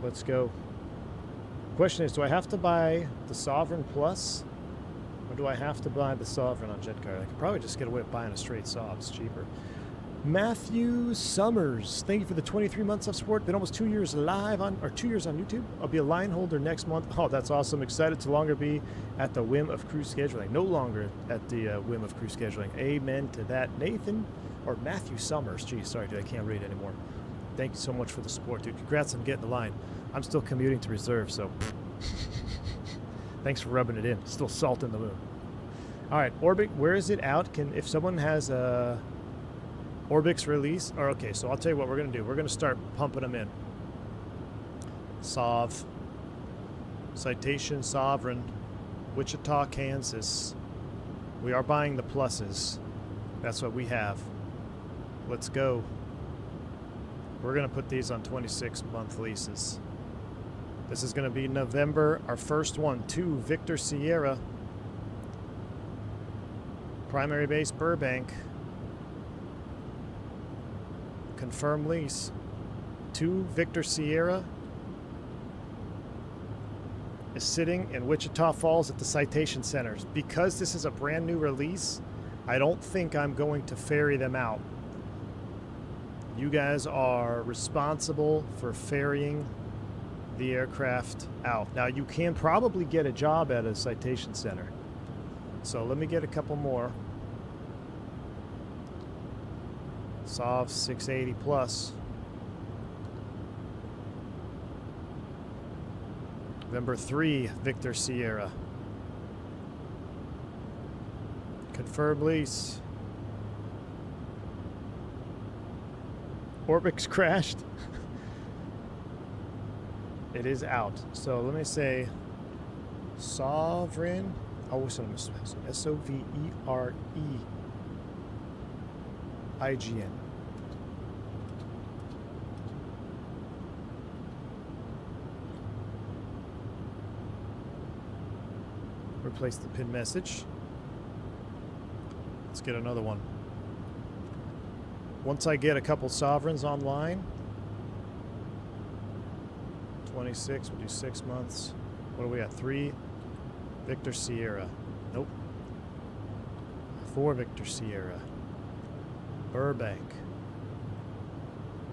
Let's go. Question is, do I have to buy the Sovereign Plus? Or do I have to buy the Sovereign on JetCard? I could probably just get away with buying a straight Sob. It's cheaper. Matthew Summers, thank you for the 23 months of support. Been almost 2 years live on, or 2 years on YouTube. I'll be a line holder next month. Oh, that's awesome. Excited to longer be at the whim of crew scheduling. No longer at the whim of crew scheduling. Amen to that. Nathan, or Matthew Summers. Geez, sorry, dude, I can't read anymore. Thank you so much for the support, dude. Congrats on getting the line. I'm still commuting to reserve, so thanks for rubbing it in. Still salt in the moon. All right, Orbit, where is it out? If someone has a Orbix release, or okay, so I'll tell you what we're going to do. We're going to start pumping them in. Sov, Citation, Sovereign, Wichita, Kansas. We are buying the pluses. That's what we have. Let's go. We're going to put these on 26-month leases. This is going to be November. Our first one, 2 Victor Sierra. Primary base Burbank. Confirm lease. 2 Victor Sierra is sitting in Wichita Falls at the Citation Centers. Because this is a brand new release, I don't think I'm going to ferry them out. You guys are responsible for ferrying the aircraft out. Now, you can probably get a job at a Citation Center. So let me get a couple more. Sov 680 plus. November 3, Victor Sierra. Confirm lease. Orbix crashed. It is out. So let me say Sovereign. Oh, what's it? SOVEREIGN. Replace the pin message. Let's get another one. Once I get a couple Sovereigns online, 26, we'll do 6 months. What do we got? 3 Victor Sierra. Nope. 4 Victor Sierra. Burbank.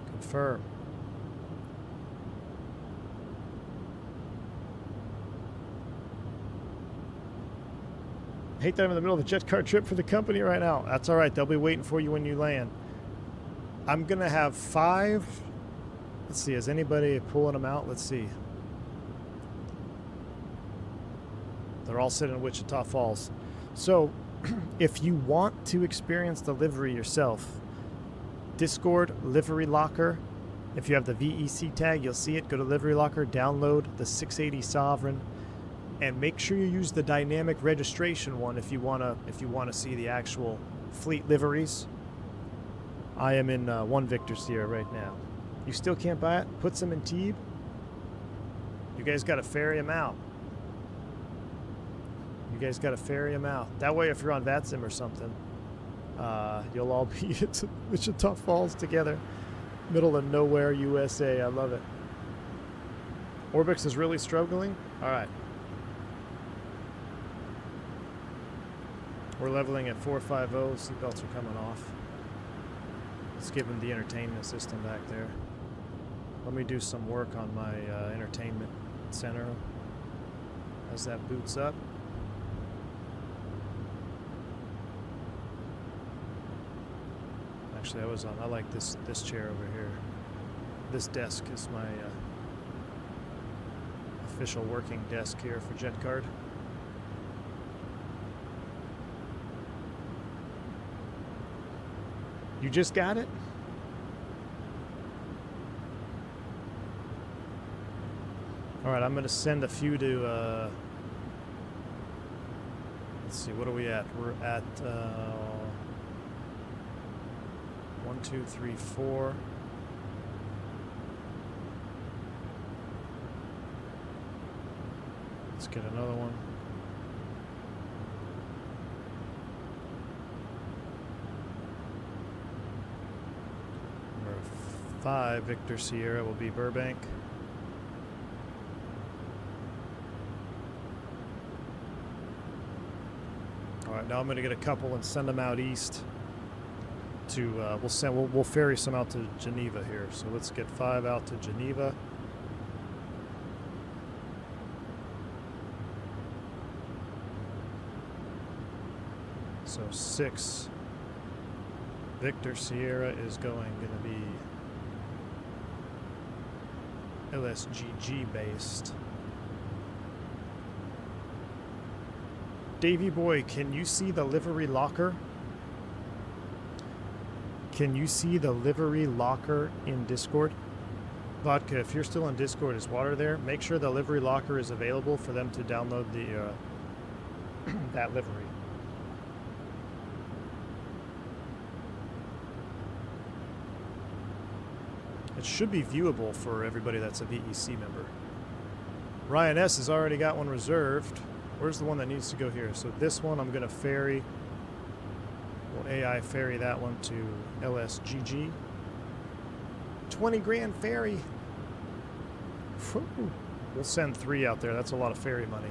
Confirm. Hate that I'm in the middle of a jet car trip for the company right now. That's all right. They'll be waiting for you when you land. I'm going to have 5. Let's see. Is anybody pulling them out? Let's see. They're all sitting in Wichita Falls. So if you want to experience the livery yourself, Discord livery locker. If you have the VEC tag, you'll see it. Go to livery locker, download the 680 Sovereign, and make sure you use the dynamic registration one if you wanna see the actual fleet liveries. I am in 1 Victor Sierra right now. You still can't buy it? Put some in Teeb. You guys got to ferry them out. You guys got to ferry them out. That way, if you're on VATSIM or something, you'll all be at Wichita Falls together. Middle of nowhere, USA. I love it. Orbix is really struggling. All right. We're leveling at 450. Seatbelts are coming off. Let's give him the entertainment system back there. Let me do some work on my entertainment center as that boots up. Actually, I like this chair over here. This desk is my official working desk here for JetCard. You just got it? All right, I'm going to send a few to, let's see, what are we at? We're at 1, 2, 3, 4. Let's get another one. Number 5, Victor Sierra, will be Burbank. All right, now I'm going to get a couple and send them out east. To we'll ferry some out to Geneva here. So let's get 5 out to Geneva. So 6 Victor Sierra is going to be LSGG based. Davey boy, can you see the livery locker? Can you see the livery locker in Discord? Vodka, if you're still in Discord, is Water there? Make sure the livery locker is available for them to download the that livery. It should be viewable for everybody that's a VEC member. Ryan S. has already got one reserved. Where's the one that needs to go here? So this one I'm going to ferry. We'll AI ferry that one to LSGG. 20 grand ferry. Whew. We'll send 3 out there. That's a lot of ferry money.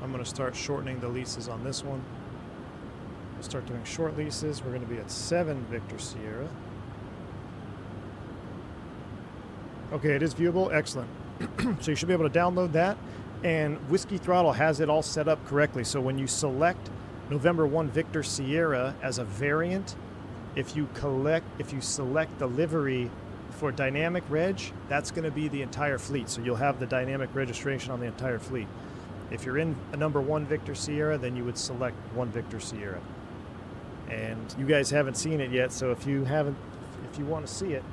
I'm going to start shortening the leases on this one. We'll start doing short leases. We're going to be at 7 Victor Sierra. Okay, it is viewable. Excellent. So you should be able to download that. And Whiskey Throttle has it all set up correctly. So when you select November 1 Victor Sierra as a variant, if you select the livery for dynamic reg, that's going to be the entire fleet. So you'll have the dynamic registration on the entire fleet. If you're in a number 1 Victor Sierra, then you would select 1 Victor Sierra. And you guys haven't seen it yet, so if you want to see it,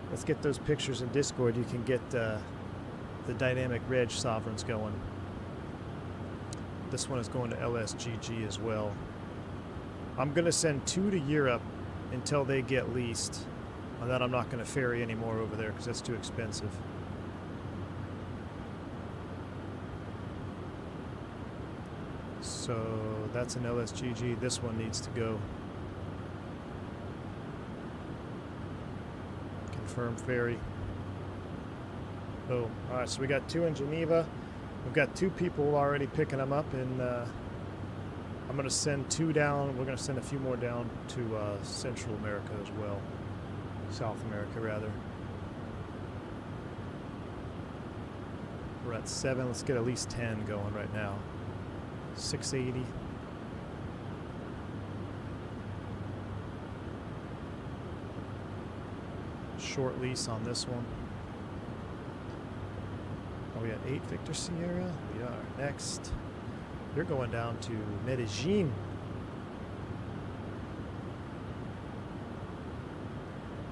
let's get those pictures in Discord. You can get the dynamic reg sovereigns going. This one is going to LSGG as well. I'm going to send 2 to Europe until they get leased. And then I'm not going to ferry anymore over there because that's too expensive. So that's an LSGG. This one needs to go. Confirm ferry. Boom. All right, so we got 2 in Geneva. We've got 2 people already picking them up, and I'm going to send 2 down. We're going to send a few more down to Central America as well. South America, rather. We're at 7. Let's get at least 10 going right now. 680. Short lease on this one. Are we at 8 Victor Sierra? We are. Next. You're going down to Medellin.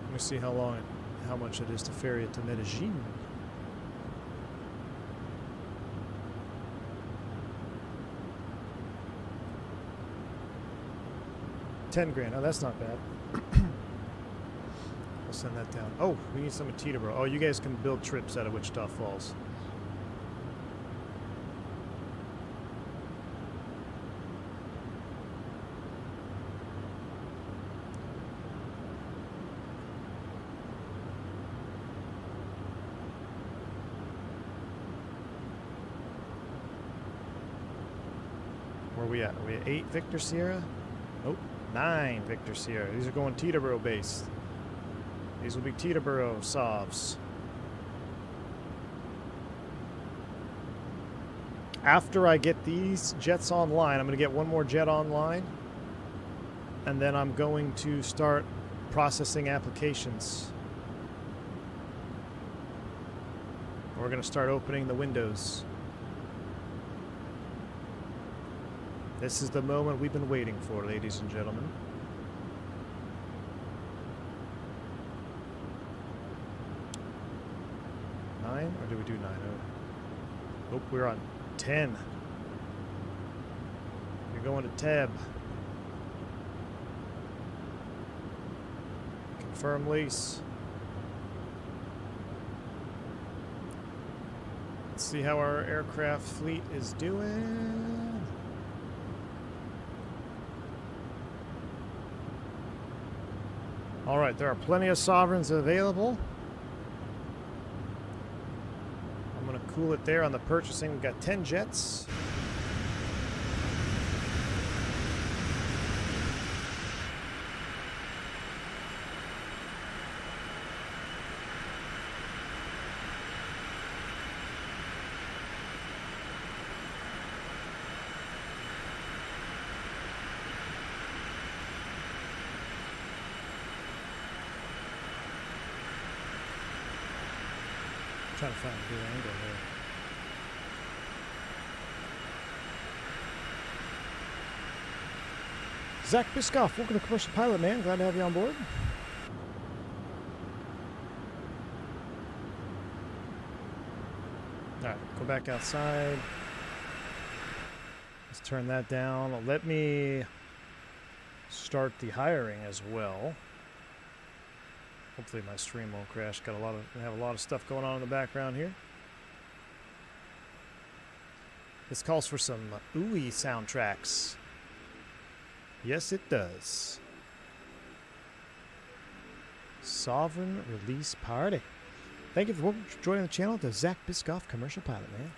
Let me see how much it is to ferry it to Medellin. $10,000. Oh, that's not bad. We'll send that down. Oh, we need some at Teterboro. Oh, you guys can build trips out of Wichita Falls. Where are we at? Are we at 8 Victor Sierra? Nope. 9 Victor Sierra. These are going Teterboro based. These will be Teterboro SOVs. After I get these jets online, I'm going to get one more jet online. And then I'm going to start processing applications. We're going to start opening the windows. This is the moment we've been waiting for, ladies and gentlemen. 9, or did we do 9? Oh, we're on 10. You're going to tab. Confirm lease. Let's see how our aircraft fleet is doing. All right, there are plenty of sovereigns available. I'm going to cool it there on the purchasing. We've got 10 jets. Trying to find a good angle here. Zach Biscoff, welcome to Commercial Pilot, man. Glad to have you on board. Alright, go back outside. Let's turn that down. Let me start the hiring as well. Hopefully my stream won't crash. I have a lot of stuff going on in the background here. This calls for some ooey soundtracks. Yes, it does. Sovereign Release Party. Thank you for joining the channel, the Zach Biscoff Commercial Pilot, man.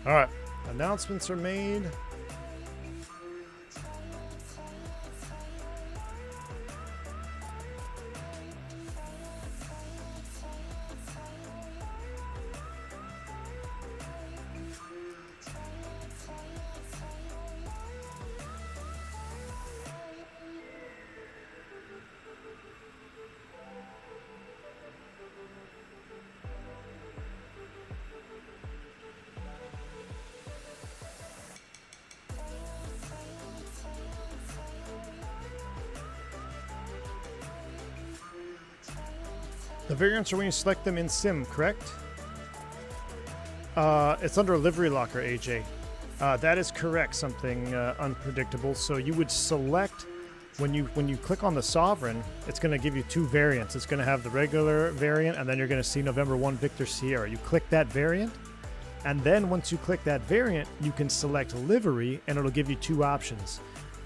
All right, announcements are made. The variants are when you select them in sim, correct? It's under a livery locker, AJ. That is correct. Something unpredictable. So you would select when you click on the Sovereign. It's going to give you two variants. It's going to have the regular variant, and then you're going to see November 1 Victor Sierra. You click that variant, and then once you click that variant, you can select livery, and it'll give you two options: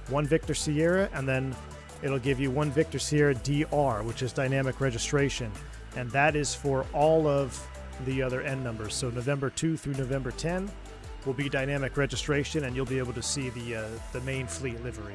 one Victor Sierra, and then it'll give you one Victor Sierra DR, which is dynamic registration. And that is for all of the other N numbers. So November 2 through November 10 will be dynamic registration, and you'll be able to see the main fleet livery.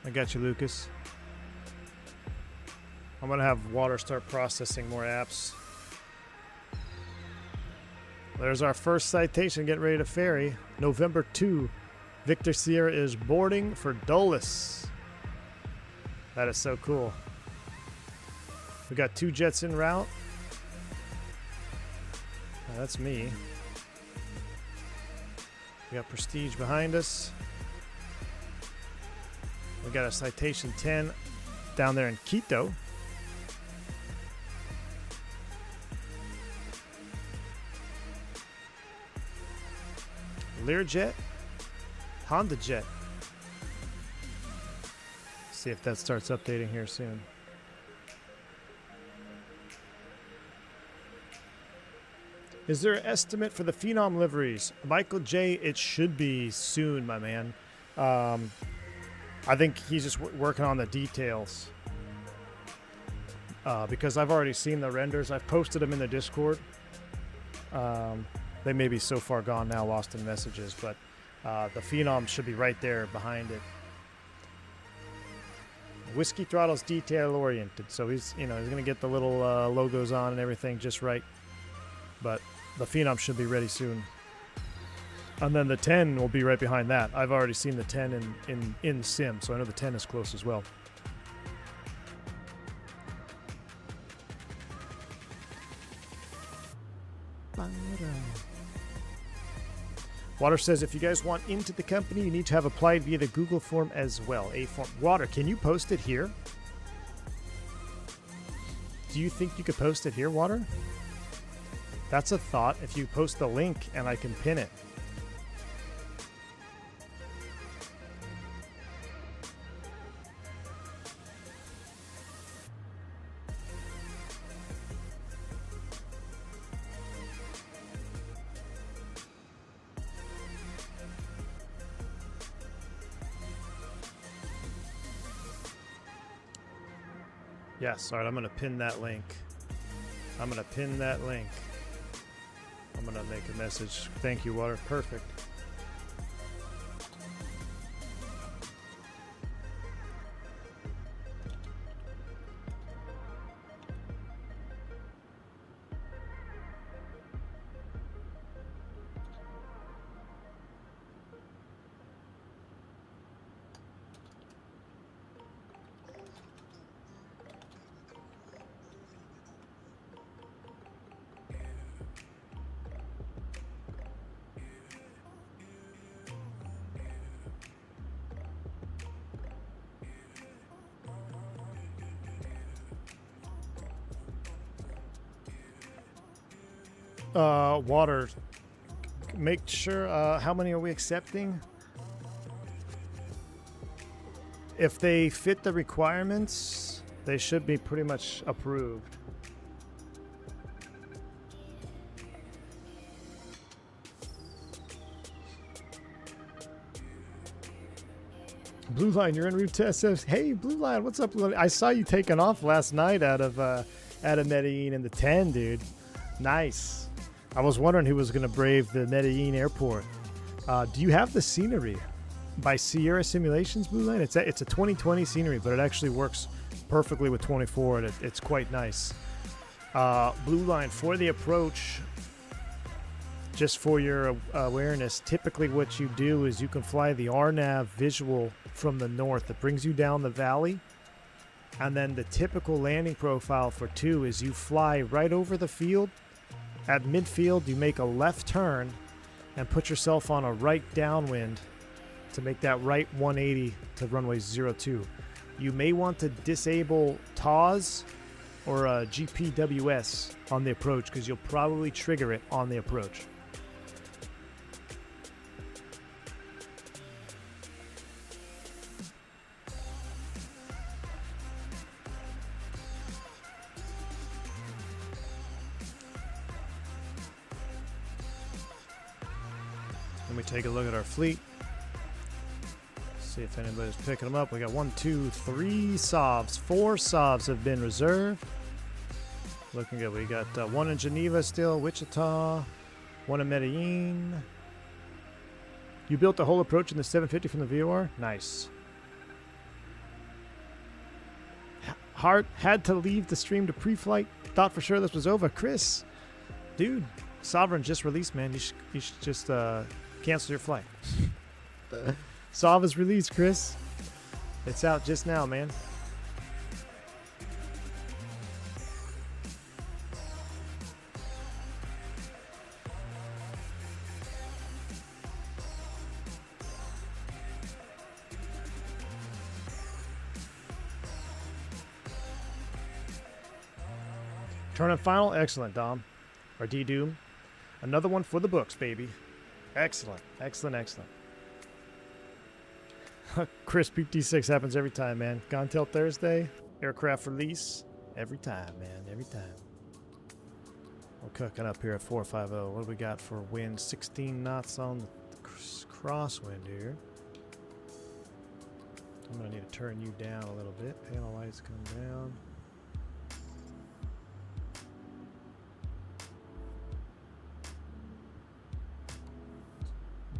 I got you, Lucas. I'm gonna have Water start processing more apps. There's our first citation. Get ready to ferry. November 2. Victor Sierra is boarding for Dulles. That is so cool. We got 2 jets en route. That's me. We got Prestige behind us. We got a Citation 10 down there in Quito. Learjet, Honda Jet. See if that starts updating here soon. Is there an estimate for the Phenom liveries? Michael J, it should be soon, my man. I think he's just working on the details. Because I've already seen the renders. I've posted them in the Discord. They may be so far gone now, lost in messages, but the Phenom should be right there behind it. Whiskey Throttle's detail oriented, so he's gonna get the little logos on and everything just right. But the Phenom should be ready soon. And then the 10 will be right behind that. I've already seen the 10 in sim, so I know the 10 is close as well. Water says, if you guys want into the company, you need to have applied via the Google form as well. A form. Water, can you post it here? Do you think you could post it here, Water? That's a thought. If you post the link and I can pin it. Yes, all right, I'm going to pin that link. I'm going to pin that link. I'm going to make a message. Thank you, Water. Perfect. Water, make sure, how many are we accepting? if they fit the requirements, they should be pretty much approved. Blue Line, you're en route to SF. Hey, Blue Line, what's up, Blue Line? I saw you taking off last night out of Medellin in the 10, dude. Nice. I was wondering who was going to brave the Medellin airport. Do you have the scenery by Sierra Simulations, Blue Line? It's a 2020 scenery, but it actually works perfectly with 24, and it's quite nice. Blue Line, for the approach, just for your awareness, typically what you do is you can fly the RNAV visual from the north. It brings you down the valley. And then the typical landing profile for 2 is you fly right over the field. At midfield, you make a left turn and put yourself on a right downwind to make that right 180 to runway 02. You may want to disable TAWS or GPWS on the approach because you'll probably trigger it on the approach. Let me take a look at our fleet. See if anybody's picking them up. We got 1, 2, 3 SOPs. 4 SOPs have been reserved. Looking good. We got 1 in Geneva still, Wichita, 1 in Medellin. You built the whole approach in the 750 from the VOR? Nice. Hart had to leave the stream to pre-flight. Thought for sure this was over. Chris, dude, Sovereign just released, man. You should just cancel your flight. Sov is released, Chris. It's out just now, man. Turn and final, excellent, Dom. Or D-Doom. Another one for the books, baby. Excellent, excellent, excellent. Chris, Peak D6 happens every time, man. Gone till Thursday. Aircraft release. Every time, man. Every time. We're cooking up here at 450. What do we got for wind? 16 knots on the crosswind here. I'm going to need to turn you down a little bit. Panel lights come down.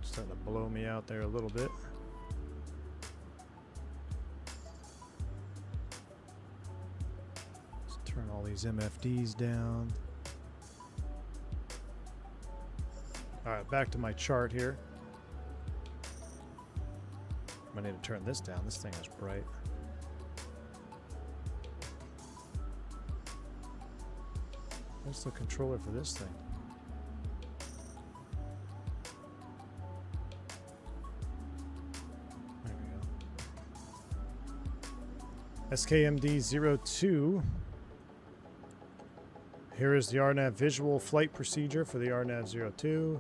Starting to blow me out there a little bit. Let's turn all these MFDs down. All right, back to my chart here. I need to turn this down. This thing is bright. What's the controller for this thing? SKMD 02. Here is the RNAV visual flight procedure for the RNAV 02.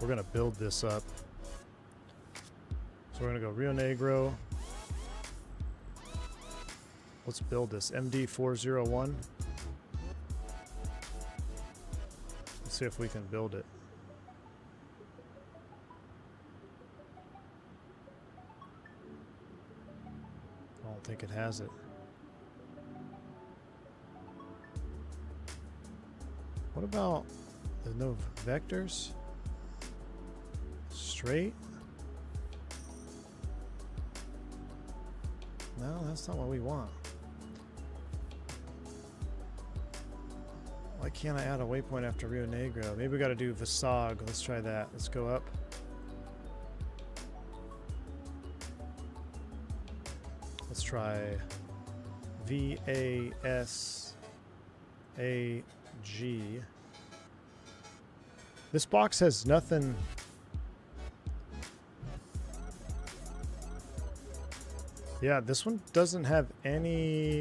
We're going to build this up. So we're going to go Rio Negro. Let's build this. MD401. Let's see if we can build it. I don't think it has it. What about the no vectors? Straight? No, that's not what we want. Why can't I add a waypoint after Rio Negro? Maybe we got to do Vasag. Let's try that. Let's go up. Let's try VASAG. This box has nothing. Yeah, this one doesn't have any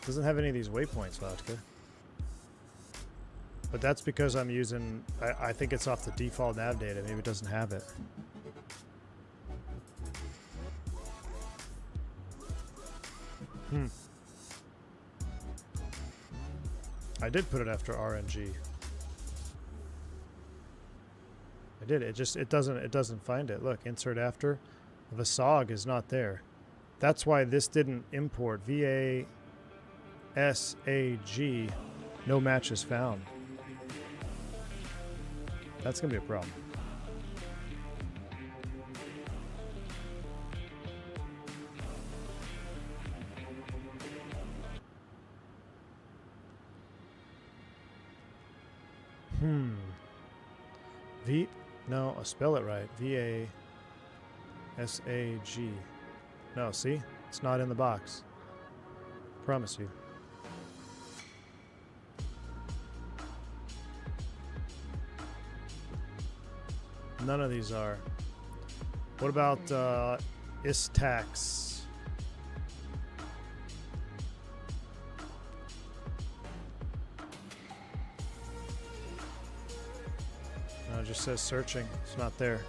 of these waypoints, Vodka. But that's because I'm using, I think it's off the default nav data. Maybe it doesn't have it. I did put it after RNG. I did. It doesn't find it. Look, insert after. The SOG is not there. That's why this didn't import. VASAG. No matches found. That's gonna be a problem. No, I'll spell it right. VASAG. No, see? It's not in the box. Promise you. None of these are. What about ISTAX? No, it just says searching. It's not there.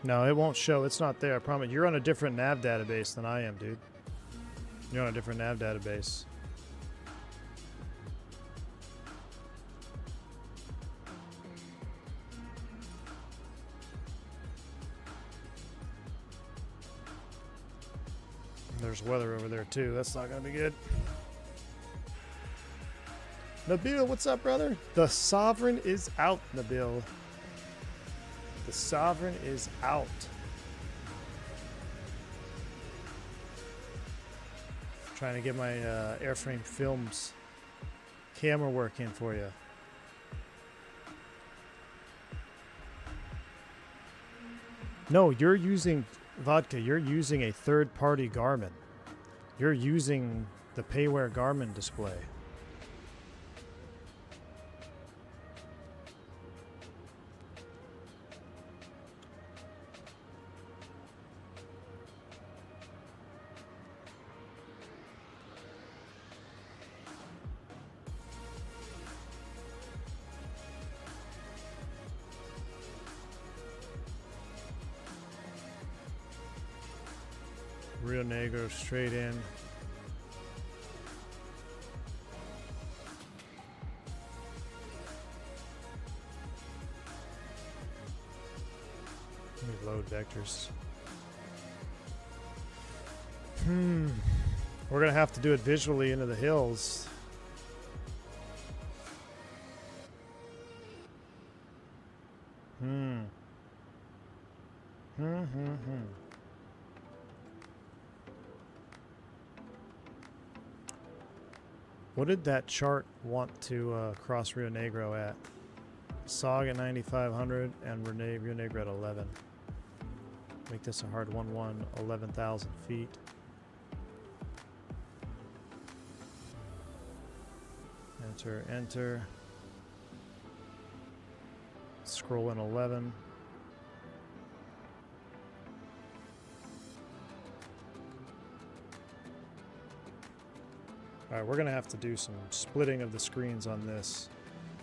No, it won't show. It's not there. I promise. You're on a different nav database than I am, dude. You're on a different nav database. There's weather over there too. That's not gonna be good. Nabil, what's up, brother? The Sovereign is out, Nabil. The Sovereign is out. Trying to get my airframe films camera work in for you. No, you're using Vodka. You're using a third-party Garmin. You're using the Payware Garmin display. Rio Negro straight in. Let me load vectors. We're gonna have to do it visually into the hills. What did that chart want to cross Rio Negro at? SOG at 9,500 and Rio Negro at 11. Make this a hard 1-1, 11,000 feet. Enter, enter. Scroll in 11. All right, we're gonna have to do some splitting of the screens on this.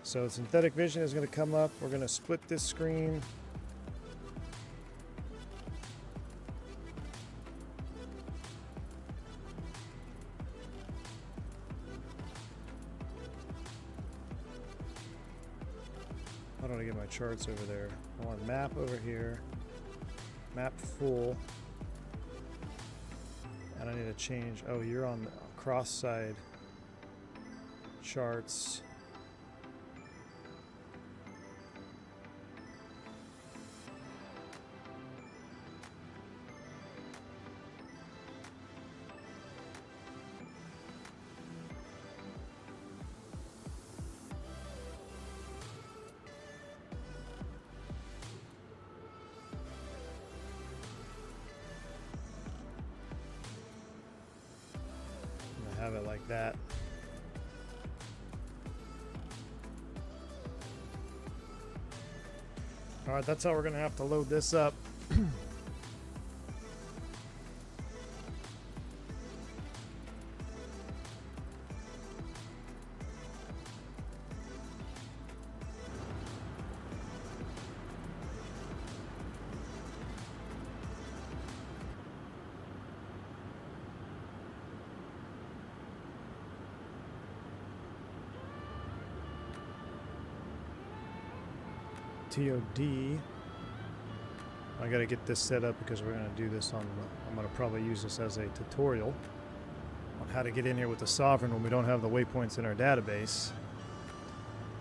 So synthetic vision is gonna come up. We're gonna split this screen. How do I get my charts over there? I want map over here. Map full. And I need to change. Oh, you're on the cross side charts. have it like that. All right, that's how we're gonna have to load this up. TOD. I gotta get this set up because we're gonna do this on, I'm gonna probably use this as a tutorial on how to get in here with the Sovereign when we don't have the waypoints in our database.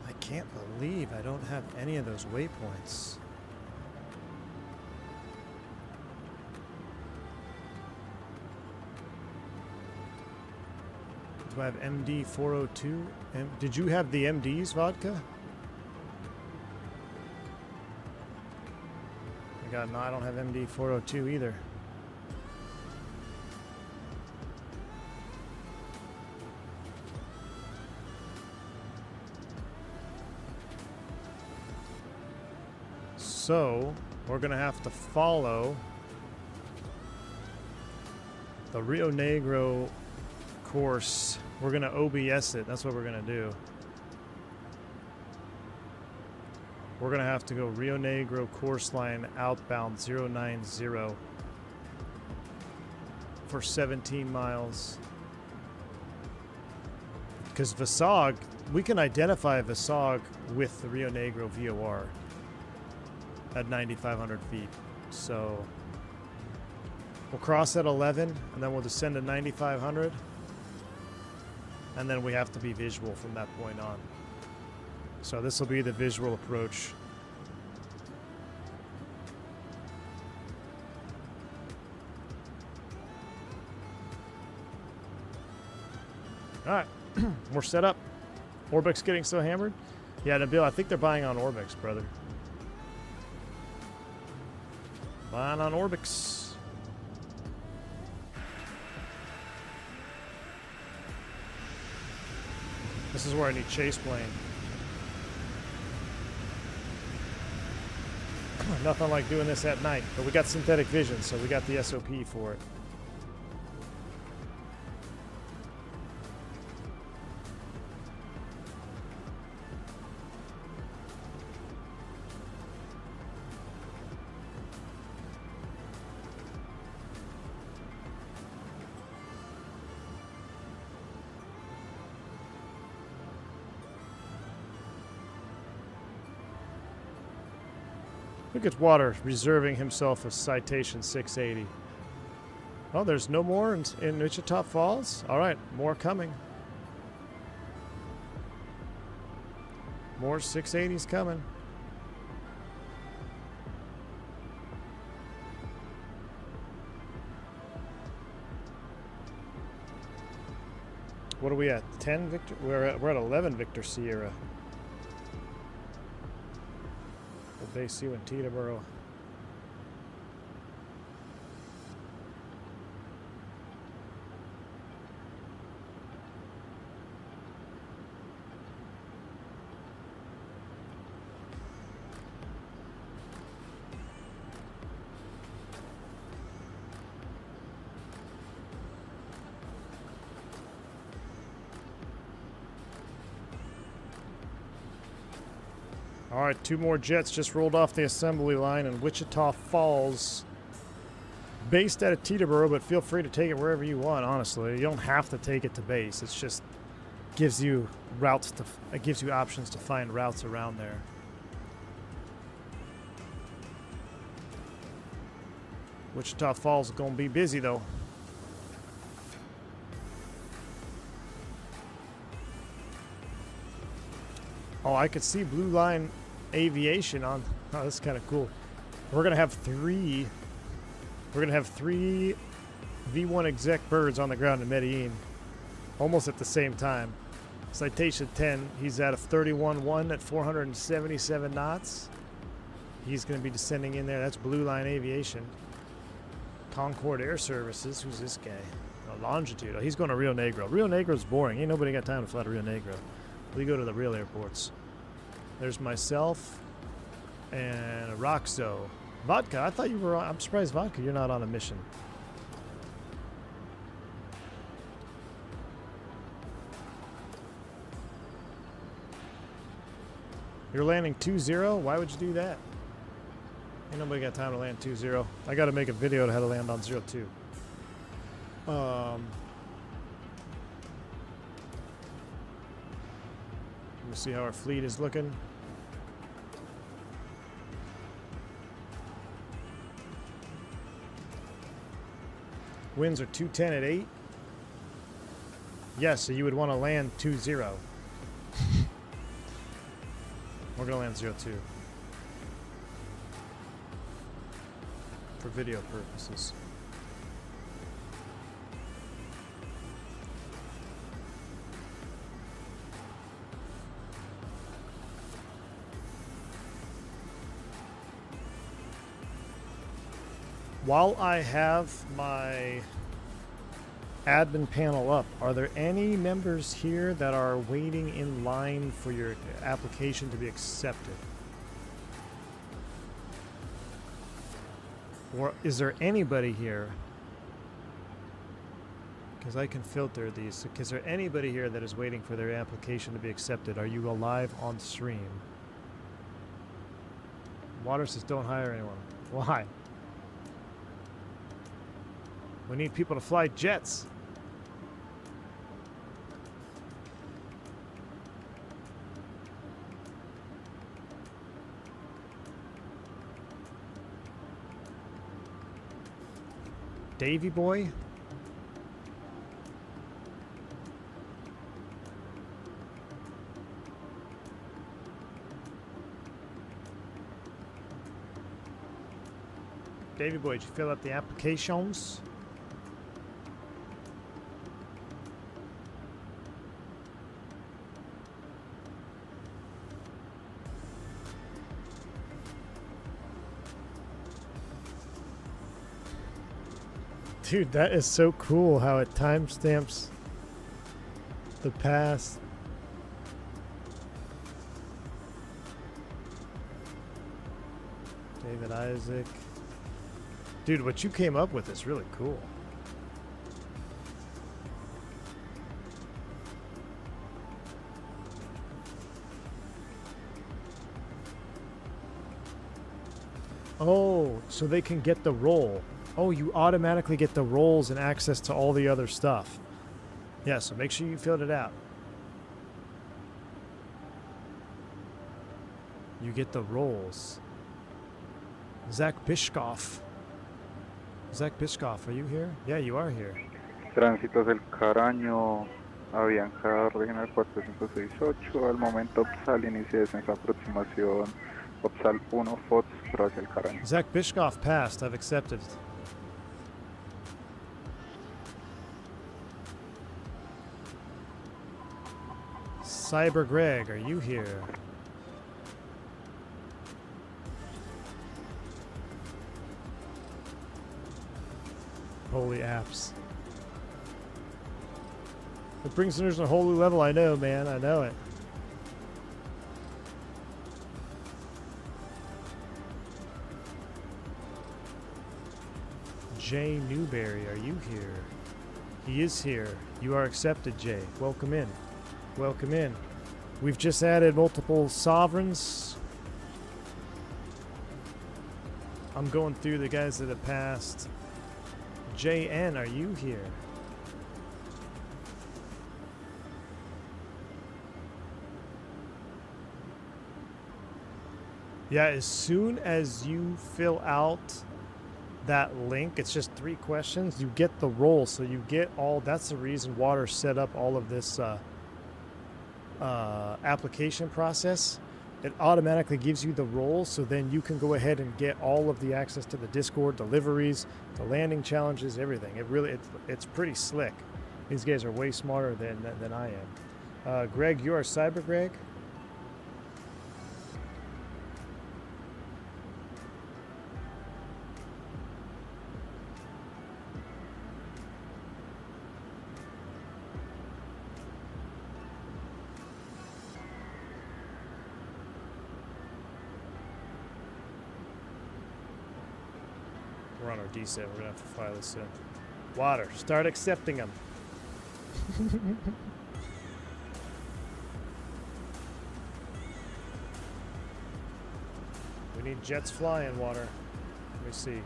I can't believe I don't have any of those waypoints. Do I have MD 402? Did you have the MDs, Vodka? God, no, I don't have MD 402 either. So, we're going to have to follow the Rio Negro course. We're going to OBS it. That's what we're going to do. We're going to have to go Rio Negro course line outbound 090 for 17 miles. Because VSOG, we can identify VSOG with the Rio Negro VOR at 9,500 feet. So we'll cross at 11 and then we'll descend to 9,500. And then we have to be visual from that point on. So this will be the visual approach. All right, we're set up. Orbix getting so hammered? Yeah, Nabil, I think they're buying on Orbix, brother. Buying on Orbix. This is where I need chase plane. Nothing like doing this at night, but we got synthetic vision, so we got the SOP for it. Look at Water reserving himself a Citation 680. Oh, there's no more in Wichita Falls? All right, more coming. More 680s coming. What are we at? 10 Victor? We're at 11 Victor Sierra. Base U in Teterboro. All right, 2 more jets just rolled off the assembly line in Wichita Falls. Based out of Teterboro, but feel free to take it wherever you want, honestly. You don't have to take it to base. It's just gives you routes to, it gives you options to find routes around there. Wichita Falls is gonna be busy though. Oh, I could see Blue Line Aviation on. Oh, that's kind of cool. We're gonna have three V1 exec birds on the ground in Medellin, almost at the same time. Citation 10, he's at a 31-1 at 477 knots. He's gonna be descending in there. That's Blue Line Aviation. Concord Air Services. Who's this guy? Oh, Longitude. Oh, he's going to Rio Negro. Rio Negro's boring. Ain't nobody got time to fly to Rio Negro. We go to the real airports. There's myself and Roxo. Vodka, I thought you were on. I'm surprised, Vodka, you're not on a mission. You're landing 2-0? Why would you do that? Ain't nobody got time to land 2-0. I got to make a video to how to land on 0-2. Let me see how our fleet is looking. Winds are 210 at 8. Yes, so you would want to land 2-0. We're going to land 0-2. For video purposes. While I have my admin panel up, are there any members here that are waiting in line for your application to be accepted? Or is there anybody here? Because I can filter these. Is there anybody here that is waiting for their application to be accepted? Are you alive on stream? Water says don't hire anyone. Why? We need people to fly jets. Davy boy? Davy boy, did you fill out the applications? Dude, that is so cool how it timestamps the past. David Isaac. Dude, what you came up with is really cool. Oh, so they can get the role. Oh, you automatically get the roles and access to all the other stuff. Yeah, so make sure you filled it out. You get the roles. Zach Bishkoff. Zach Bishkoff, are you here? Yeah, you are here. Tránsitos del Caraño, Avianca Regional 4568, al momento OPSAL inicia descenso aproximación, OPSAL 1 Foxtrot hacia el Caraño. Zach Bishkoff passed, I've accepted. Cyber Greg, are you here? Holy apps. It brings sinners to a whole new level, I know, man. I know it. Jay Newberry, are you here? He is here. You are accepted, Jay. Welcome in. Welcome in. We've just added multiple sovereigns. I'm going through the guys that have passed. JN, are you here? Yeah, as soon as you fill out that link, it's just 3 questions, you get the role. So you get all, that's the reason Water set up all of this application process. It automatically gives you the role, so then you can go ahead and get all of the access to the Discord, deliveries, the landing challenges, everything. It really, it's pretty slick. These guys are way smarter than I am. Greg, you are Cyber Greg? on our descent. We're gonna have to fly this soon. Water, start accepting them. We need jets flying, water. Let me see.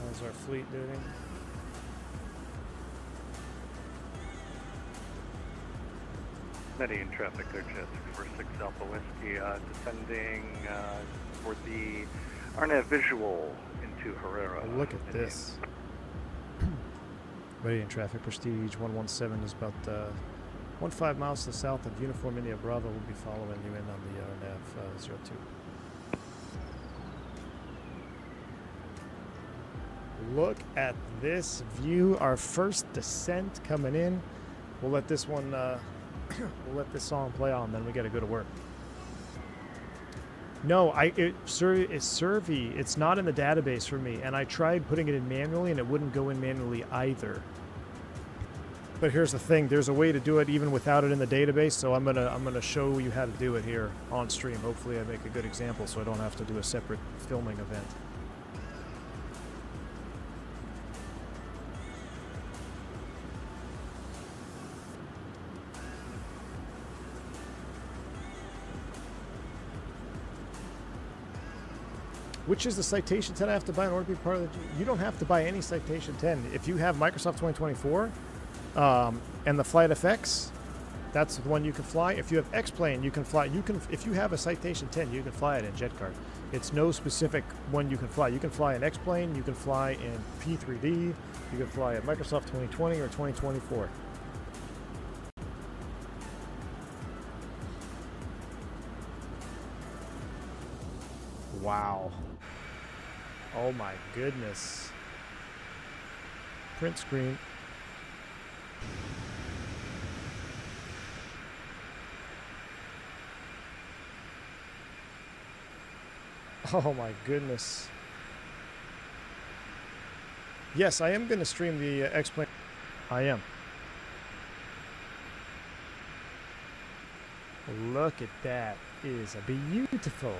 How's our fleet doing? Median traffic, clear jet 646 Alpha Whiskey, descending for the RNAV visual into Herrera. Oh, look at this. Radiant traffic, Prestige 117 is about 15 miles to the south of Uniform India Bravo. We'll be following you in on the RNAV 02. Look at this view. Our first descent coming in. We'll let this one, we'll let this song play on, then we gotta go to work. No, it's Survey. It's not in the database for me, and I tried putting it in manually, and it wouldn't go in manually either. But here's the thing: there's a way to do it even without it in the database. So I'm gonna show you how to do it here on stream. Hopefully, I make a good example, so I don't have to do a separate filming event. Which is the Citation 10 I have to buy in order to be part of the... You don't have to buy any Citation 10. If you have Microsoft 2024 and the Flight FX, that's the one you can fly. If you have X-Plane, you can fly. If you have a Citation 10, you can fly it in JetCard. It's no specific one you can fly. You can fly in X-Plane, you can fly in P3D, you can fly at Microsoft 2020 or 2024. Wow. Oh my goodness. Print screen. Oh my goodness. Yes, I am going to stream the X-Plane. I am. Look at that. It is a beautiful.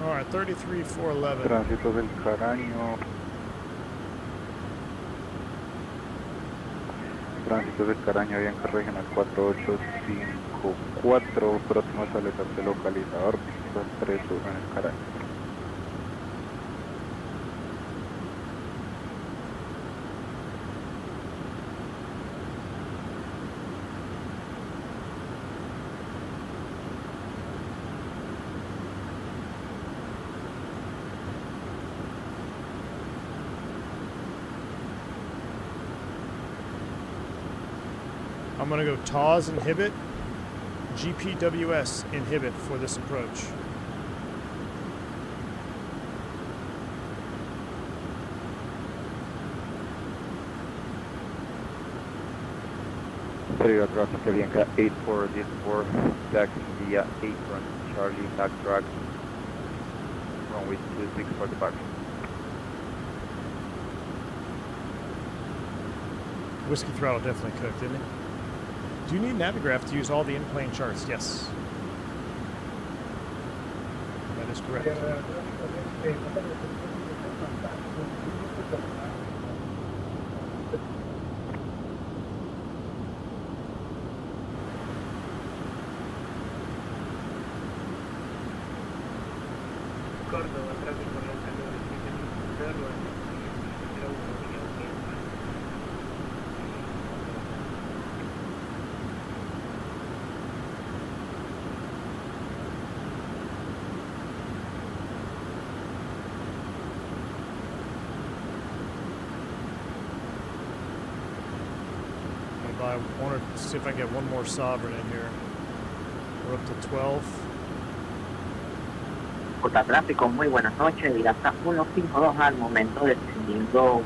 Alright, 33,411. Tránsito del Caraño. Tránsito del Caraño, Avianca Regional 4854, próximo salida se localiza órbita 31 en el Caraño. I'm going to go TAWS inhibit, GPWS inhibit for this approach. Serial traffic Avianca 8404, taxi via 8 run Charlie, back track, runway 26 for departure. Whiskey Throttle definitely cooked, didn't it? Do you need Navigraph to use all the in-plane charts? Yes. That is correct. I want to see if I can get one more Sovereign in here. We're up to 12. J tráfico, muy buenas noches, Virasa 152 al momento descendiendo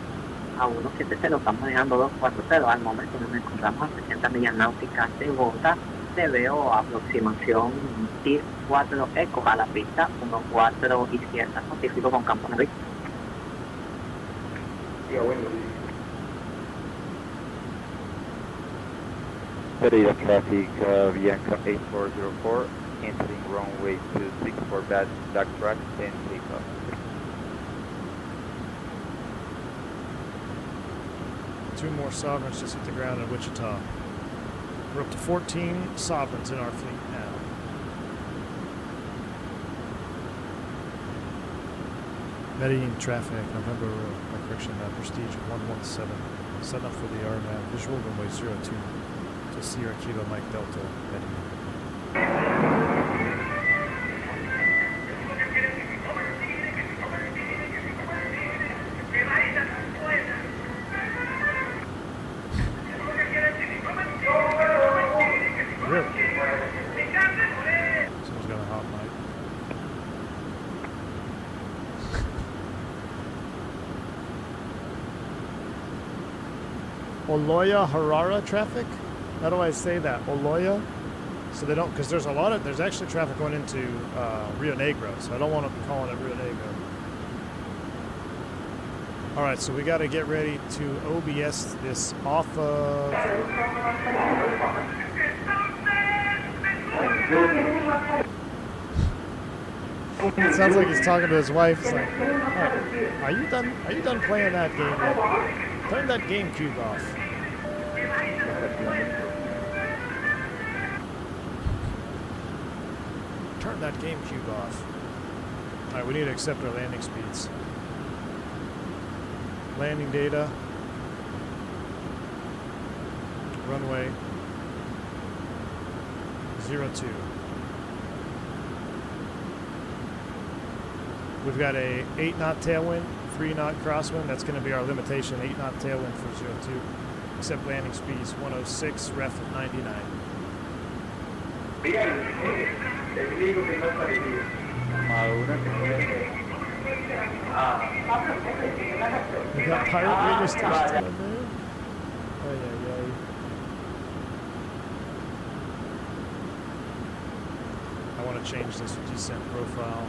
a 170, estamos dejando 240, al momento nos encontramos a 60 millas náuticas de Bogotá, este veo aproximación TIR 4 Eco a la pista 14 izquierda, notifico con campo de vista. Pereira traffic, Bianca 8404, entering runway 26 for bad duck track and takeoff. Two more sovereigns just hit the ground in Wichita. We're up to 14 sovereigns in our fleet now. Medellin traffic, November, correction, Prestige 117. Set up for the RMAV, visual runway 02 to Sierra Kilo Mike Delta, Medellin. Really? Someone's got a hot mic. Oloya Harara traffic? How do I say that? Oloya? So they don't, because there's actually traffic going into Rio Negro, so I don't want to be calling it Rio Negro. All right, so we got to get ready to OBS this off of... It sounds like he's talking to his wife. It's like, hey, are you done playing that game yet? Turn that GameCube off. Turn that GameCube off. All right, we need to accept our landing speeds. Landing data. Runway 02. We've got a 8-knot tailwind, 3-knot crosswind. That's going to be our limitation, 8-knot tailwind for 02. Accept landing speeds 106, ref at 99. We got pirate radio stations down there. Ay, ay, ay. I want to change this descent profile.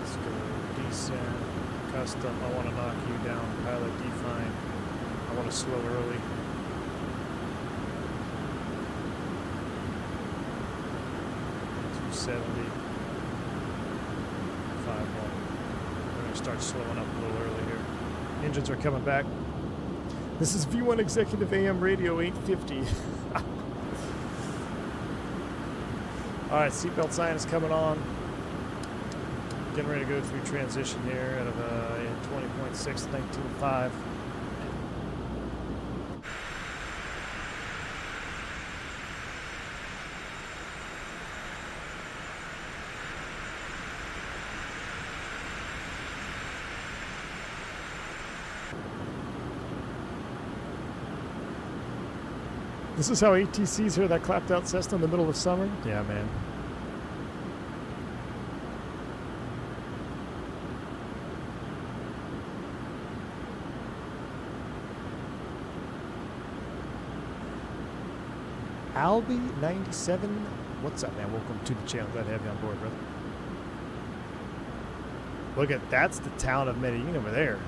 Let's go descent, custom. I want to knock you down, pilot define. I want to slow early. $270. 5-1. We're going to start slowing up a little early here. Engines are coming back. This is V1 Executive AM Radio 850. All right, seatbelt sign is coming on. Getting ready to go through transition here out of 20.6, 19.5. This is how ATCs hear that clapped out Cessna in the middle of summer? Yeah, man. Albi97, what's up, man? Welcome to the channel. Glad to have you on board, brother. Look at, that's the town of Medellin over there.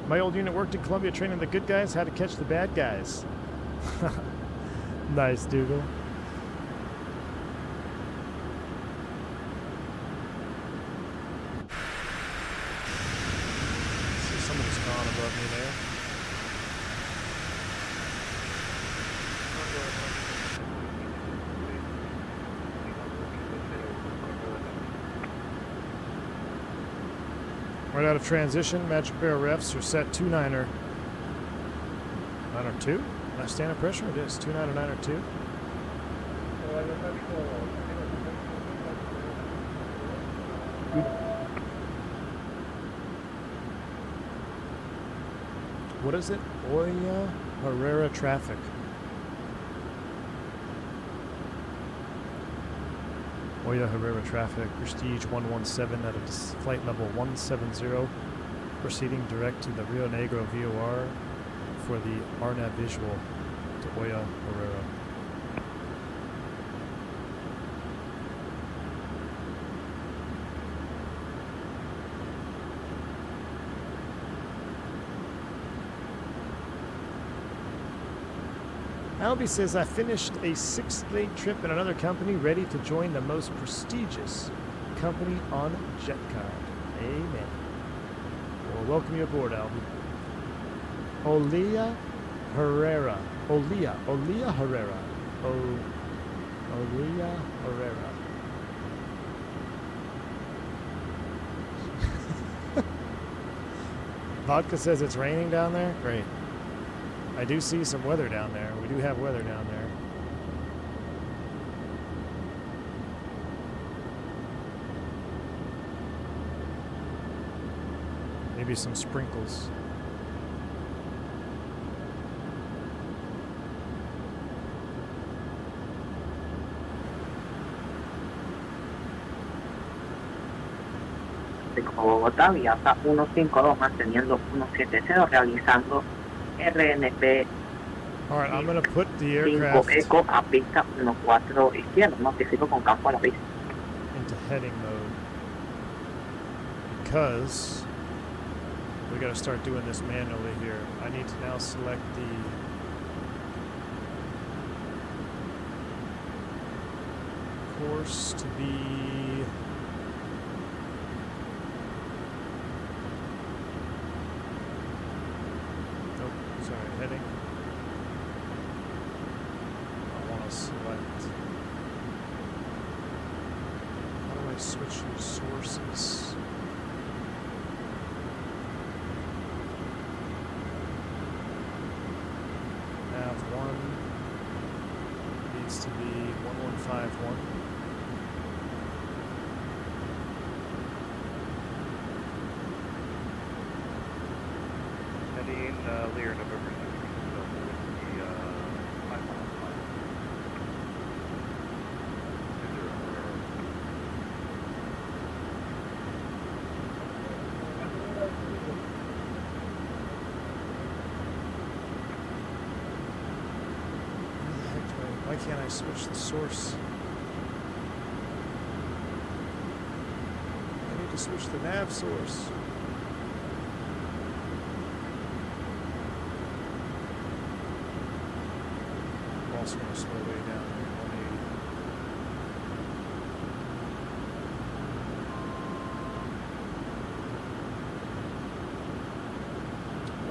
My old unit worked in Colombia training the good guys how to catch the bad guys. Nice, Dougal. See somebody's gone above me there. Right out of transition, Magic Bear refs are set 2-9er. 902? Am I standing pressure? It is. 29 or 902? What is it? Oya Herrera traffic. Oya Herrera traffic, Prestige 117 at a flight level 170, proceeding direct to the Rio Negro VOR for the RNAV visual to Oya Herrera. Albie says, I finished a 6-day trip in another company, ready to join the most prestigious company on JetCon. Amen. Well, welcome you aboard, Albie. Olia Herrera. Olia Herrera. Olia Herrera. Vodka says it's raining down there? Great. I do see some weather down there. We do have weather down there. Maybe some sprinkles. Bogotá, Viata 152, manteniendo 170, realizando RNP. Alright, I'm going to put the 5 aircraft Eco a pista 14 izquierda, notifico con campo a la pista. into heading mode because we got to start doing this manually here. I need to now select the course to be heading. I want to select. How do I switch your sources? Nav1 needs to be 1151. Heading Lear November 6th, so with the 5 miles flight. 20. Why can't I switch the source? I need to switch the nav source. Also going to slow way down here, 180.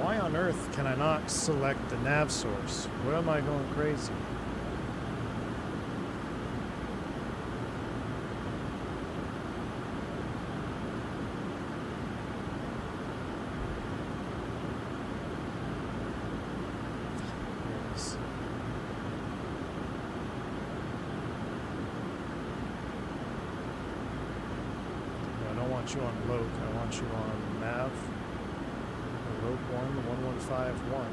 Why on earth can I not select the nav source? Where am I going crazy? You on LOC, I want you on nav, LOC 1151.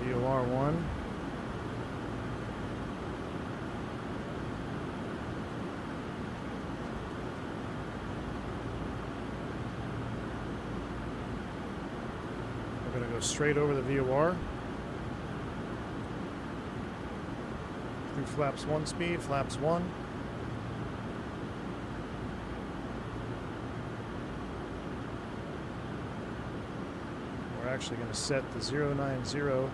VOR 1. We're going to go straight over the VOR. Through flaps 1 speed, flaps 1. We're actually going to set the 090 or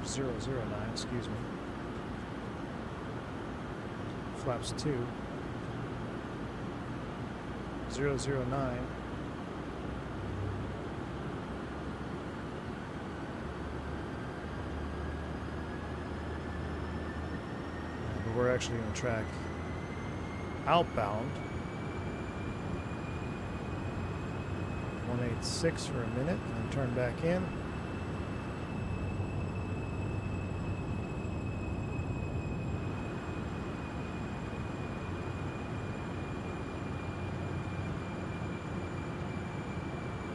009, excuse me. Flaps 2. 009. we're actually going to track outbound 186 for a minute and then turn back in.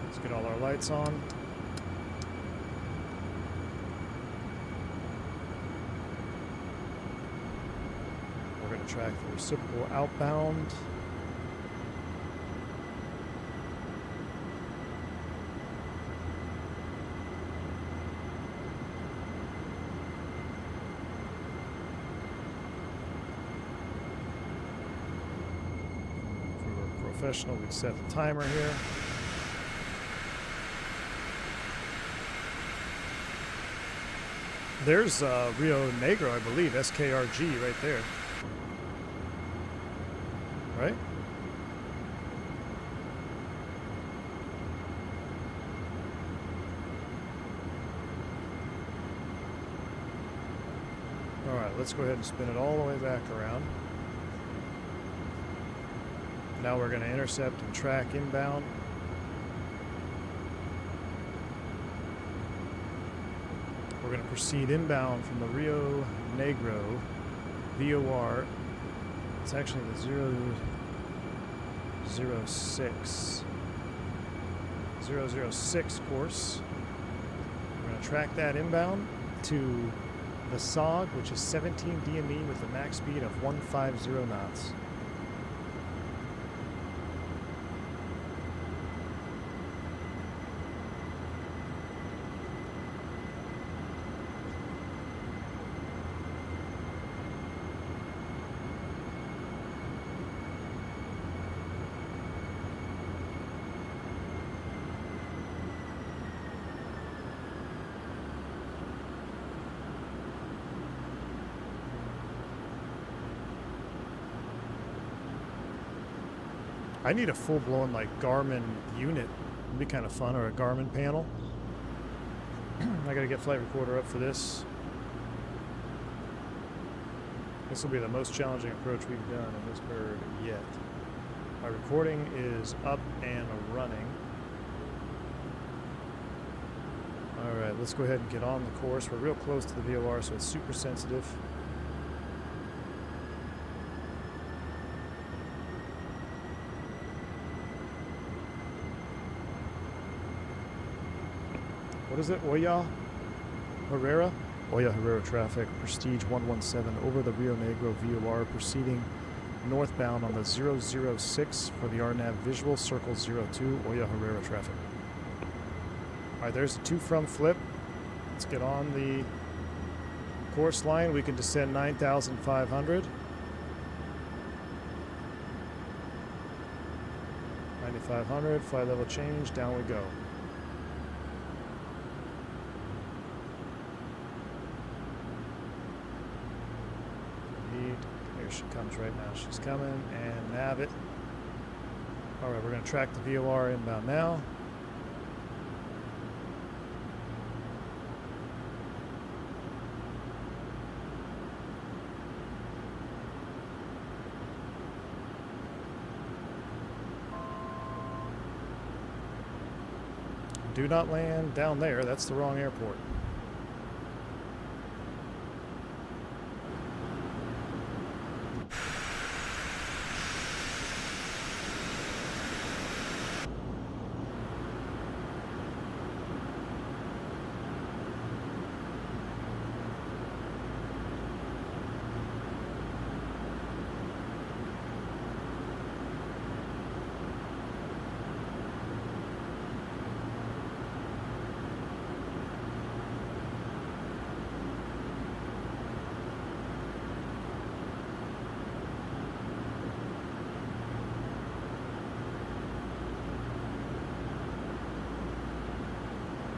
Let's get all our lights on. We're going to track the reciprocal outbound. If we were professional, we'd set the timer here. There's Rio Negro, I believe, SKRG right there. Right? Alright, let's go ahead and spin it all the way back around. Now we're going to intercept and track inbound. We're going to proceed inbound from the Rio Negro VOR. It's actually the 006 course. We're going to track that inbound to the SOG, which is 17 DME with a max speed of 150 knots. I need a full-blown like Garmin unit. It'd be kind of fun, or a Garmin panel. I gotta get flight recorder up for this. This will be the most challenging approach we've done in this bird yet. My recording is up and running. Alright, let's go ahead and get on the course. We're real close to the VOR, so it's super sensitive. What is it? Oya Herrera? Oya Herrera traffic, Prestige 117 over the Rio Negro VOR, proceeding northbound on the 006 for the RNAV visual, circle 02, Oya Herrera traffic. Alright, there's the to from flip. Let's get on the course line. We can descend 9,500. 9,500, flight level change, down we go. Here she comes right now. She's coming, and nav it. Alright, we're going to track the VOR inbound now. Do not land down there. That's the wrong airport.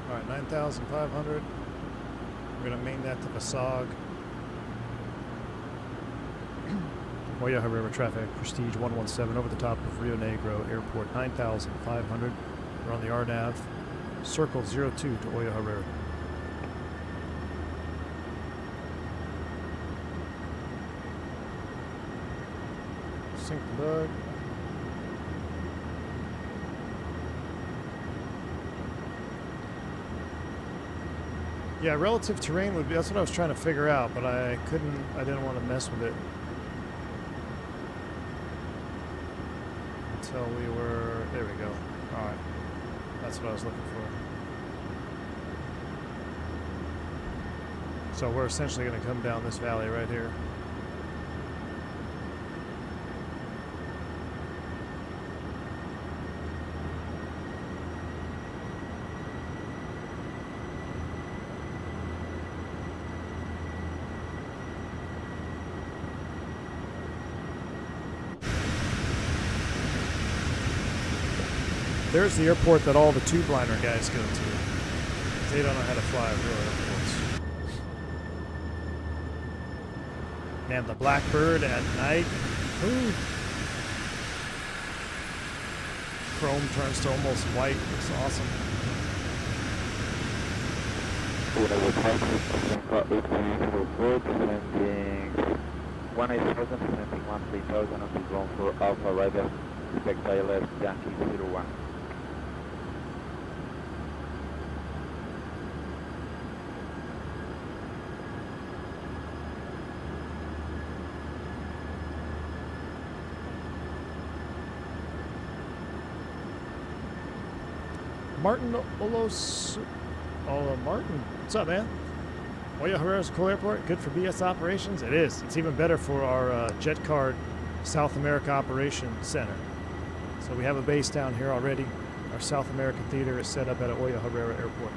Alright, 9,500. We're going to main that to the SOG. Oya Herrera traffic, Prestige 117 over the top of Rio Negro Airport, 9,500. We're on the RNAV, circle 02 to Oya Herrera. Sink the bug. Yeah, relative terrain would be, that's what I was trying to figure out, but I didn't want to mess with it. Until we were, there we go. Alright. That's what I was looking for. So we're essentially going to come down this valley right here. There's the airport that all the tube liner guys go to. They don't know how to fly real airports. Man, the Blackbird at night. Ooh. Chrome turns to almost white. It's awesome. Sending 18000, sending 13000 on the ground for Alpha Rider, expect ILS Yankee 01. Martin Martin, what's up, man? Oya Herrera's a cool airport, good for BS operations. It is. It's even better for our Jet Card South America Operations Center. So we have a base down here already. Our South American theater is set up at Oya Herrera Airport.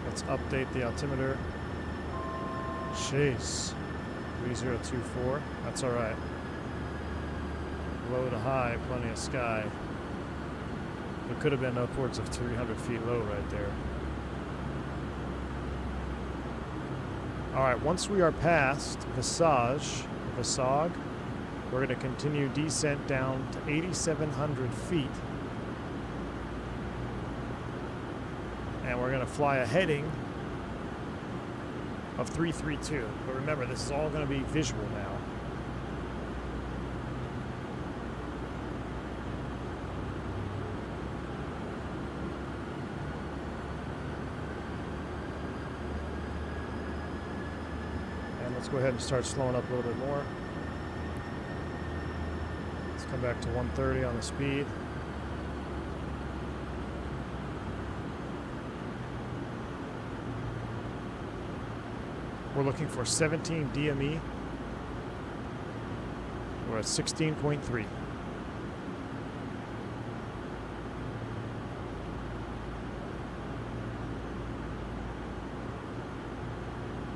Let's update the altimeter. Chase 3024. That's all right. Low to high, plenty of sky. It could have been upwards of 300 feet low right there. All right, once we are past Visage, we're going to continue descent down to 8,700 feet. And we're going to fly a heading of 332. But remember, this is all going to be visual now. Let's go ahead and start slowing up a little bit more. Let's come back to 130 on the speed. We're looking for 17 DME. We're at 16.3.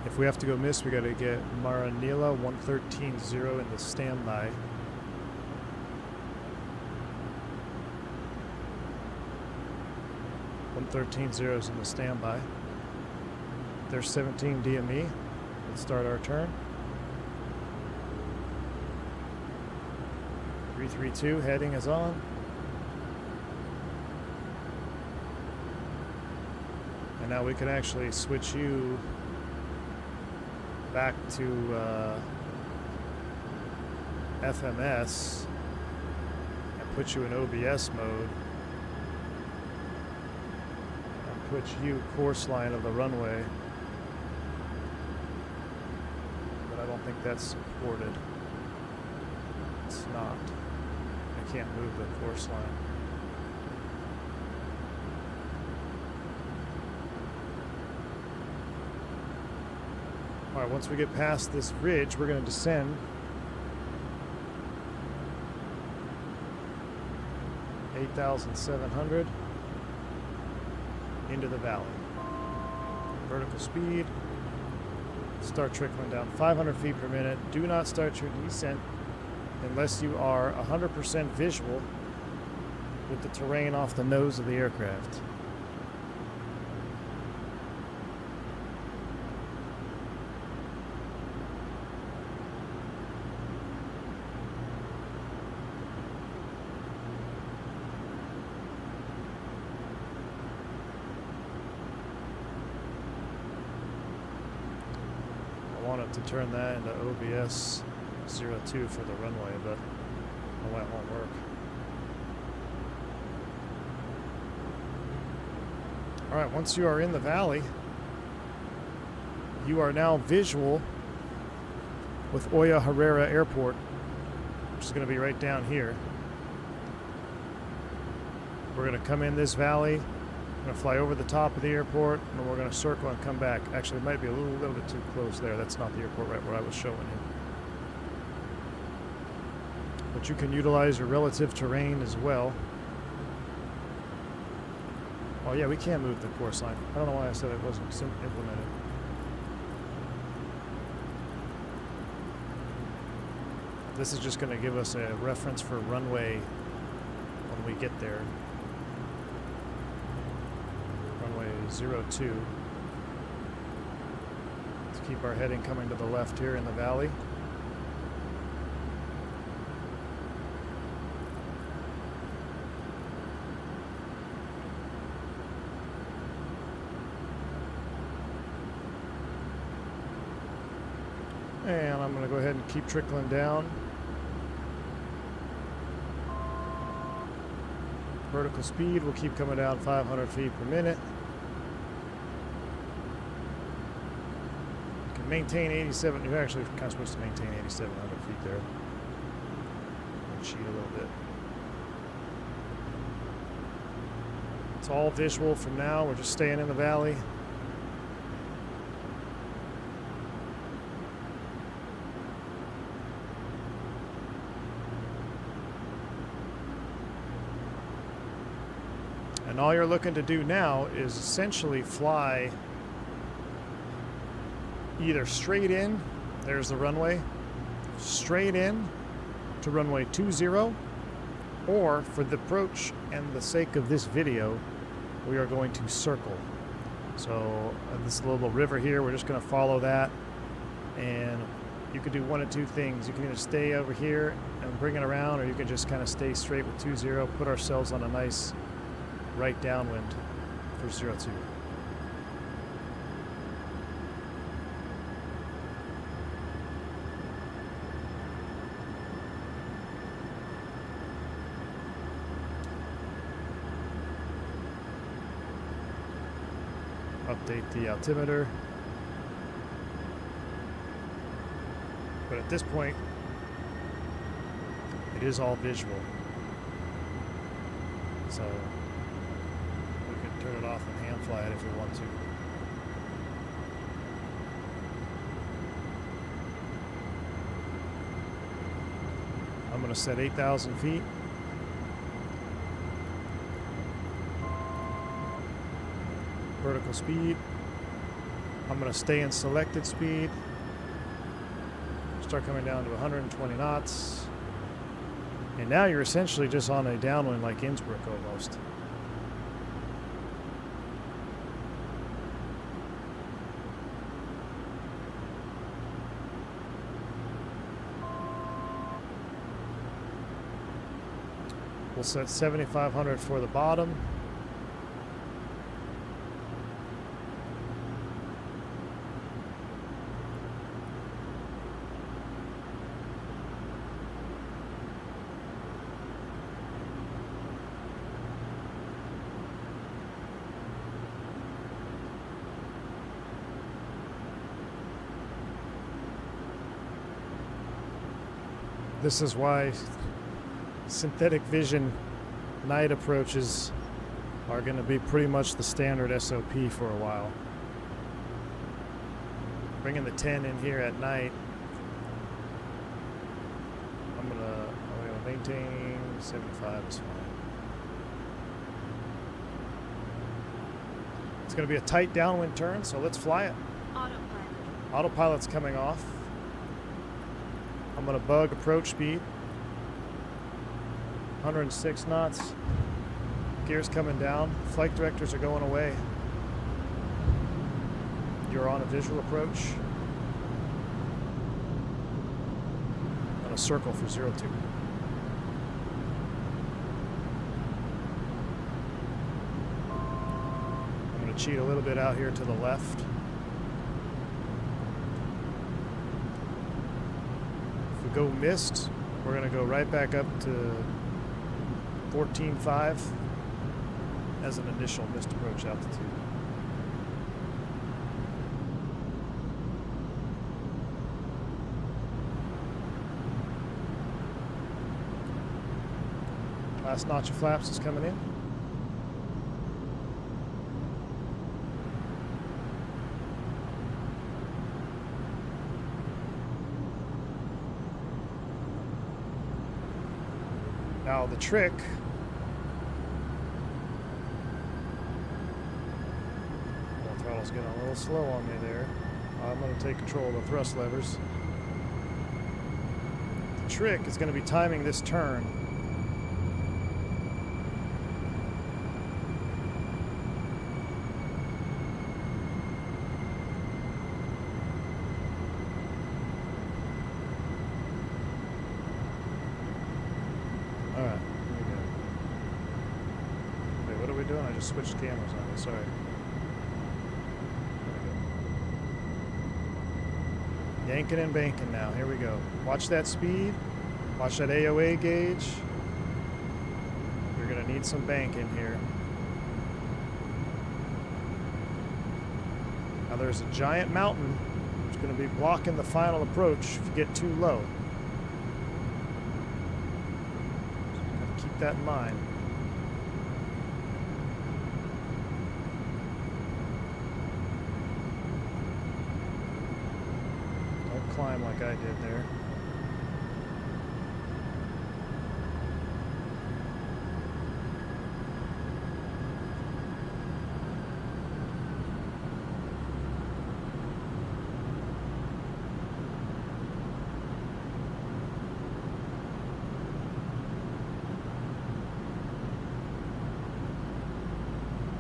If we have to go miss, we got to get Maranilla 113.0 in the standby. is in the standby. There's 17 DME. Let's start our turn. 332 heading is on. And now we can actually switch you back to FMS and put you in OBS mode and put you course line of the runway, but I don't think that's supported. It's not. I can't move the course line. All right, once we get past this ridge, we're going to descend 8,700 into the valley. Vertical speed, start trickling down 500 feet per minute. Do not start your descent unless you are 100% visual with the terrain off the nose of the aircraft. to turn that into OBS 02 for the runway, but I know why it won't work. All right, once you are in the valley, you are now visual with Oya Herrera Airport, which is going to be right down here. We're going to come in this valley, we're going to fly over the top of the airport, and then we're going to circle and come back. Actually, it might be a little bit too close there. That's not the airport right where I was showing you. But you can utilize your relative terrain as well. Oh yeah, we can move the course line. I don't know why I said it wasn't implemented. This is just going to give us a reference for runway when we get there. Runway 02. Let's keep our heading coming to the left here in the valley. And I'm going to go ahead and keep trickling down. Vertical speed will keep coming down 500 feet per minute. You can maintain 87. You're actually kind of supposed to maintain 8,700 feet there. Cheat a little bit. It's all visual from now. We're just staying in the valley. And all you're looking to do now is essentially fly either straight in, there's the runway, straight in to runway 20, or for the approach and the sake of this video, we are going to circle. So this little river here, we're just going to follow that, and you can do one of two things. You can either stay over here and bring it around, or you can just kind of stay straight with 20, put ourselves on a nice right downwind for 02. Update the altimeter. But at this point, it is all visual. So turn it off and hand fly it if we want to. I'm going to set 8,000 feet. Vertical speed. I'm going to stay in selected speed. Start coming down to 120 knots. And now you're essentially just on a downwind like Innsbruck almost. We'll set 7,500 for the bottom. This is why synthetic vision night approaches are going to be pretty much the standard SOP for a while. Bringing the 10 in here at night, I'm going to maintain 75 is fine. It's going to be a tight downwind turn, so let's fly it. Autopilot. Autopilot's coming off. I'm going to bug approach speed. 106 knots. Gears coming down. Flight directors are going away. You're on a visual approach. On a circle for 02. I'm going to cheat a little bit out here to the left. we go missed, we're going to go right back up to 14.5 as an initial missed approach altitude. Last notch of flaps is coming in. Now the trick, the throttle's getting a little slow on me there. I'm going to take control of the thrust levers. The trick is going to be timing this turn. Alright, here we go. Wait, what are we doing? I just switched cameras on me, sorry. Yanking and banking now, here we go. Watch that speed, watch that AOA gauge. You're gonna need some banking here. Now there's a giant mountain that's gonna be blocking the final approach if you get too low. Keep that in mind. Don't climb like I did there.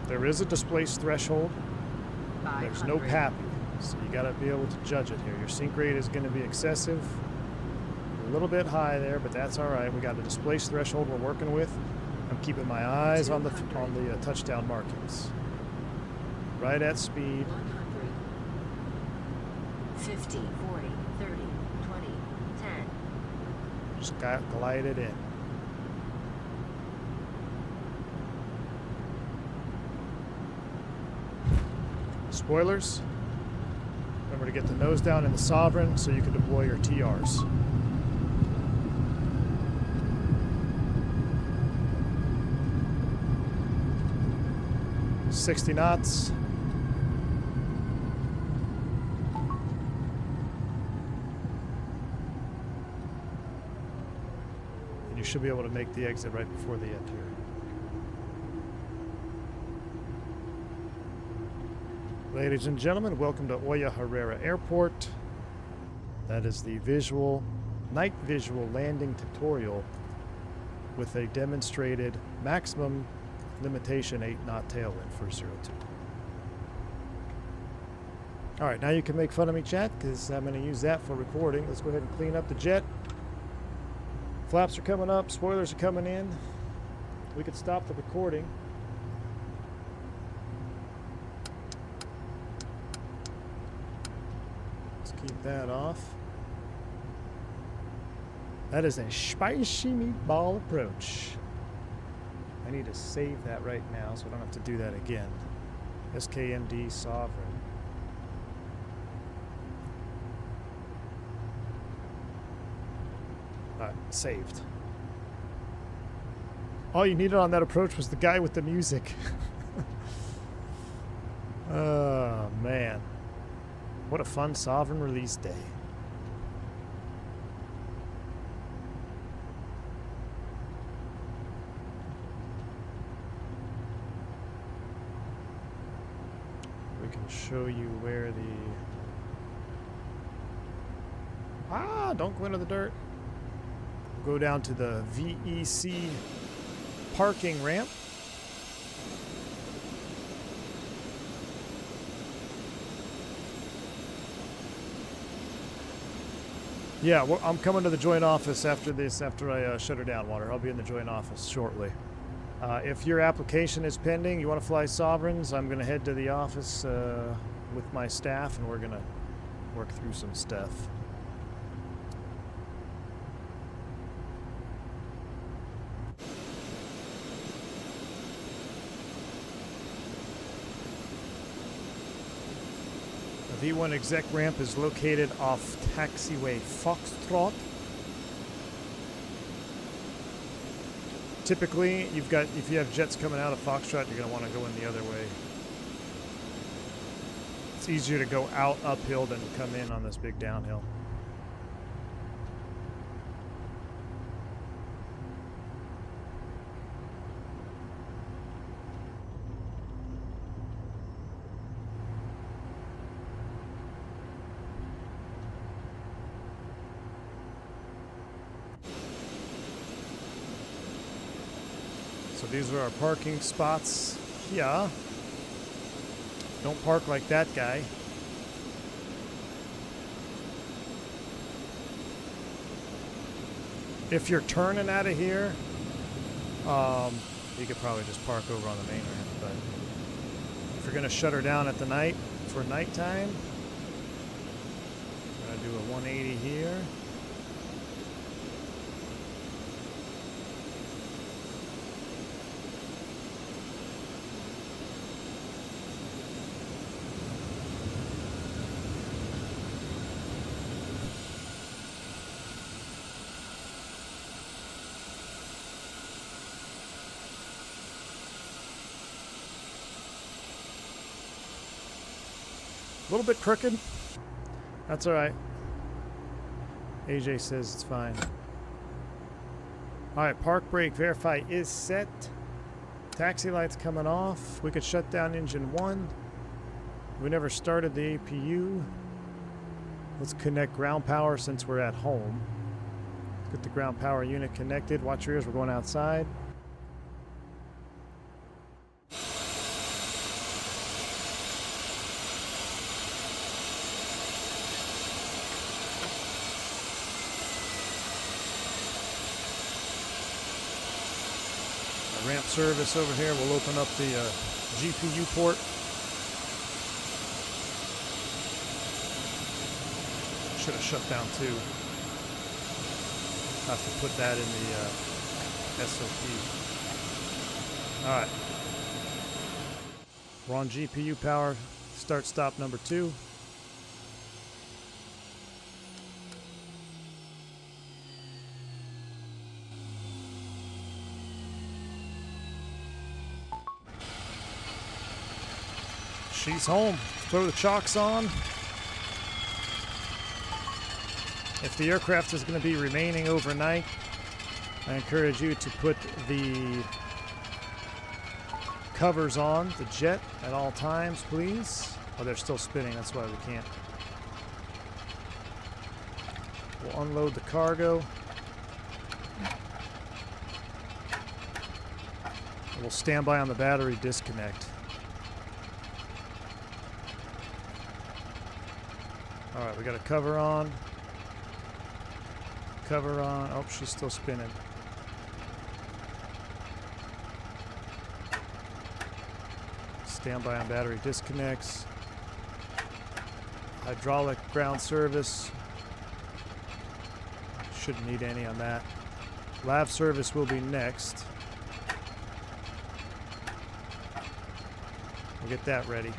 There is a displaced threshold. There's no PAPI, so you got to be able to judge it here. Your sink rate is going to be excessive, a little bit high there, but that's all right. We got a displaced threshold we're working with. I'm keeping my eyes on the touchdown markings. Right at speed. 100. 50, 40, 30, 20, 10. Just glide it in. Spoilers. Remember to get the nose down in the Sovereign so you can deploy your TRs. $60 knots. And you should be able to make the exit right before the end here. Ladies and gentlemen, welcome to Oya Herrera Airport. That is the night visual landing tutorial with a demonstrated maximum limitation 8-knot tailwind for 02. Alright, now you can make fun of me, chat, because I'm going to use that for recording. Let's go ahead and clean up the jet. Flaps are coming up, spoilers are coming in. We could stop the recording. Keep that off. That is a spicy meatball approach. I need to save that right now so I don't have to do that again. SKMD Sovereign. Alright, saved. All you needed on that approach was the guy with the music. Oh, man. What a fun Sovereign release day. We can show you where the... don't go into the dirt. We'll go down to the VEC parking ramp. Yeah, well, I'm coming to the joint office after this, after I shut her down, Water. I'll be in the joint office shortly. If your application is pending, you want to fly Sovereigns, I'm going to head to the office with my staff, and we're going to work through some stuff. V1 exec ramp is located off taxiway Foxtrot. Typically, if you have jets coming out of Foxtrot, you're going to want to go in the other way. It's easier to go out uphill than to come in on this big downhill. So these are our parking spots here. Don't park like that guy. If you're turning out of here, you could probably just park over on the main ramp. But if you're going to shut her down at the night for nighttime, I'm going to do a 180 here. A little bit crooked. That's all right. AJ says it's fine. All right, park brake verify is set. Taxi lights coming off. We could shut down engine 1. We never started the APU. Let's connect ground power since we're at home. Let's get the ground power unit connected. Watch your ears, we're going outside. Ramp service over here. We'll open up the GPU port. Should have shut down too. Have to put that in the SOP. All right. We're on GPU power. Start stop number 2. She's home. Throw the chocks on. If the aircraft is going to be remaining overnight, I encourage you to put the covers on the jet at all times, please. Oh, they're still spinning. That's why we can't. We'll unload the cargo. We'll stand by on the battery disconnect. All right, we got a cover on. Cover on. Oh, she's still spinning. Standby on battery disconnects. Hydraulic ground service. Shouldn't need any on that. Lav service will be next. We'll get that ready.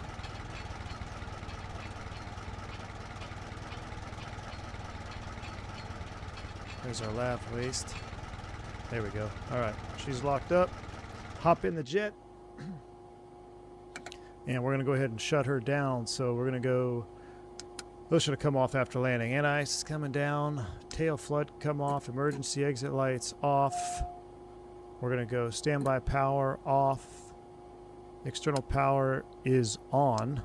There's our lav waste. There we go. All right, she's locked up. Hop in the jet. And we're going to go ahead and shut her down. So we're going to go... Those should have come off after landing. Anti-ice is coming down. Tail flood come off. Emergency exit lights off. We're going to go standby power off. External power is on.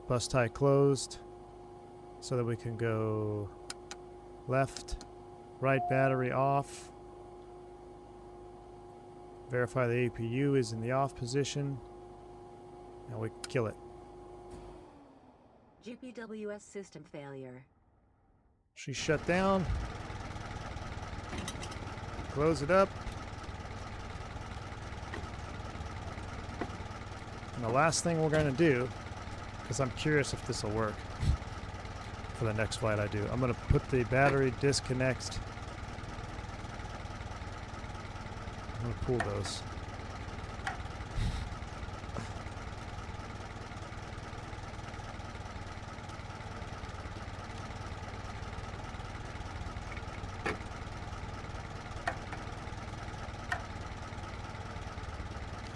Bus tie closed. So that we can go... left, right battery off. Verify the APU is in the off position. And we kill it. GPWS system failure. She's shut down. Close it up. And the last thing we're going to do, because I'm curious if this will work for the next flight I do, I'm going to put the battery disconnect. I'm going to pull those.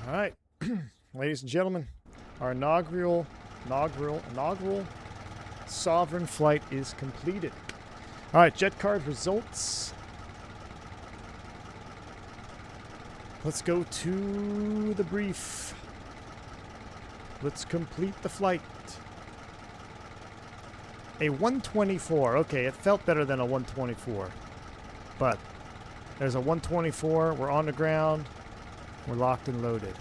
All right, ladies and gentlemen, our inaugural sovereign flight is completed. All right, jet card results. Let's go to the brief. Let's complete the flight. A 124. Okay, it felt better than a 124. But there's a 124. We're on the ground. We're locked and loaded.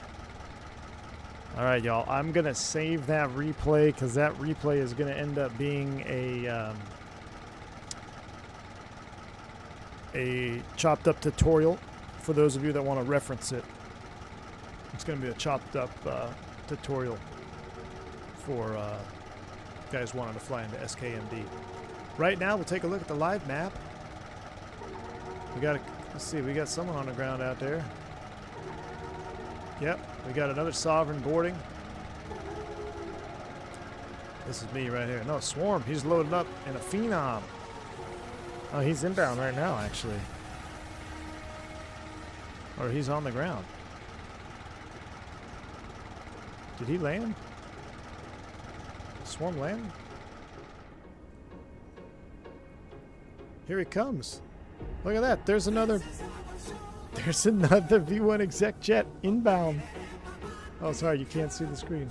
All right, y'all. I'm going to save that replay because that replay is going to end up being a chopped up tutorial for those of you that want to reference it. It's going to be a chopped up tutorial for guys wanting to fly into SKMD. Right now, we'll take a look at the live map. Let's see, we got someone on the ground out there. Yep, we got another Sovereign boarding. This is me right here. No, Swarm, he's loaded up in a Phenom. Oh, he's inbound right now, actually. Or he's on the ground. Did he land? Swarm land? Here he comes. Look at that. There's another V1 exec jet inbound. Oh, sorry, you can't see the screen.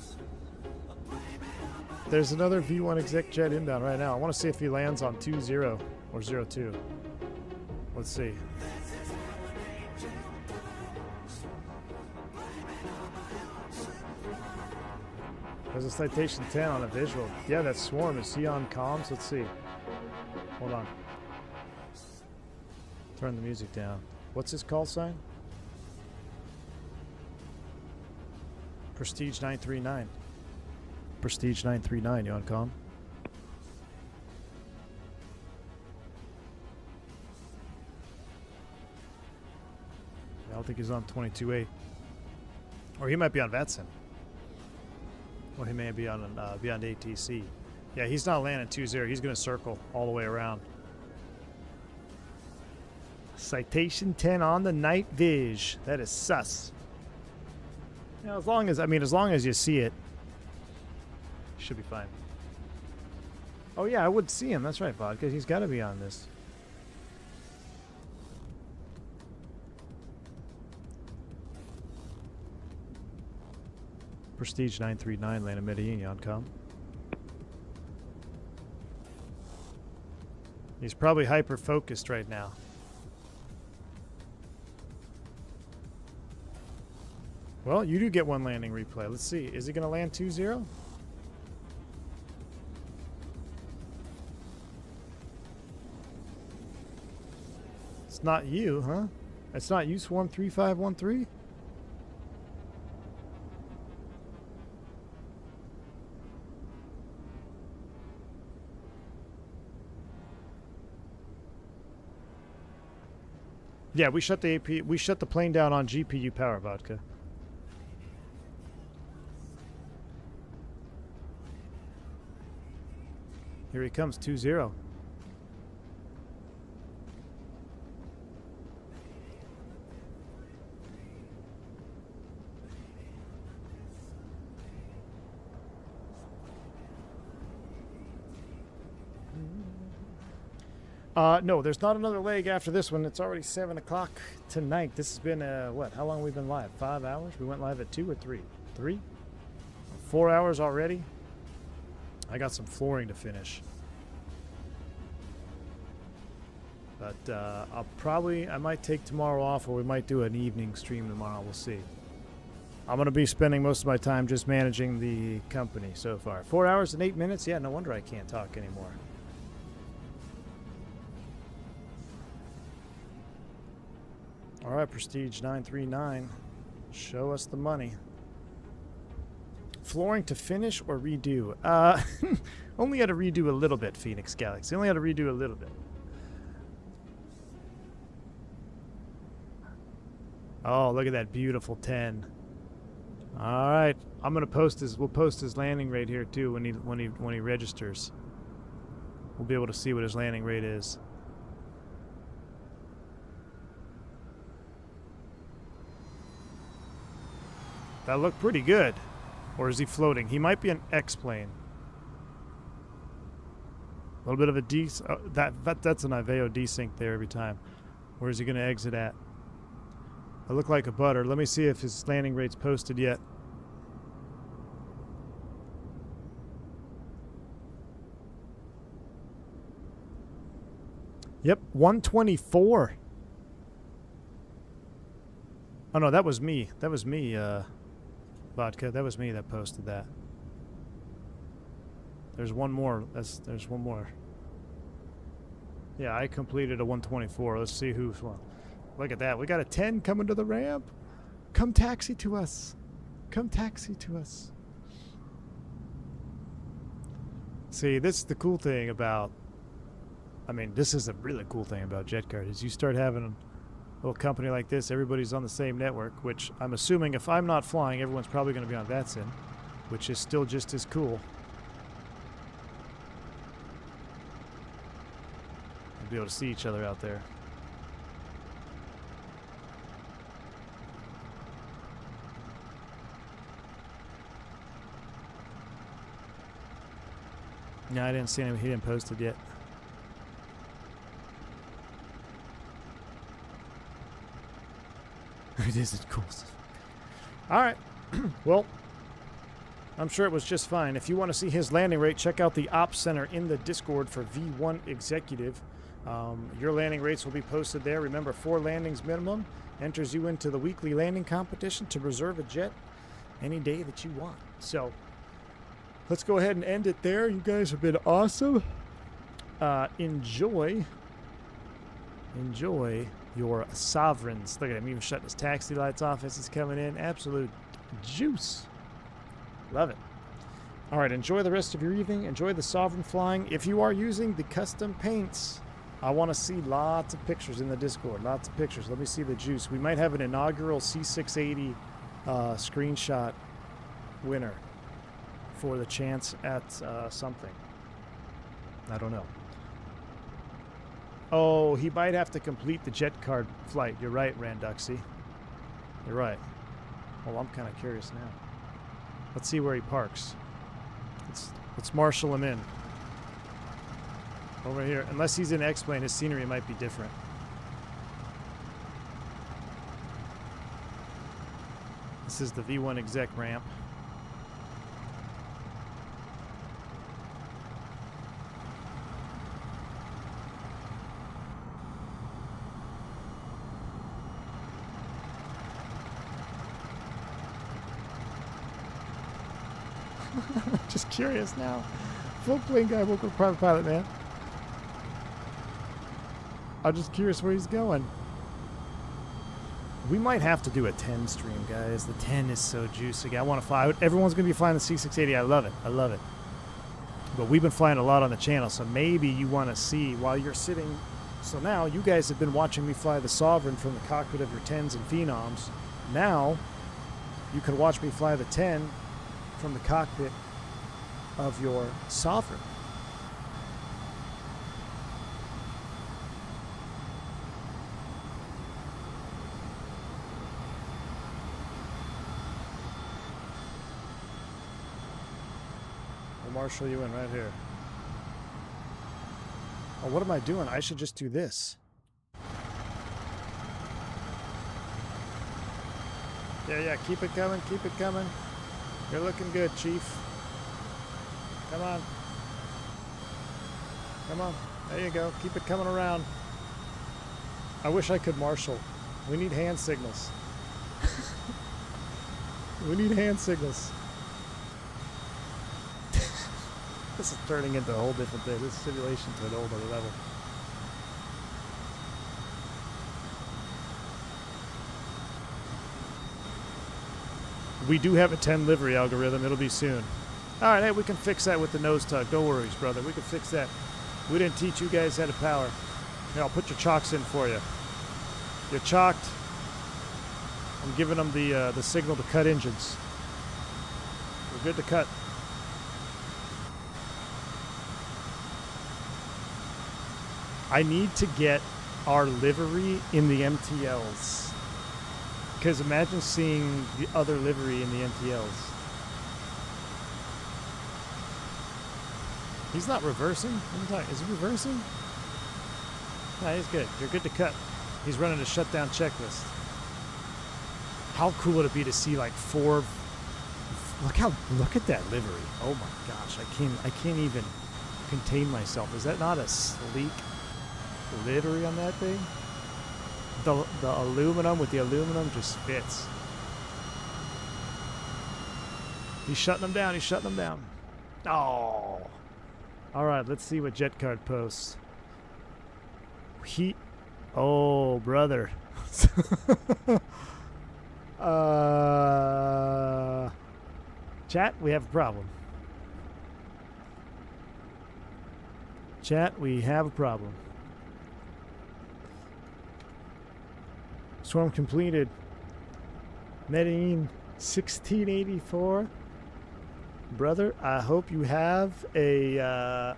There's another V1 exec jet inbound right now. I want to see if he lands on 2-0 or 0-2. Let's see. There's a Citation 10 on a visual. Yeah, that's Swarm. Is he on comms? Let's see. Hold on. Turn the music down. What's his call sign? Prestige 939. Prestige 939. You on comm? I don't think he's on 22.8. Or he might be on VATSIM. Or he may be on beyond ATC. Yeah, he's not landing 2-0. He's going to circle all the way around. Citation 10 on the night viz. That is sus. You know, as long as you see it, should be fine. Oh yeah, I would see him. That's right, Vodka. He's got to be on this. Prestige 939 landed Medellin on com. He's probably hyper focused right now. Well, you do get one landing replay. Let's see. Is he going to land 2-0? It's not you, huh? It's not you, Swarm 3513? Yeah, we shut the plane down on GPU power, Vodka. Here he comes, 2-0. No, there's not another leg after this one. It's already 7 o'clock tonight. This has been, what? How long have we been live? 5 hours? We went live at 2 or 3? 3? 4 hours already? I got some flooring to finish. But I might take tomorrow off, or we might do an evening stream tomorrow. We'll see. I'm going to be spending most of my time just managing the company so far. 4 hours and 8 minutes? Yeah, no wonder I can't talk anymore. All right, Prestige 939. Show us the money. Flooring to finish or redo? Only had to redo a little bit, Phoenix Galaxy. Only had to redo a little bit. Oh, look at that beautiful 10. All right, I'm gonna post his. We'll post his landing rate here too when he registers. We'll be able to see what his landing rate is. That looked pretty good. Or is he floating? He might be an X-plane. A little bit of a that's an Iveo desync there every time. Where is he going to exit at? I look like a butter. Let me see if his landing rate's posted yet. Yep, 124. Oh no, that was me. That was me, Vodka. That was me that posted that. There's one more. There's one more. Yeah, I completed a 124. Let's see who's one. Look at that. We got a 10 coming to the ramp. Come taxi to us. Come taxi to us. See, this is the cool thing about, I mean, this is a really cool thing about JetCard is you start having a little company like this, everybody's on the same network, which I'm assuming if I'm not flying, everyone's probably going to be on VATSIM, which is still just as cool. We'll be able to see each other out there. No, I didn't see him. He didn't post it yet. It isn't cool. Alright. Well, I'm sure it was just fine. If you want to see his landing rate, check out the Ops Center in the Discord for V1 Executive. Your landing rates will be posted there. Remember, 4 landings minimum enters you into the weekly landing competition to reserve a jet any day that you want. So, let's go ahead and end it there. You guys have been awesome. Enjoy your sovereigns. Look at him even shutting his taxi lights off as he's coming in. Absolute juice. Love it. All right, enjoy the rest of your evening. Enjoy the sovereign flying. If you are using the custom paints, I want to see lots of pictures in the Discord. Lots of pictures. Let me see the juice. We might have an inaugural C680 screenshot winner for the chance at something. I don't know. Oh, he might have to complete the jet card flight. You're right, Randuxy. You're right. Well, I'm kind of curious now. Let's see where he parks. Let's marshal him in. Over here. Unless he's in X-plane, his scenery might be different. This is the V1 exec ramp. Just curious now. Full plane guy woke up private pilot, man. I'm just curious where he's going. We might have to do a 10 stream, guys. The 10 is so juicy. I want to fly. Everyone's going to be flying the C680. I love it. I love it. But we've been flying a lot on the channel, so maybe you want to see while you're sitting. So now you guys have been watching me fly the Sovereign from the cockpit of your 10s and Phenoms. Now you can watch me fly the 10 from the cockpit of your Sovereign. We'll marshal you in right here. Oh, what am I doing? I should just do this. Yeah, keep it coming, keep it coming. You're looking good, Chief. Come on. Come on. There you go. Keep it coming around. I wish I could marshal. We need hand signals. We need hand signals. This is turning into a whole different thing. This simulation to an whole other level. We do have a 10 livery algorithm. It'll be soon. All right, hey, we can fix that with the nose tug. No worries, brother. We can fix that. We didn't teach you guys how to power. Here, I'll put your chocks in for you. You're chocked. I'm giving them the signal to cut engines. We're good to cut. I need to get our livery in the MTLs. Because imagine seeing the other livery in the MTLs. He's not reversing? What are you talking? Is he reversing? No, he's good. You're good to cut. He's running a shutdown checklist. How cool would it be to see like 4? Look at that livery. Oh my gosh, I can't even contain myself. Is that not a sleek livery on that thing? The aluminum with the aluminum just fits. He's shutting them down. He's shutting them down. Oh. All right, let's see what Jet Card posts. Oh, brother. Chat, we have a problem. Chat, we have a problem. Swarm completed. Medellin 1684. Brother, I hope you have a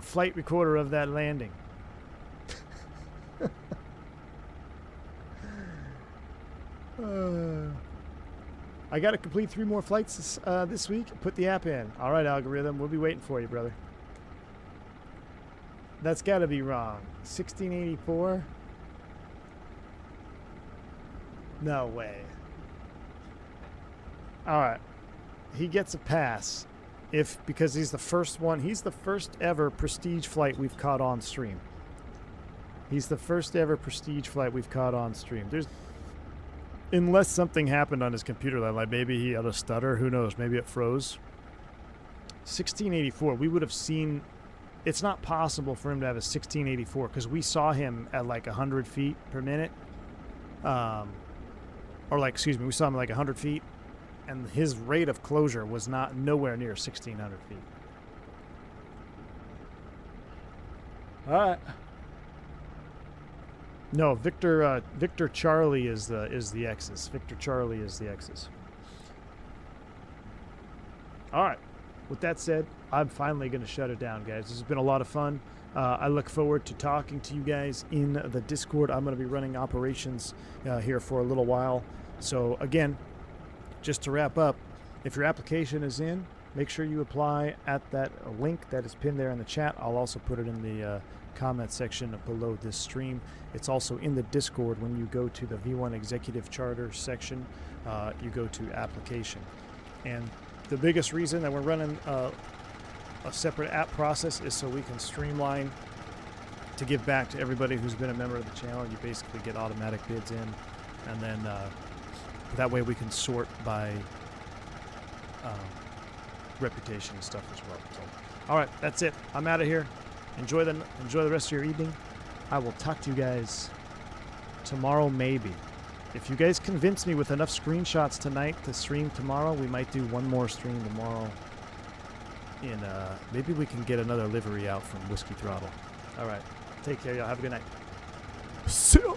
flight recorder of that landing. I got to complete 3 more flights this week. Put the app in. All right, algorithm. We'll be waiting for you, brother. That's got to be wrong. 1684? No way. All right. He gets a pass because he's the first one. He's the first ever prestige flight we've caught on stream. He's the first ever prestige flight we've caught on stream. Unless something happened on his computer, like maybe he had a stutter, who knows? Maybe it froze. 1684, we would have seen. It's not possible for him to have a 1684 because we saw him at like 100 feet per minute. We saw him at like 100 feet, and his rate of closure was nowhere near 1,600 feet. All right. No, Victor Charlie is the X's. Victor Charlie is the X's. All right. With that said, I'm finally going to shut it down, guys. This has been a lot of fun. I look forward to talking to you guys in the Discord. I'm going to be running operations here for a little while. So again, just to wrap up, if your application is in, make sure you apply at that link that is pinned there in the chat. I'll also put it in the comment section below this stream. It's also in the Discord. When you go to the V1 Executive Charter section, you go to application. And the biggest reason that we're running a separate app process is so we can streamline to give back to everybody who's been a member of the channel. You basically get automatic bids in, and then that way we can sort by reputation and stuff as well. So, all right, that's it. I'm out of here. Enjoy the rest of your evening. I will talk to you guys tomorrow, maybe. If you guys convince me with enough screenshots tonight to stream tomorrow, we might do one more stream tomorrow. Maybe we can get another livery out from Whiskey Throttle. All right. Take care, y'all. Have a good night. See ya.